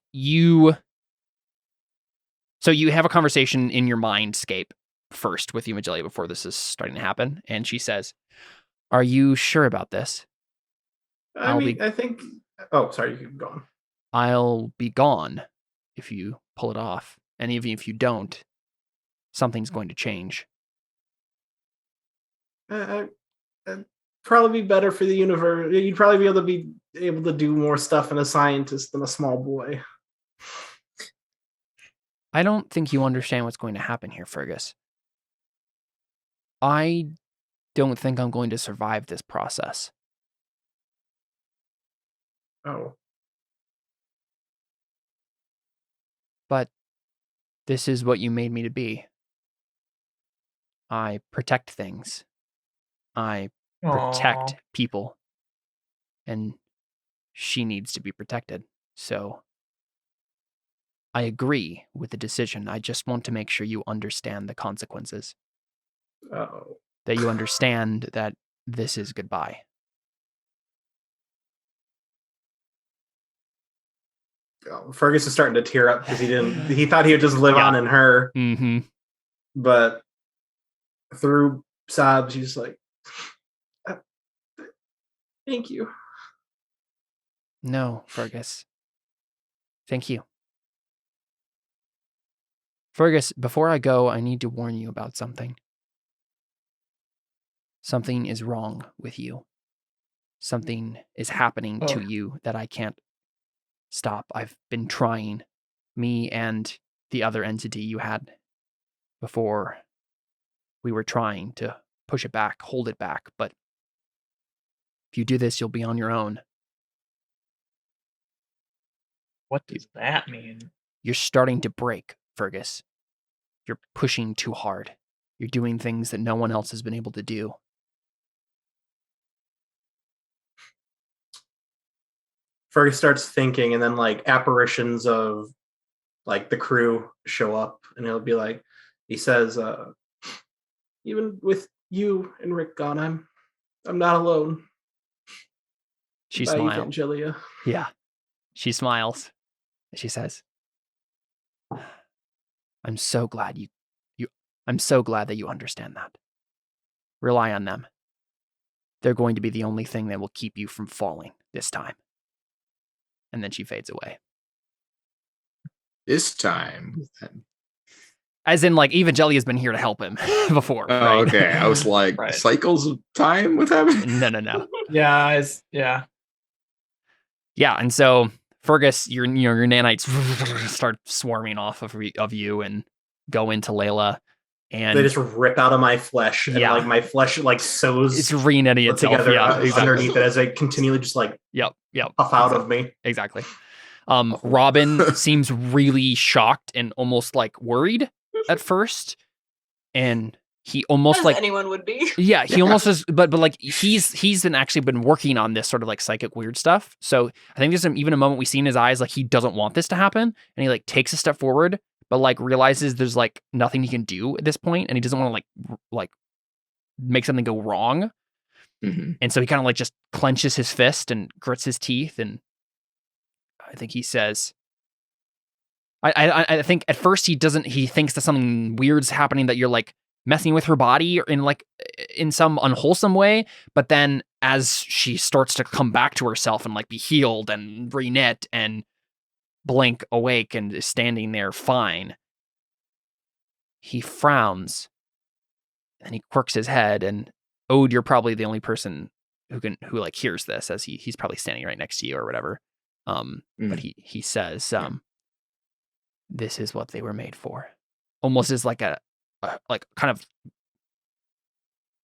Speaker 2: so you have a conversation in your mindscape first with Evangelia before this is starting to happen. And she says, "Are you sure about this?"
Speaker 1: I think. Oh, sorry, you can go on.
Speaker 2: I'll be gone if you pull it off. And even if you don't, something's going to change.
Speaker 1: Probably be better for the universe. You'd probably be able to do more stuff in a scientist than a small boy.
Speaker 2: I don't think you understand what's going to happen here, Fergus. I don't think I'm going to survive this process.
Speaker 1: Oh.
Speaker 2: But this is what you made me to be. I protect things. I protect people. And she needs to be protected. So I agree with the decision. I just want to make sure you understand the consequences.
Speaker 1: Oh.
Speaker 2: That you understand that this is goodbye.
Speaker 1: Fergus is starting to tear up because he thought he would just live on in her.
Speaker 2: Mm-hmm.
Speaker 1: But through sobs, he's like, thank you.
Speaker 2: No, Fergus. Thank you. Fergus, before I go, I need to warn you about something. Something is wrong with you. Something is happening to you that I can't stop. I've been trying, me and the other entity you had before. We were trying to push it back, hold it back, but if you do this, you'll be on your own.
Speaker 4: What does that mean?
Speaker 2: You're starting to break, Fergus. You're pushing too hard. You're doing things that no one else has been able to do.
Speaker 1: Fergus starts thinking, and then like apparitions of like the crew show up, and he'll be like, he says, even with you and Rick gone, I'm not alone.
Speaker 2: She
Speaker 1: Bye,
Speaker 2: smiles.
Speaker 1: Evangelia.
Speaker 2: Yeah. She smiles. She says, I'm so glad I'm so glad that you understand that. Rely on them. They're going to be the only thing that will keep you from falling this time. And then she fades away.
Speaker 3: This time.
Speaker 2: As in, like, Evangelia's been here to help him before.
Speaker 3: Oh,
Speaker 2: right?
Speaker 3: okay. I was like,
Speaker 4: Right.
Speaker 3: cycles of time with happening?
Speaker 2: No.
Speaker 4: Yeah,
Speaker 2: Yeah, and so Fergus, your nanites start swarming off of you and go into Layla, and
Speaker 1: They just rip out of my flesh, and
Speaker 2: Yeah.
Speaker 1: like my flesh like sews
Speaker 2: it's reuniting itself.
Speaker 1: together
Speaker 2: Yeah, exactly.
Speaker 1: underneath it as they continually just like
Speaker 2: Yep.
Speaker 1: puff out of me.
Speaker 2: Exactly. Robin seems really shocked and almost like worried at first, and he almost
Speaker 5: As
Speaker 2: like
Speaker 5: anyone would be.
Speaker 2: yeah, he almost is, but like he's been working on this sort of like psychic weird stuff. So I think there's even a moment we see in his eyes like he doesn't want this to happen, and he like takes a step forward, but like realizes there's like nothing he can do at this point, and he doesn't want to like make something go wrong, and so he kind of like just clenches his fist and grits his teeth, and I think he says, I think at first he thinks that something weird's happening, that you're like messing with her body in some unwholesome way. But then as she starts to come back to herself and like be healed and reknit and blink awake and is standing there fine, he frowns and he quirks his head, and Ode, you're probably the only person who like hears this, as he's probably standing right next to you or whatever. But he says, this is what they were made for. Almost as like a like kind of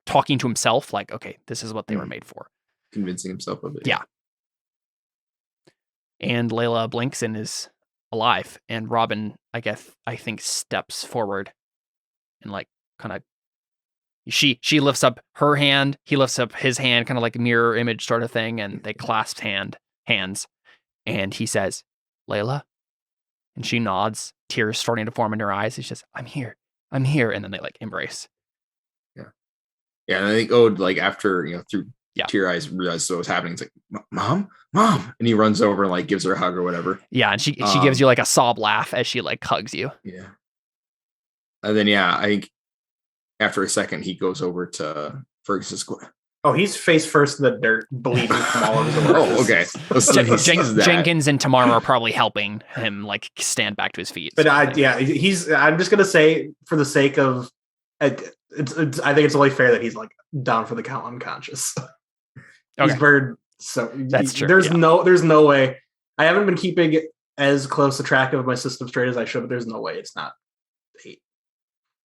Speaker 2: talking to himself, like, okay, this is what they were made for.
Speaker 3: Convincing himself of it.
Speaker 2: Yeah. And Layla blinks and is alive. And Robin, I think steps forward and like kind of she lifts up her hand, he lifts up his hand, kind of like a mirror image sort of thing, and they clasp hands. And he says, Layla? And she nods, tears starting to form in her eyes. He says, I'm here. And then they like embrace.
Speaker 3: Yeah. And I think like after, through tear eyes, realizes what was happening. It's like, Mom. And he runs over and like gives her a hug or whatever.
Speaker 2: Yeah. And she gives you like a sob laugh as she like hugs you.
Speaker 3: Yeah. And then, I think after a second, he goes over to Fergus's.
Speaker 1: Oh, he's face first in the dirt, bleeding from all over the
Speaker 3: Oh, okay.
Speaker 2: Jenkins and Tamara are probably helping him like stand back to his feet.
Speaker 1: But I'm just gonna say, for the sake of I think it's only fair that he's like down for the count unconscious.
Speaker 2: Okay.
Speaker 1: He's burned, so
Speaker 2: that's true.
Speaker 1: There's no way. I haven't been keeping as close a track of my system straight as I should, but there's no way it's not 8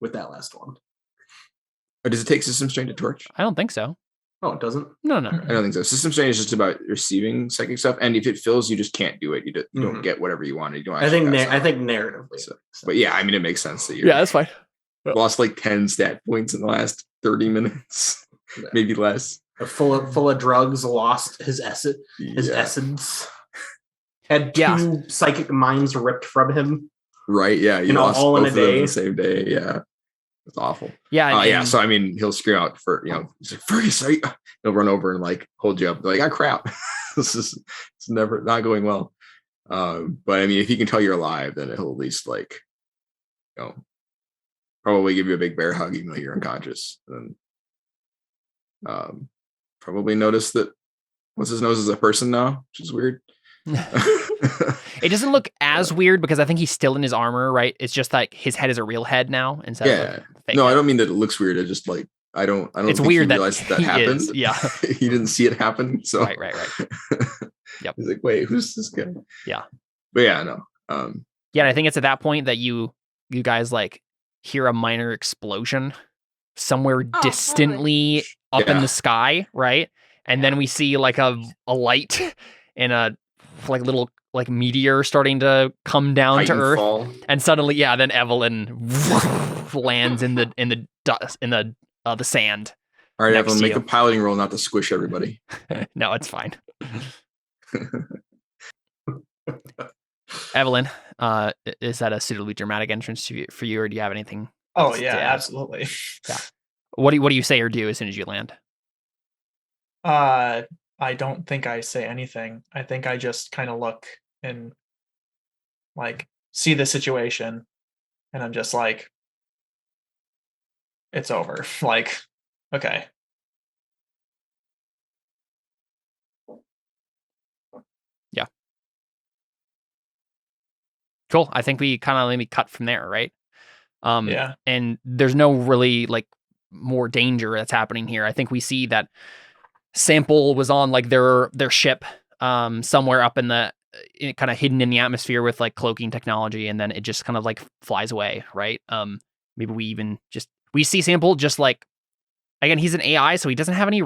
Speaker 1: with that last one.
Speaker 3: Or does it take system strain to torch?
Speaker 2: I don't think so.
Speaker 1: Oh, it doesn't?
Speaker 2: No.
Speaker 3: I don't think so. System strain is just about receiving psychic stuff, and if it fills, you just can't do it. You don't get whatever you want. You don't.
Speaker 1: I think narratively.
Speaker 3: So, but yeah, I mean, it makes sense that you
Speaker 2: that's fine.
Speaker 3: Lost like 10 stat points in the last 30 minutes, maybe less.
Speaker 1: Full of drugs, lost his essence. Had 2 psychic minds ripped from him.
Speaker 3: Right? Yeah, you lost
Speaker 1: all in a day.
Speaker 3: The same day. Yeah. It's awful.
Speaker 2: Yeah.
Speaker 3: So I mean, he'll scream out for he's like, Fergus, he'll run over and like hold you up. Like, oh crap, it's never not going well. But I mean, if he can tell you're alive, then he'll at least like, probably give you a big bear hug even though you're unconscious. And probably notice that what's his nose is a person now, which is weird.
Speaker 2: It doesn't look as weird because I think he's still in his armor, right? It's just like his head is a real head now instead of fake
Speaker 3: no,
Speaker 2: head.
Speaker 3: I don't mean that it looks weird. It's just like I don't
Speaker 2: it's
Speaker 3: think
Speaker 2: weird
Speaker 3: he realized that happened.
Speaker 2: Yeah.
Speaker 3: He didn't see it happen. So
Speaker 2: right. Yep.
Speaker 3: He's like, wait, who's this guy?
Speaker 2: Yeah.
Speaker 3: But yeah, no.
Speaker 2: Yeah, and I think it's at that point that you guys like hear a minor explosion somewhere distantly up in the sky, right? And then we see like a light and a like little like meteor starting to come down to Earth, and suddenly, then Evelyn lands in the dust in the sand.
Speaker 3: All right, Evelyn, make a piloting roll not to squish everybody.
Speaker 2: No, it's fine. Evelyn, is that a suitably dramatic entrance for you, or do you have anything?
Speaker 4: Oh yeah, absolutely.
Speaker 2: Yeah. What do you say or do as soon as you land?
Speaker 4: I don't think I say anything. I think I just kind of look and like see the situation, and I'm just like, it's over. Like, okay.
Speaker 2: Yeah. Cool. I think we kind of maybe cut from there, right?
Speaker 4: Yeah.
Speaker 2: And there's no really like more danger that's happening here. I think we see that Sample was on like their ship somewhere up in the kind of hidden in the atmosphere with like cloaking technology, and then it just kind of like flies away, right? Maybe we see Sample just like, again, he's an AI, so he doesn't have any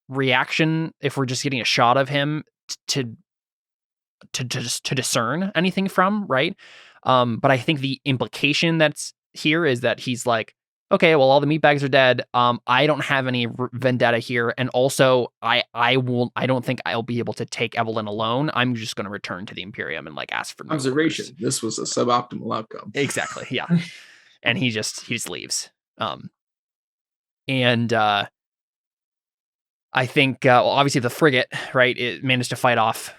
Speaker 2: reaction if we're just getting a shot of him to discern anything from, right? But I think the implication that's here is that he's like, okay, well, all the meatbags are dead. I don't have any vendetta here, and also I don't think I'll be able to take Evelyn alone. I'm just going to return to the Imperium and like ask for
Speaker 3: observation.
Speaker 2: orders.
Speaker 3: This was a suboptimal outcome.
Speaker 2: Exactly, yeah. And he just leaves. And I think well, obviously the frigate, right? It managed to fight off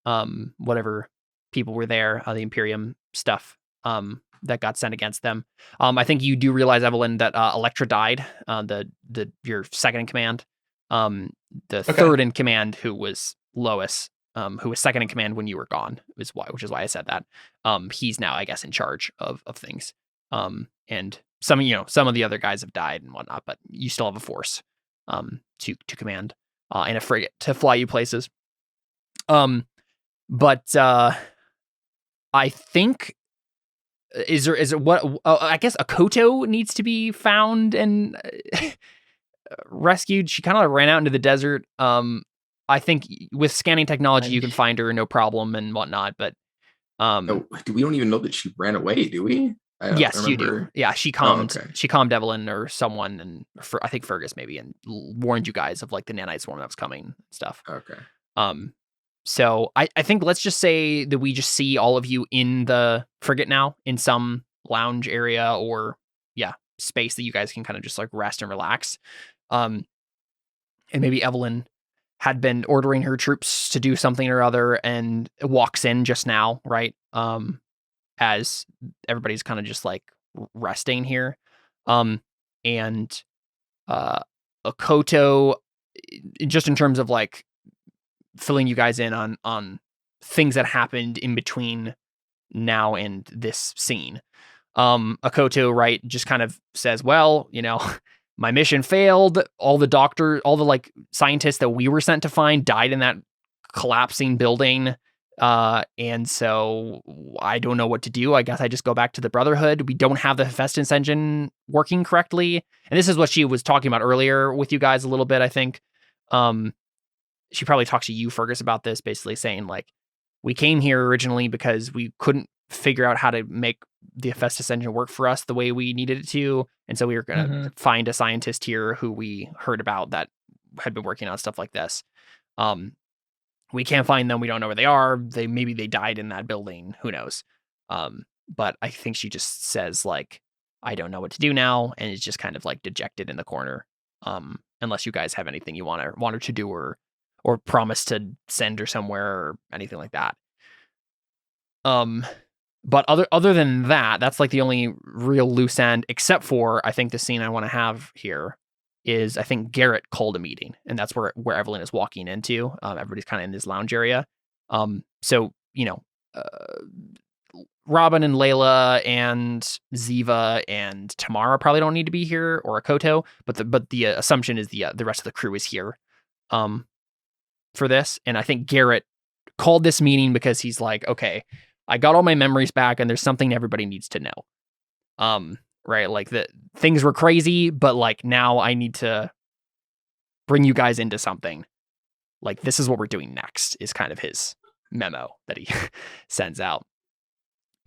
Speaker 2: whatever people were there, the Imperium stuff that got sent against them. I think you do realize, Evelyn, that Electra died, your second in command. The third in command, who was Lois, who was second in command when you were gone, which is why I said that. He's now, I guess, in charge of things. And some of the other guys have died and whatnot, but you still have a force to command and a frigate to fly you places. But I think I guess Akoto needs to be found and rescued. She kind of ran out into the desert. I think with scanning technology you can find her no problem and whatnot, but
Speaker 3: we don't even know that she ran away, do we?
Speaker 2: Yes, remember. You do. Yeah, she calmed Evelyn or someone, and I think Fergus maybe, and warned you guys of like the nanite swarm that was coming and stuff.
Speaker 3: Okay.
Speaker 2: So I think let's just say that we just see all of you in the frigate now in some lounge area or space that you guys can kind of just like rest and relax. And maybe Evelyn had been ordering her troops to do something or other and walks in just now, right? As everybody's kind of just like resting here. And Akoto, just in terms of like filling you guys in on things that happened in between now and this scene. Akoto, right, just kind of says, well, my mission failed. All the like scientists that we were sent to find died in that collapsing building. And so I don't know what to do. I guess I just go back to the Brotherhood. We don't have the Hephaestus engine working correctly. And this is what she was talking about earlier with you guys a little bit, I think. She probably talks to you, Fergus, about this, basically saying like, we came here originally because we couldn't figure out how to make the Hephaestus engine work for us the way we needed it to. And so we were going to find a scientist here who we heard about that had been working on stuff like this. We can't find them. We don't know where they are. Maybe they died in that building. Who knows? But I think she just says like, I don't know what to do now. And is just kind of like dejected in the corner. Unless you guys have anything you want her to do or promise to send her somewhere or anything like that. But other than that, that's like the only real loose end, except for I think the scene I want to have here is I think Garrett called a meeting, and that's where Evelyn is walking into. Everybody's kind of in this lounge area. So Robin and Layla and Ziva and Tamara probably don't need to be here, or Akoto, but the assumption is the rest of the crew is here for this. And I think Garrett called this meeting because he's like, okay, I got all my memories back and there's something everybody needs to know. Right? Like things were crazy, but like now I need to bring you guys into something. Like this is what we're doing next is kind of his memo that he sends out.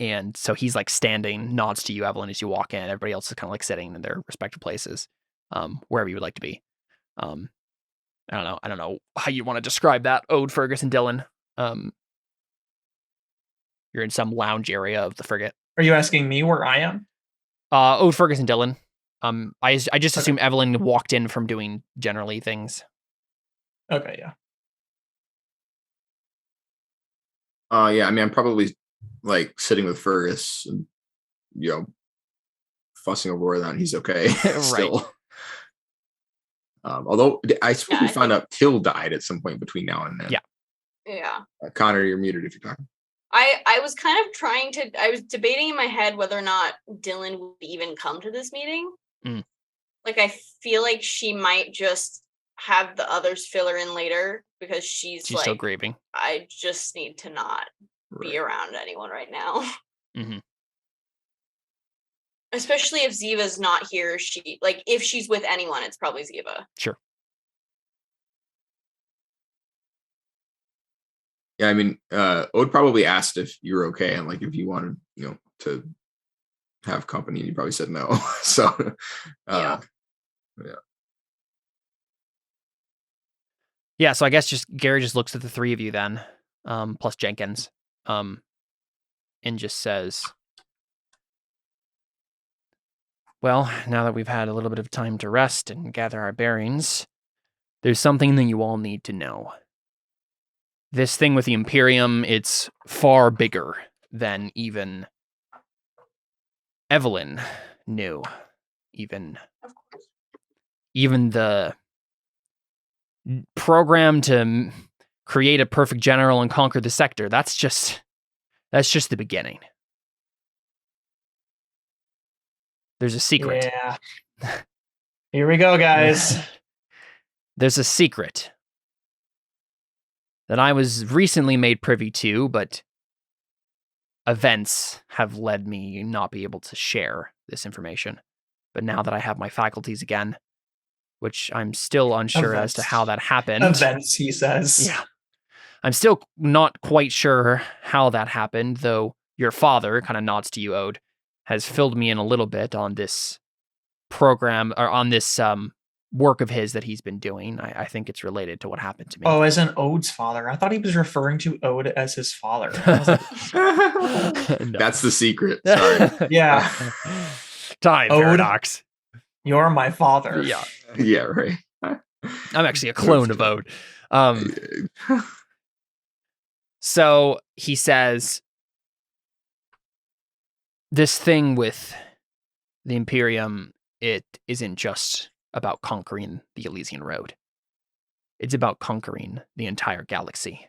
Speaker 2: And so he's like standing, nods to you, Evelyn, as you walk in. Everybody else is kind of like sitting in their respective places, wherever you would like to be. I don't know how you want to describe that. Ode, Fergus, and Dylan. You're in some lounge area of the frigate.
Speaker 4: Are you asking me where I am?
Speaker 2: Ode, Fergus, and Dylan. I just assume Evelyn walked in from doing generally things.
Speaker 4: Okay, yeah.
Speaker 3: Yeah, I mean, I'm probably like sitting with Fergus and, fussing over whether or not he's okay. Still. Although I suppose we found out Till died at some point between now and then.
Speaker 5: Yeah.
Speaker 3: Connor, you're muted if you're talking.
Speaker 5: I was kind of I was debating in my head whether or not Dylan would even come to this meeting. Like, I feel like she might just have the others fill her in later because she's like,
Speaker 2: still grieving.
Speaker 5: I just need to not be around anyone right now.
Speaker 2: Mm-hmm.
Speaker 5: Especially if Ziva's not here. If she's with anyone, it's probably Ziva.
Speaker 2: Sure.
Speaker 3: Yeah, I mean, Ode probably asked if you were okay and like if you wanted, to have company, and you probably said no. So, yeah.
Speaker 2: Yeah, so I guess Gary just looks at the three of you then, plus Jenkins, and just says, well, now that we've had a little bit of time to rest and gather our bearings, there's something that you all need to know. This thing with the Imperium, it's far bigger than even Evelyn knew. Even the program to create a perfect general and conquer the sector, that's just the beginning. There's a secret.
Speaker 4: Yeah. Here we go, guys.
Speaker 2: There's a secret that I was recently made privy to, but events have led me not be able to share this information. But now that I have my faculties again, which I'm still unsure as to how that happened.
Speaker 4: Events, he says.
Speaker 2: Yeah. I'm still not quite sure how that happened, though your father, kind of nods to you, Ode, has filled me in a little bit on this program, or on this work of his that he's been doing. I think it's related to what happened to me.
Speaker 4: Oh, as in Ode's father. I thought he was referring to Ode as his father.
Speaker 2: No.
Speaker 3: That's the secret. Sorry.
Speaker 4: Yeah.
Speaker 2: Time
Speaker 4: Ode,
Speaker 2: paradox.
Speaker 4: You're my father.
Speaker 2: Yeah.
Speaker 3: Yeah, right.
Speaker 2: I'm actually a clone of Ode. So he says, this thing with the Imperium, it isn't just about conquering the Elysian Road. It's about conquering the entire galaxy.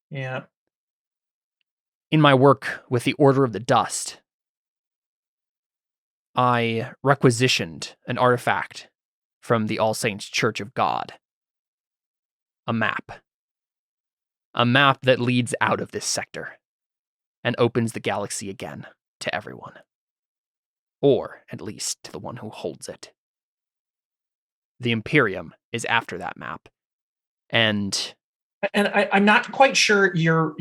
Speaker 4: Yeah.
Speaker 2: In my work with the Order of the Dust, I requisitioned an artifact from the All Saints Church of God. A map. A map that leads out of this sector and opens the galaxy again to everyone. Or, at least, to the one who holds it. The Imperium is after that map. And
Speaker 4: I'm not quite sure you're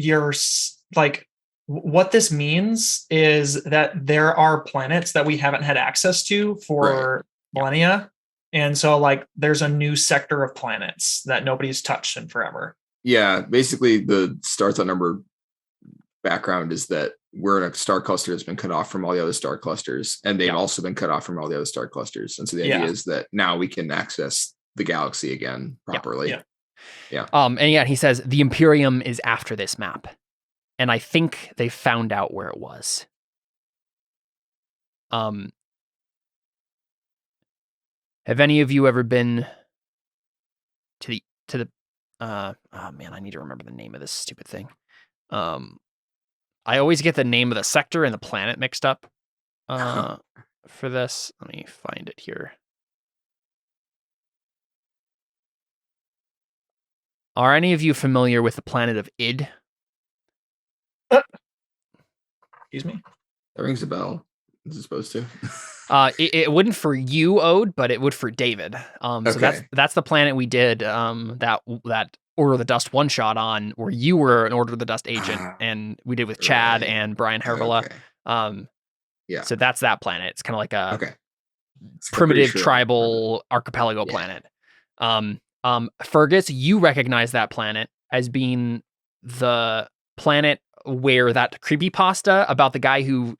Speaker 4: like, what this means is that there are planets that we haven't had access to for millennia. And so, like, there's a new sector of planets that nobody's touched in forever.
Speaker 3: Yeah, basically the Star Thought number background is that we're in a star cluster that's been cut off from all the other star clusters, and they've also been cut off from all the other star clusters. And so the idea is that now we can access the galaxy again properly. Yeah.
Speaker 2: And he says the Imperium is after this map. And I think they found out where it was. Have any of you ever been to the oh man, I need to remember the name of this stupid thing. I always get the name of the sector and the planet mixed up for this. Let me find it here. Are any of you familiar with the planet of Id?
Speaker 4: Excuse me?
Speaker 3: That rings a bell. Is it supposed to?
Speaker 2: It wouldn't for you, Ode, but it would for David. So that's the planet we did that Order of the Dust one shot on, where you were an Order of the Dust agent, and we did with Chad and Brian Hervela.
Speaker 3: Yeah.
Speaker 2: So that's that planet. It's kind of like a
Speaker 3: primitive
Speaker 2: tribal archipelago planet. Fergus, you recognize that planet as being the planet where that creepypasta about the guy who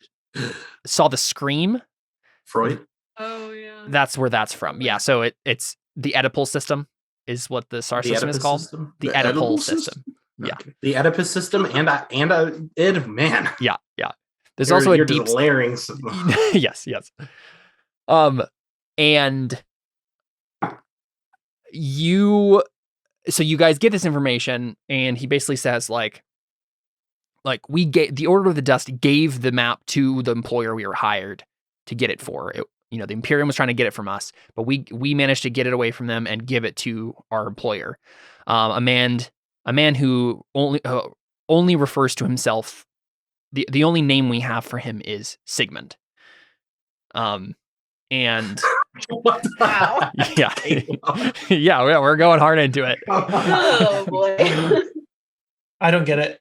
Speaker 2: saw the scream.
Speaker 1: Freud.
Speaker 5: Oh yeah.
Speaker 2: That's where that's from. Yeah. So it's the Oedipal system. is what the star
Speaker 1: The
Speaker 2: system is
Speaker 1: Oedipus
Speaker 2: called.
Speaker 1: system?
Speaker 2: The
Speaker 3: The
Speaker 2: Oedipal
Speaker 3: edible
Speaker 2: system.
Speaker 3: No,
Speaker 2: Yeah.
Speaker 3: okay.
Speaker 1: The Oedipus system and man.
Speaker 2: Yeah. There's also a
Speaker 1: you're
Speaker 2: deep.
Speaker 1: just layering.
Speaker 2: Yes. And you guys get this information, and he basically says like we gave the Order of the Dust gave the map to the employer we were hired to get it for. The Imperium was trying to get it from us, but we managed to get it away from them and give it to our employer, a man who only refers to himself. The only name we have for him is Sigmund. And
Speaker 1: What the hell?
Speaker 2: yeah, we're going hard into it.
Speaker 5: Oh boy.
Speaker 4: I don't get it.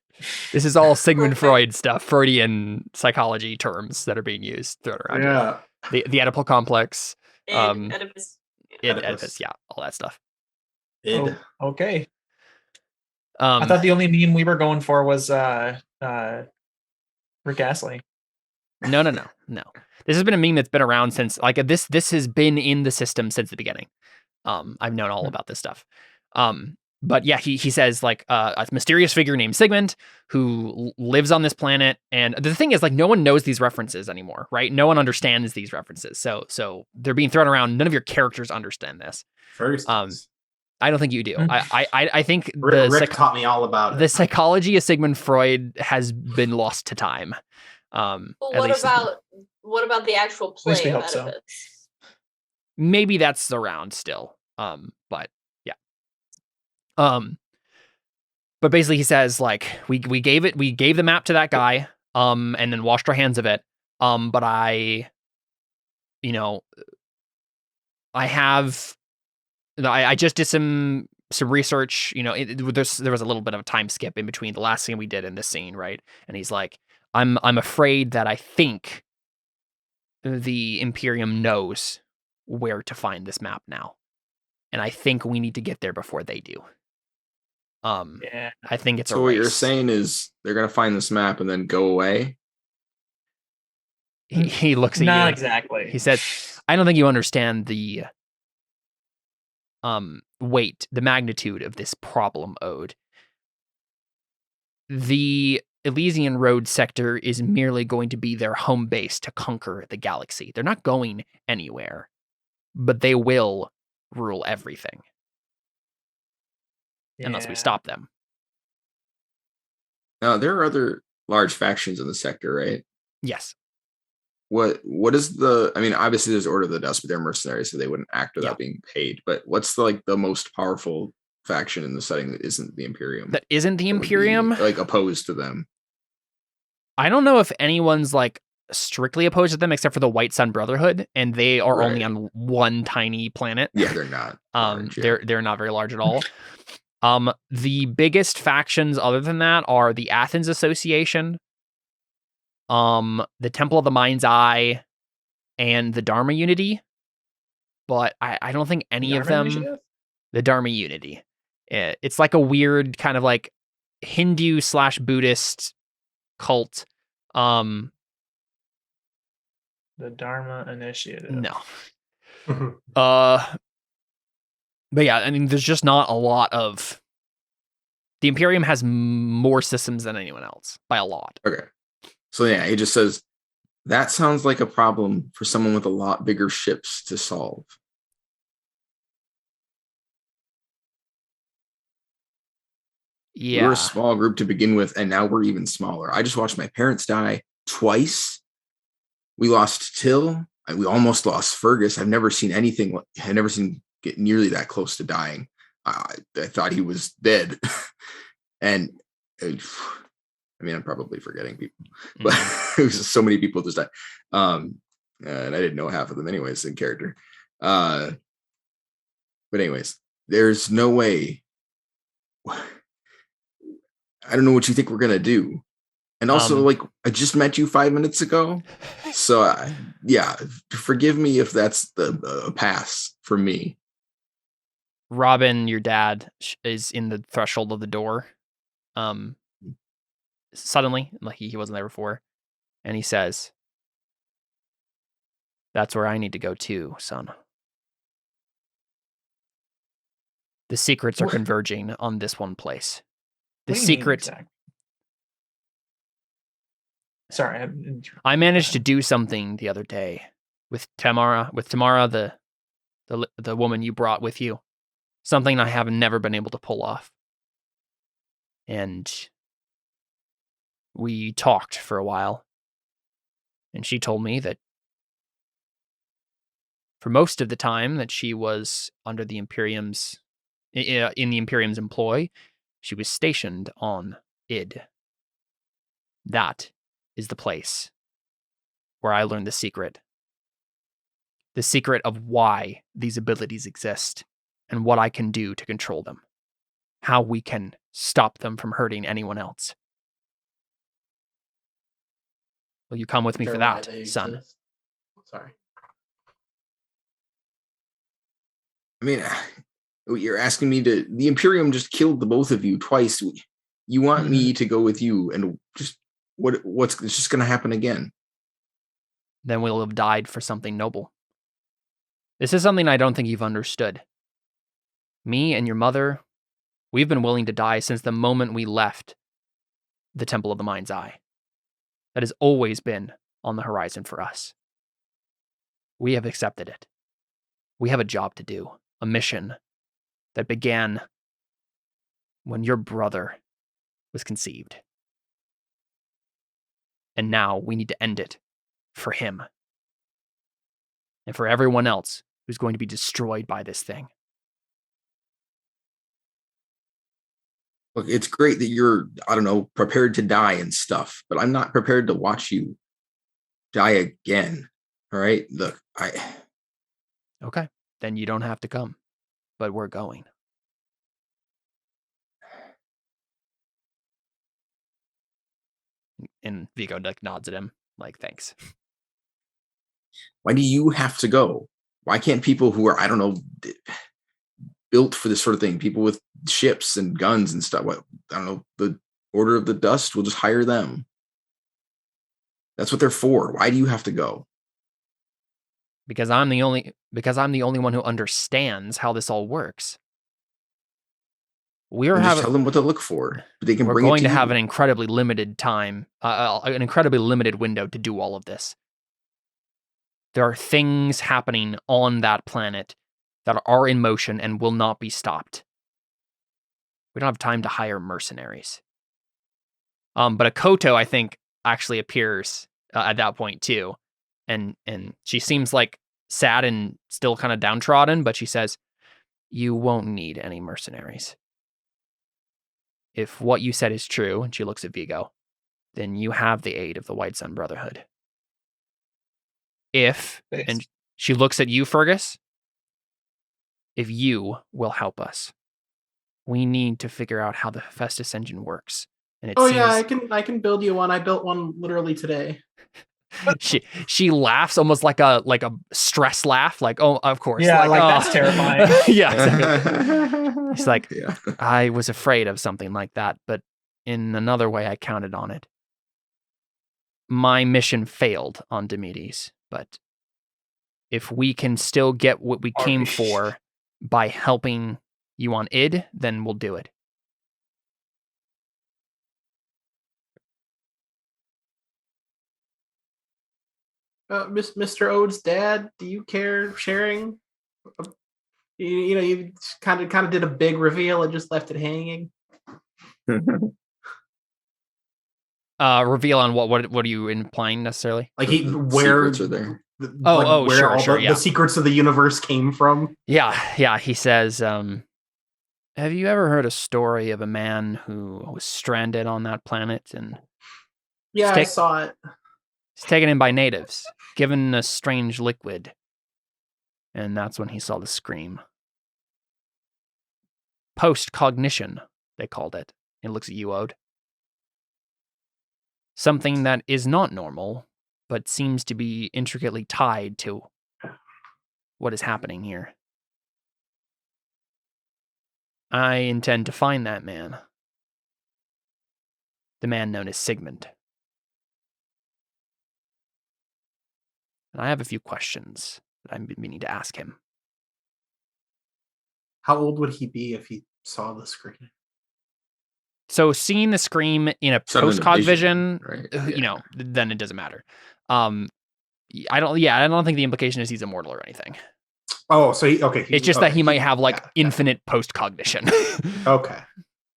Speaker 2: This is all Sigmund Freud stuff, Freudian psychology terms that are being used thrown around.
Speaker 1: Yeah.
Speaker 2: The Oedipal complex,
Speaker 5: Oedipus.
Speaker 2: Oedipus, yeah, all that stuff.
Speaker 1: Id.
Speaker 4: Oh, okay. I thought the only meme we were going for was Rick Astley.
Speaker 2: No. This has been a meme that's been around since this has been in the system since the beginning. I've known all about this stuff. But yeah, he says like a mysterious figure named Sigmund who lives on this planet, and the thing is like no one knows these references anymore, right? No one understands these references, so they're being thrown around. None of your characters understand this.
Speaker 1: First.
Speaker 2: I don't think you do. I think
Speaker 1: Rick taught me all about it.
Speaker 2: The psychology of Sigmund Freud has been lost to time.
Speaker 5: Well, what about the actual play?
Speaker 4: At least we hope so.
Speaker 2: Maybe that's around still. But yeah. But basically he says like we gave the map to that guy, and then washed our hands of it. But I just did some research. There was a little bit of a time skip in between the last scene we did and this scene, right? And he's like, I'm afraid that I think the Imperium knows where to find this map now, and I think we need to get there before they do.
Speaker 4: Yeah.
Speaker 2: I think it's
Speaker 3: so. What you're saying is they're gonna find this map and then go away.
Speaker 2: He looks at
Speaker 4: Not
Speaker 2: you.
Speaker 4: exactly.
Speaker 2: He says, "I don't think you understand the weight, the magnitude of this problem, Ode. The Elysian Road sector is merely going to be their home base to conquer the galaxy. They're not going anywhere, but they will rule everything unless we stop them."
Speaker 3: Now there are other large factions in the sector, right?
Speaker 2: Yes.
Speaker 3: What is the? I mean, obviously there's Order of the Dust, but they're mercenaries, so they wouldn't act without being paid. But what's the most powerful faction in the setting that isn't the Imperium?
Speaker 2: That isn't the Imperium?
Speaker 3: Like opposed to them.
Speaker 2: I don't know if anyone's like strictly opposed to them except for the White Sun Brotherhood, and they are only on one tiny planet.
Speaker 3: Yeah, they're not. Large,
Speaker 2: they're not very large at all. The biggest factions other than that are the Athens Association, the Temple of the Mind's Eye, and the Dharma Unity. But I don't think any of them. The Dharma Unity. It's like a weird kind of like Hindu/Buddhist cult.
Speaker 4: The Dharma Initiative.
Speaker 2: No. But yeah, I mean, there's just not a lot of. The Imperium has more systems than anyone else by a lot.
Speaker 3: Okay. So yeah, he just says that sounds like a problem for someone with a lot bigger ships to solve.
Speaker 2: Yeah.
Speaker 3: We're a small group to begin with, and now we're even smaller. I just watched my parents die twice. We lost Till. We almost lost Fergus. I've never seen anything. I've never seen get nearly that close to dying. I thought he was dead. And I mean, I'm probably forgetting people, but it was just so many people just died. And I didn't know half of them anyways in character. But anyways, there's no way. I don't know what you think we're gonna do. And also, I just met you 5 minutes ago, so yeah, forgive me if that's the pass for me.
Speaker 2: Robin, your dad, is in the threshold of the door. Suddenly, like he wasn't there before, and he says, "That's where I need to go too, son." The secrets are
Speaker 4: What-
Speaker 2: converging on this one place. The
Speaker 4: What do you mean
Speaker 2: secret.
Speaker 4: exactly? Sorry,
Speaker 2: I managed to do something the other day with Tamara. With Tamara, the woman you brought with you. Something I have never been able to pull off. And we talked for a while. And she told me that for most of the time that she was under the Imperium's in the Imperium's employ, she was stationed on Id. That is the place where I learned the secret. The secret of why these abilities exist and what I can do to control them. How we can stop them from hurting anyone else. Will you come with me for that, son?
Speaker 1: Sorry.
Speaker 3: I mean, you're asking me to. The Imperium just killed the both of you twice. You want me to go with you, and just what's just going to happen again?
Speaker 2: Then we'll have died for something noble. This is something I don't think you've understood. Me and your mother, we've been willing to die since the moment we left the Temple of the Mind's Eye. That has always been on the horizon for us. We have accepted it. We have a job to do, a mission that began when your brother was conceived. And now we need to end it for him and for everyone else who's going to be destroyed by this thing.
Speaker 3: Look, it's great that you're, I don't know, prepared to die and stuff, but I'm not prepared to watch you die again. All right? Look,
Speaker 2: Okay, then you don't have to come, but we're going. And Vigo nods at him, like, thanks.
Speaker 3: Why do you have to go? Why can't people who are, I don't know, built for this sort of thing, people with ships and guns and stuff, I don't know, the Order of the Dust, we'll just hire them. That's what they're for. Why do you have to go?
Speaker 2: Because I'm the only one who understands how this all works.
Speaker 3: Just tell them what to look for. They can
Speaker 2: we're
Speaker 3: bring
Speaker 2: going
Speaker 3: it
Speaker 2: to have
Speaker 3: you.
Speaker 2: an incredibly limited time, an incredibly limited window to do all of this. There are things happening on that planet that are in motion and will not be stopped. We don't have time to hire mercenaries. But Akoto, I think, actually appears at that point too, and she seems like sad and still kind of downtrodden, but she says, "You won't need any mercenaries. If what you said is true," and she looks at Vigo, "then you have the aid of the White Sun Brotherhood. And she looks at you, Fergus, if you will help us. We need to figure out how the Hephaestus engine works." And it seems...
Speaker 1: yeah, I can build you one. I built one literally today.
Speaker 2: she laughs almost like a stress laugh, like, oh, of course.
Speaker 4: Yeah,
Speaker 2: like,
Speaker 4: that's terrifying.
Speaker 2: Yeah, exactly. She's like,
Speaker 3: yeah.
Speaker 2: I was afraid of something like that, but in another way I counted on it. My mission failed on Demedes, but if we can still get what we came for by helping you on Id, then we'll do it.
Speaker 1: Mr. Ode's dad, do you care sharing? You kind of did a big reveal and just left it hanging.
Speaker 2: Reveal on what are you implying necessarily?
Speaker 1: Like
Speaker 3: where secrets are there?
Speaker 1: The secrets of the universe came from.
Speaker 2: Yeah. He says, have you ever heard a story of a man who was stranded on that planet and
Speaker 1: I saw it.
Speaker 2: He's taken in by natives, given a strange liquid, and that's when he saw the scream. Post-cognition, they called it. It looks at you, Ode. Something that is not normal, but seems to be intricately tied to what is happening here. I intend to find that man. The man known as Sigmund. And I have a few questions that I'm meaning to ask him.
Speaker 1: How old would he be if he saw the screen?
Speaker 2: So seeing the scream in a
Speaker 3: Sort of in a
Speaker 2: post-cog vision,
Speaker 3: right?
Speaker 2: you know, then it doesn't matter. I don't think the implication is he's immortal or anything.
Speaker 1: Oh, so okay.
Speaker 2: It's just that he might have like
Speaker 1: yeah,
Speaker 2: infinite post-cognition.
Speaker 1: Okay,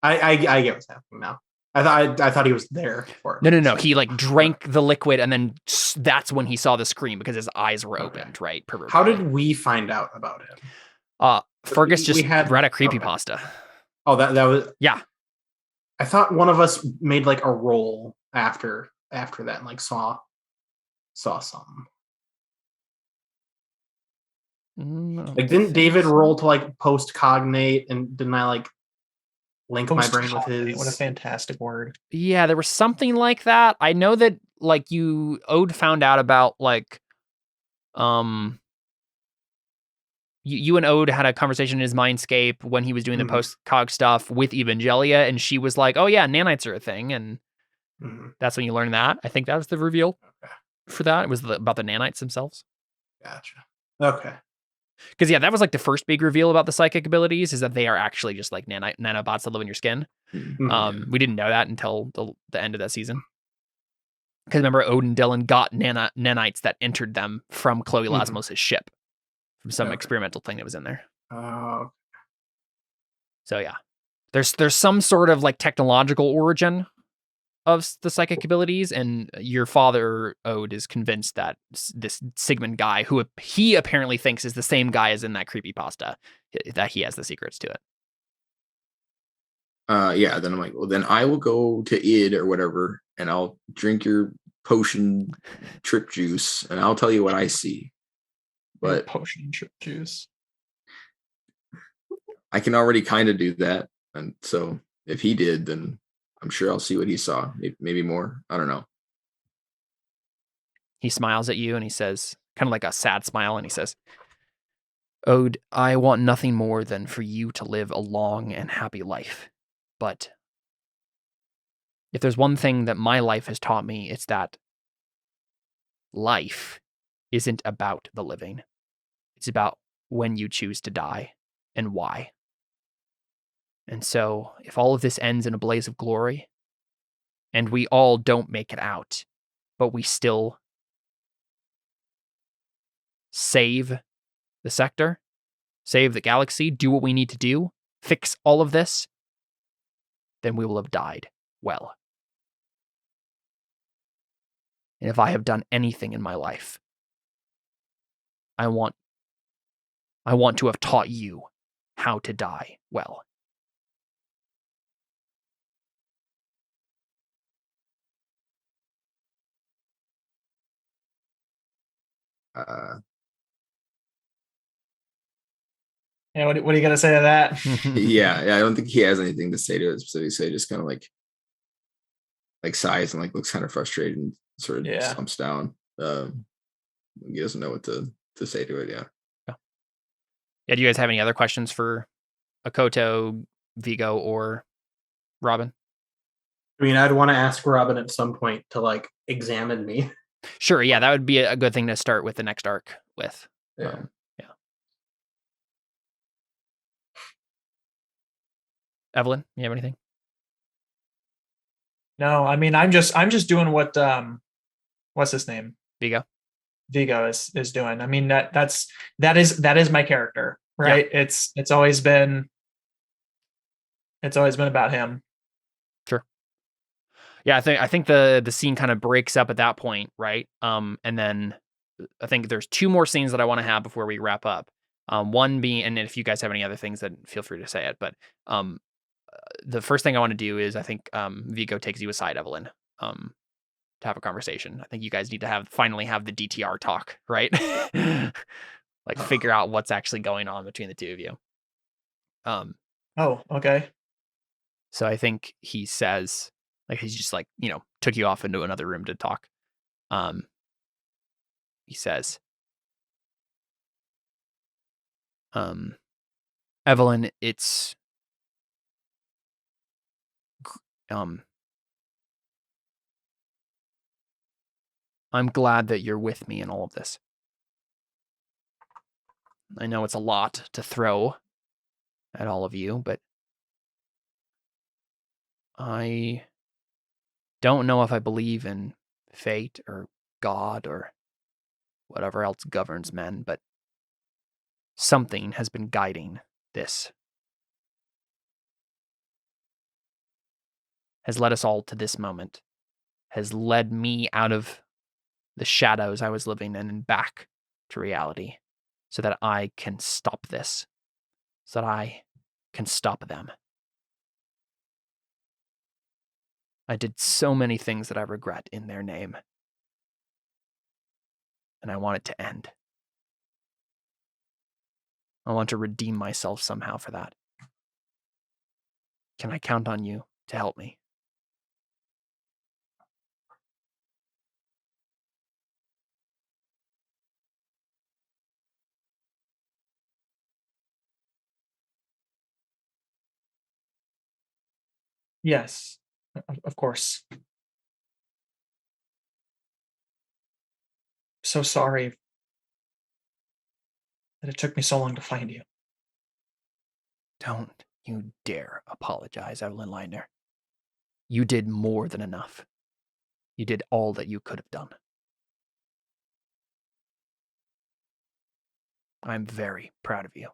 Speaker 1: I get what's happening now. I thought he was there for it.
Speaker 2: No. He like drank the liquid, and then that's when he saw the scream because his eyes were opened. Right?
Speaker 1: How did we find out about him?
Speaker 2: Fergus just read a
Speaker 1: Okay.
Speaker 2: creepypasta.
Speaker 1: Oh, that was
Speaker 2: Yeah.
Speaker 1: I thought one of us made like a roll after that and like saw something. Like, didn't David roll to like post cognate, and didn't I like link my brain with his?
Speaker 4: What a fantastic word.
Speaker 2: Yeah, there was something like that. I know that like Ode found out about like you and Ode had a conversation in his mindscape when he was doing the post-cog stuff with Evangelia, and she was like, oh yeah, nanites are a thing, and that's when you learn that. I think that was the reveal for that. It was about the nanites themselves.
Speaker 1: Gotcha. Okay.
Speaker 2: Because yeah, that was like the first big reveal about the psychic abilities, is that they are actually just like nanobots that live in your skin. We didn't know that until the end of that season. Because remember, Ode and Dylan got nanites that entered them from Chloe Lasmos' ship, from some experimental thing that was in there. So yeah, there's some sort of like technological origin of the psychic abilities, and your father, Ode, is convinced that this Sigmund guy, who he apparently thinks is the same guy as in that creepypasta, that he has the secrets to it.
Speaker 3: Yeah, then I'm like, well, then I will go to id or whatever, and I'll drink your potion trip juice, and I'll tell you what I see. But
Speaker 4: potion trip juice,
Speaker 3: I can already kind of do that, and so if he did, then I'm sure I'll see what he saw. Maybe more. I don't know.
Speaker 2: He smiles at you and he says, kind of like a sad smile, and he says, Ode, I want nothing more than for you to live a long and happy life. But if there's one thing that my life has taught me, it's that life isn't about the living. It's about when you choose to die and why. And so, if all of this ends in a blaze of glory, and we all don't make it out, but we still save the sector, save the galaxy, do what we need to do, fix all of this, then we will have died well. And if I have done anything in my life, I want to have taught you how to die well.
Speaker 4: Yeah, what are you gonna say to that?
Speaker 3: yeah, I don't think he has anything to say to it specifically. So he just kind of like sighs and like looks kind of frustrated and sort of slumps down. He doesn't know what to say to it.
Speaker 2: Yeah. Do you guys have any other questions for Akoto, Vigo, or Robin?
Speaker 1: I mean, I'd want to ask Robin at some point to like examine me.
Speaker 2: Sure, yeah, that would be a good thing to start with the next arc with.
Speaker 1: Yeah.
Speaker 2: Evelyn, you have anything?
Speaker 4: No, I mean, I'm just doing what what's his name?
Speaker 2: Vigo
Speaker 4: is doing. I mean, that is my character, right? Yeah. It's always been about him.
Speaker 2: Sure. Yeah, I think the scene kind of breaks up at that point, right? And then I think there's two more scenes that I want to have before we wrap up. One being, and if you guys have any other things, then feel free to say it. But the first thing I want to do is I think Vigo takes you aside, Evelyn, to have a conversation. I think you guys need to finally have the DTR talk, right? Like figure out what's actually going on between the two of you.
Speaker 4: Oh, okay.
Speaker 2: So I think he says, like, he's just like, took you off into another room to talk. He says, Evelyn, it's I'm glad that you're with me in all of this. I know it's a lot to throw at all of you, but I don't know if I believe in fate or God or whatever else governs men, but something has been guiding this, has led us all to this moment, has led me out of the shadows I was living in and back to reality so that I can stop this, so that I can stop them. I did so many things that I regret in their name, and I want it to end. I want to redeem myself somehow for that. Can I count on you to help me?
Speaker 4: Yes, of course. So sorry that it took me so long to find you.
Speaker 2: Don't you dare apologize, Evelyn Leitner. You did more than enough. You did all that you could have done. I'm very proud of you.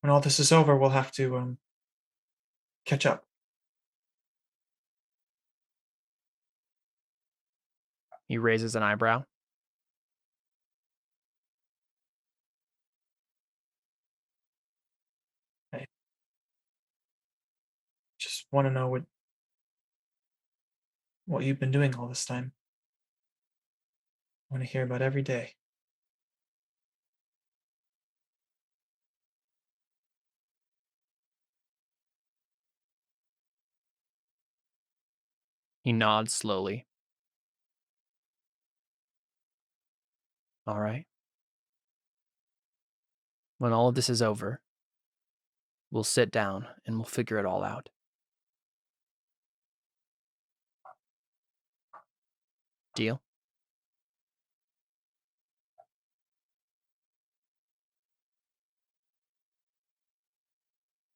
Speaker 4: When all this is over, we'll have to catch up.
Speaker 2: He raises an eyebrow.
Speaker 4: I just want to know what you've been doing all this time. I want to hear about every day.
Speaker 2: He nods slowly. All right. When all of this is over, we'll sit down and we'll figure it all out. Deal?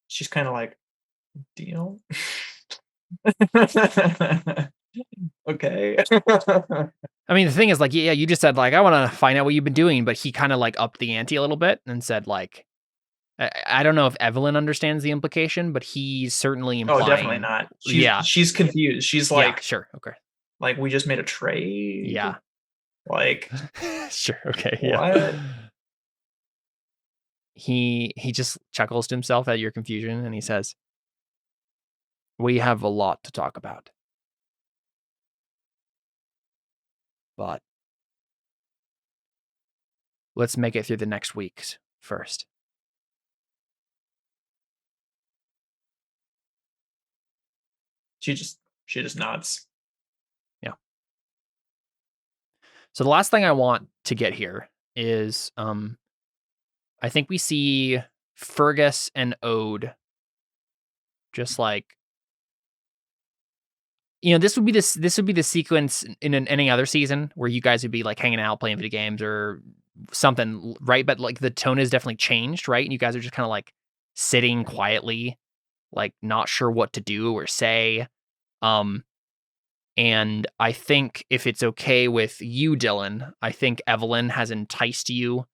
Speaker 4: She's kind of like, deal? Okay.
Speaker 2: I mean, the thing is, like, yeah, you just said, like, I want to find out what you've been doing, but he kind of, like, upped the ante a little bit and said, like, I don't know if Evelyn understands the implication, but he's certainly implying.
Speaker 4: Oh, definitely not. She's confused. She's like,
Speaker 2: yeah, sure, okay.
Speaker 4: Like, we just made a trade?
Speaker 2: Yeah.
Speaker 4: Like,
Speaker 2: sure, okay,
Speaker 4: what?
Speaker 2: yeah. He just chuckles to himself at your confusion, and he says, we have a lot to talk about. But let's make it through the next weeks first.
Speaker 4: She just nods.
Speaker 2: Yeah. So the last thing I want to get here is I think we see Fergus and Ode just like, you know, this would be the sequence in any other season where you guys would be like hanging out playing video games or something, right? But like the tone has definitely changed, right? And you guys are just kind of like sitting quietly, like not sure what to do or say. And I think if it's okay with you, Dylan, I think Evelyn has enticed you.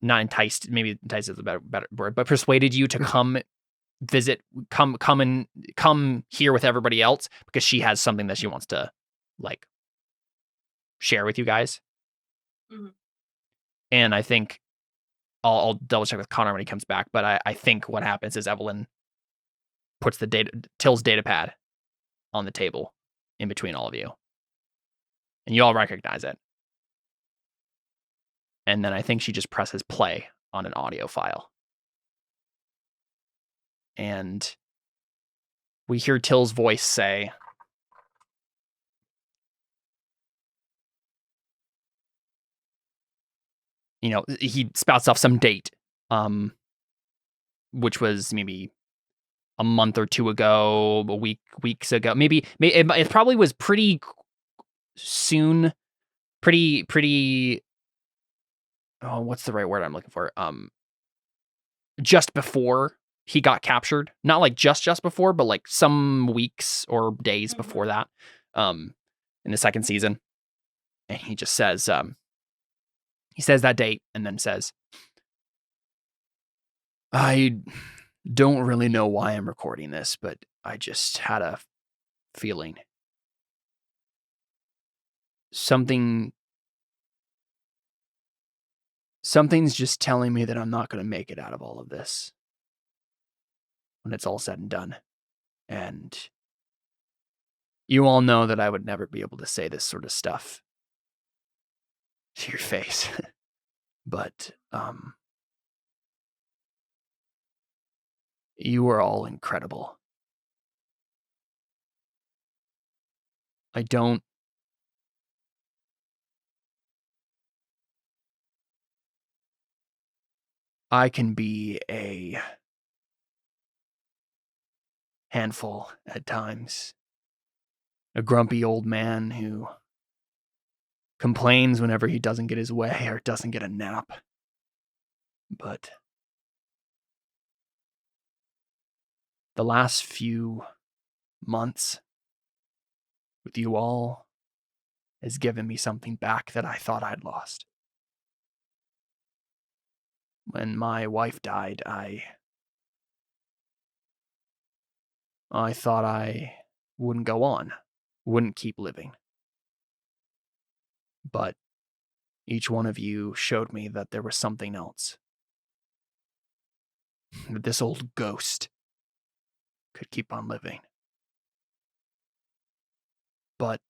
Speaker 2: Not enticed, maybe enticed is a better word, but persuaded you to come visit, come here with everybody else because she has something that she wants to like share with you guys.
Speaker 5: Mm-hmm.
Speaker 2: And I think I'll double check with Connor when he comes back, but I think what happens is Evelyn puts Till's data pad on the table in between all of you. And you all recognize it. And then I think she just presses play on an audio file. And we hear Till's voice say, you know, he spouts off some date, which was maybe a month or two ago, weeks ago. Maybe it probably was pretty soon pretty. Oh, what's the right word I'm looking for? Just before he got captured, not like just before, but like some weeks or days before that, in the second season, and he just says, he says that date and then says, I don't really know why I'm recording this, but I just had a feeling. Something's just telling me that I'm not going to make it out of all of this when it's all said and done. And you all know that I would never be able to say this sort of stuff to your face. But you are all incredible. I can be a handful at times. A grumpy old man who complains whenever he doesn't get his way or doesn't get a nap. But the last few months with you all has given me something back that I thought I'd lost. When my wife died, I thought I wouldn't go on, wouldn't keep living. But each one of you showed me that there was something else. That this old ghost could keep on living. But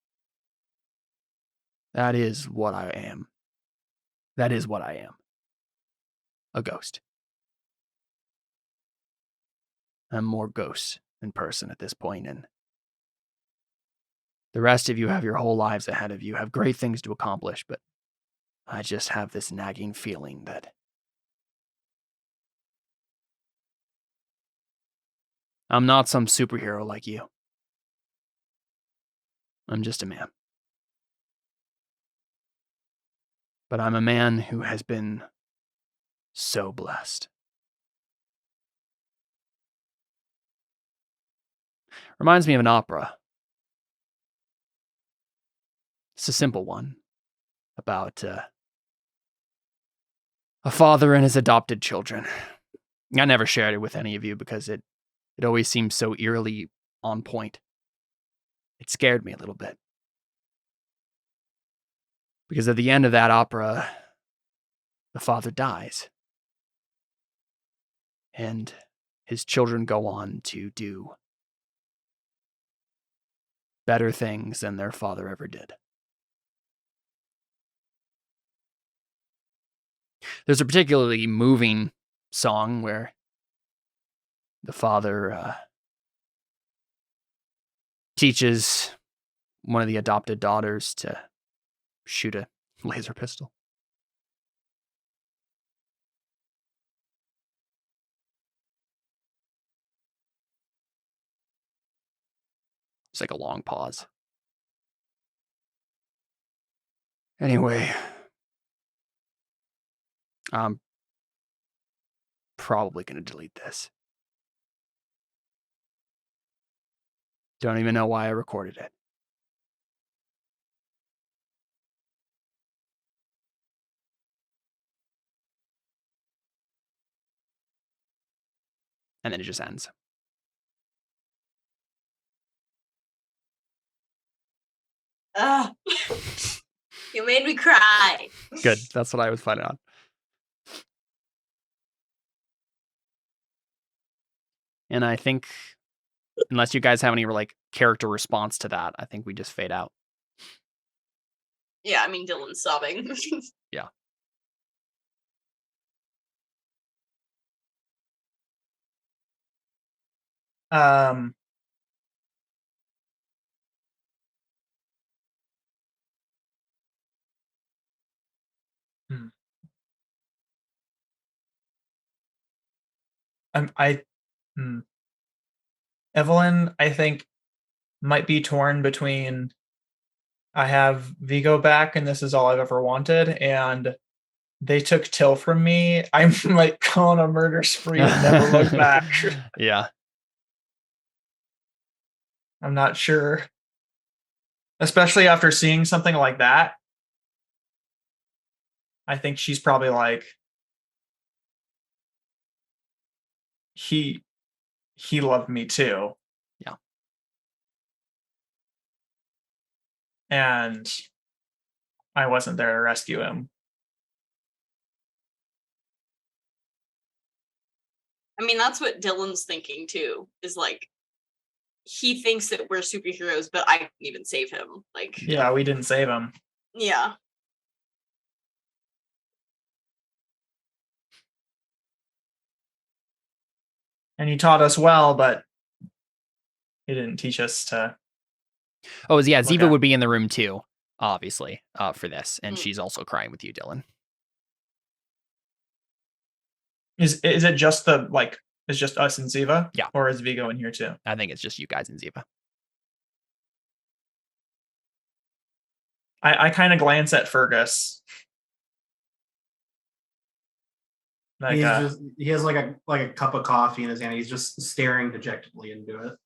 Speaker 2: that is what I am. That is what I am. A ghost. I'm more ghost than person at this point, and the rest of you have your whole lives ahead of you, have great things to accomplish, but I just have this nagging feeling that I'm not some superhero like you. I'm just a man. But I'm a man who has been so blessed. Reminds me of an opera. It's a simple one about a father and his adopted children. I never shared it with any of you because it always seemed so eerily on point. It scared me a little bit. Because at the end of that opera, the father dies. And his children go on to do better things than their father ever did. There's a particularly moving song where the father teaches one of the adopted daughters to shoot a laser pistol. It's like a long pause. Anyway, I'm probably going to delete this. Don't even know why I recorded it. And then it just ends.
Speaker 5: You made me cry.
Speaker 2: Good. That's what I was planning on. And I think, unless you guys have any like character response to that, I think we just fade out.
Speaker 5: Yeah, I mean, Dylan's sobbing.
Speaker 2: Yeah.
Speaker 4: Evelyn, I think, might be torn between I have Vigo back, and this is all I've ever wanted. And they took Till from me. I'm like on a murder spree and never look back.
Speaker 2: Yeah.
Speaker 4: I'm not sure. Especially after seeing something like that. I think she's probably like, he loved me too.
Speaker 2: Yeah.
Speaker 4: And I wasn't there to rescue him.
Speaker 5: I mean, that's what Dylan's thinking too, is like, he thinks that we're superheroes, but I couldn't even save him. Like,
Speaker 4: Yeah, we didn't save him.
Speaker 5: yeah.
Speaker 4: And he taught us well, but he didn't teach us to.
Speaker 2: Oh, yeah,
Speaker 4: Look
Speaker 2: Ziva
Speaker 4: out.
Speaker 2: would be in the room too, obviously, for this, and
Speaker 5: Mm.
Speaker 2: she's also crying with you, Dylan.
Speaker 4: Is it just it's just us and Ziva?
Speaker 2: Yeah.
Speaker 4: Or is Vigo in here too?
Speaker 2: I think it's just you guys and Ziva.
Speaker 4: I kind of glance at Fergus. Like,
Speaker 1: He has like a cup of coffee in his hand. He's just staring dejectedly into it.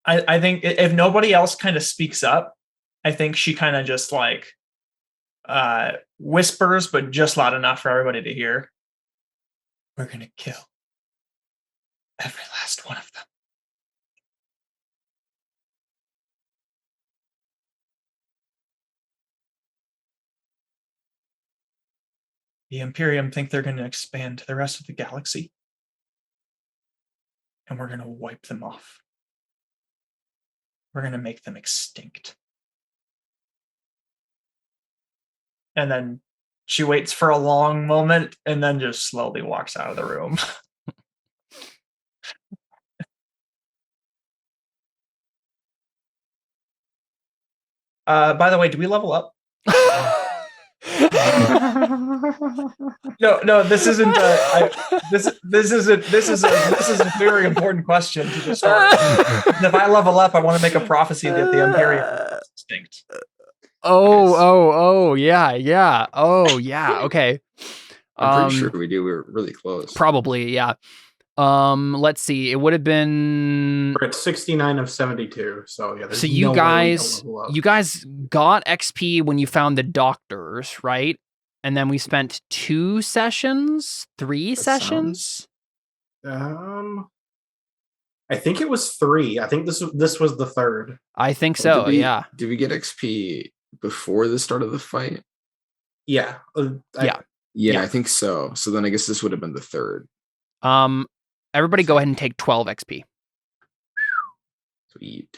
Speaker 4: I think if nobody else kind of speaks up, I think she kind of just like whispers, but just loud enough for everybody to hear. We're gonna kill every last one of them. The Imperium think they're going to expand to the rest of the galaxy. And we're going to wipe them off. We're going to make them extinct. And then she waits for a long moment and then just slowly walks out of the room. By the way, do we level up? No, this isn't. This is a very important question to just start. And if I level up, I want to make a prophecy that the Imperium is extinct.
Speaker 2: Yeah. Oh, yeah. Okay.
Speaker 3: I'm pretty sure we do. We were really close.
Speaker 2: Probably, yeah. Let's see. It would have been.
Speaker 1: We're at 69 of 72. So yeah.
Speaker 2: So you guys got XP when you found the doctors, right? And then we spent 2 sessions, 3 sessions.
Speaker 1: I think it was 3. I think this was the 3rd.
Speaker 2: I think so. Yeah.
Speaker 3: Did we get XP before the start of the fight?
Speaker 1: Yeah.
Speaker 2: Yeah.
Speaker 3: I think so. So then I guess this would have been the 3rd.
Speaker 2: Everybody go ahead and take 12 XP.
Speaker 3: Sweet.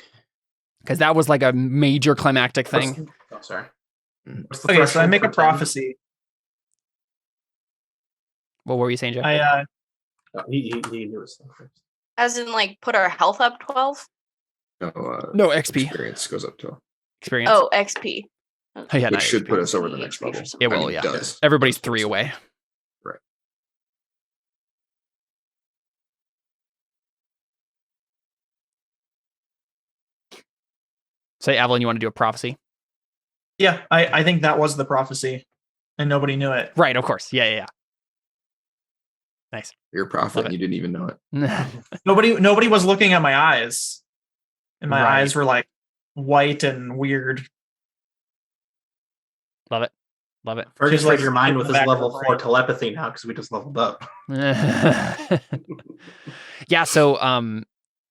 Speaker 2: Because that was like a major climactic thing.
Speaker 1: Oh, sorry.
Speaker 4: Okay, so I make a prophecy.
Speaker 2: What were you saying, Jeff?
Speaker 1: He knew his stuff first.
Speaker 5: As in, like, put our health up 12?
Speaker 2: No, XP.
Speaker 3: Experience goes up to.
Speaker 2: Experience.
Speaker 5: Oh, XP.
Speaker 2: Oh, yeah,
Speaker 3: Which
Speaker 2: not
Speaker 3: should
Speaker 2: XP.
Speaker 3: put us over the next level.
Speaker 2: It will,
Speaker 3: I mean,
Speaker 2: yeah.
Speaker 3: does.
Speaker 2: Everybody's 3 away.
Speaker 3: Right.
Speaker 2: Say, Evelyn, you want to do a prophecy?
Speaker 4: Yeah, I think that was the prophecy, and nobody knew it.
Speaker 2: Right, of course. Yeah. Nice.
Speaker 3: You're a prophet and you didn't even know it.
Speaker 4: Nobody was looking at my eyes, and my
Speaker 2: Right.
Speaker 4: eyes were like white and weird.
Speaker 2: Love it.
Speaker 1: Fergus
Speaker 4: like
Speaker 1: read your mind with his
Speaker 4: back
Speaker 1: level
Speaker 4: of the
Speaker 1: 4
Speaker 4: brain.
Speaker 1: telepathy now because we just leveled up.
Speaker 2: Yeah, so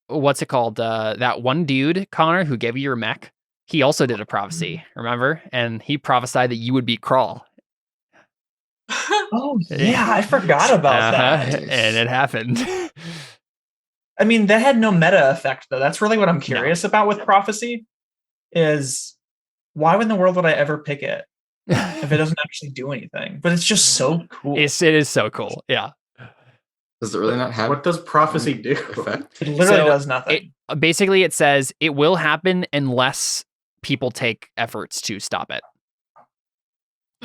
Speaker 2: what's it called? That one dude, Connor, who gave you your mech, he also did a prophecy, remember? And he prophesied that you would be Crawl.
Speaker 4: Oh yeah, I forgot about that.
Speaker 2: And it happened.
Speaker 4: I mean, that had no meta effect though. That's really what I'm curious about with prophecy. Is why in the world would I ever pick it if it doesn't actually do anything? But it's just so cool.
Speaker 2: It is so cool. Yeah.
Speaker 3: Does it really not have
Speaker 1: What does prophecy do?
Speaker 3: effect?
Speaker 4: It literally
Speaker 2: So
Speaker 4: does nothing.
Speaker 2: Basically, it says it will happen unless people take efforts to stop it.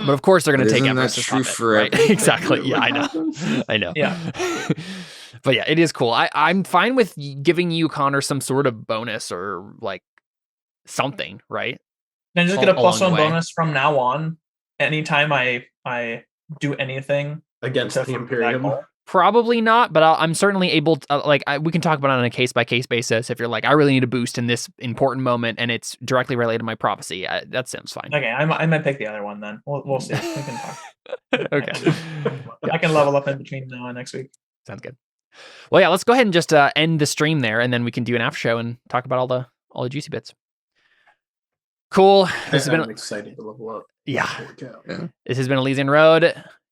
Speaker 2: But of course, they're going to take
Speaker 3: Isn't that
Speaker 2: Everest's
Speaker 3: true
Speaker 2: puppet,
Speaker 3: for
Speaker 2: right?
Speaker 3: everything
Speaker 2: Exactly.
Speaker 3: that
Speaker 2: Yeah, I know.
Speaker 3: happens?
Speaker 2: I know.
Speaker 4: Yeah.
Speaker 2: But yeah, it is cool. I'm fine with giving you, Connor, some sort of bonus or like something, right?
Speaker 4: And just
Speaker 2: Al-
Speaker 4: get a plus
Speaker 2: along
Speaker 4: one
Speaker 2: the way.
Speaker 4: bonus from now on. Anytime I do anything
Speaker 1: Against
Speaker 4: to
Speaker 1: the
Speaker 4: fulfill that
Speaker 1: Imperium.
Speaker 4: goal.
Speaker 2: Probably not, but I'm certainly able to, we can talk about it on a case-by-case basis. If you're like, I really need a boost in this important moment and it's directly related to my prophecy, that sounds fine.
Speaker 4: Okay, I might pick the other one then. We'll see. We can talk.
Speaker 2: Okay.
Speaker 4: I can level up in between now and next week.
Speaker 2: Sounds good. Well, yeah, let's go ahead and just end the stream there, and then we can do an after show and talk about all the juicy bits. Cool. This has been
Speaker 1: excited to level up.
Speaker 2: Yeah.
Speaker 1: Holy cow.
Speaker 2: This has been Elysian Road.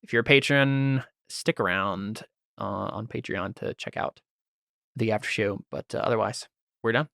Speaker 2: If you're a patron, stick around on Patreon to check out the after show. But otherwise, we're done.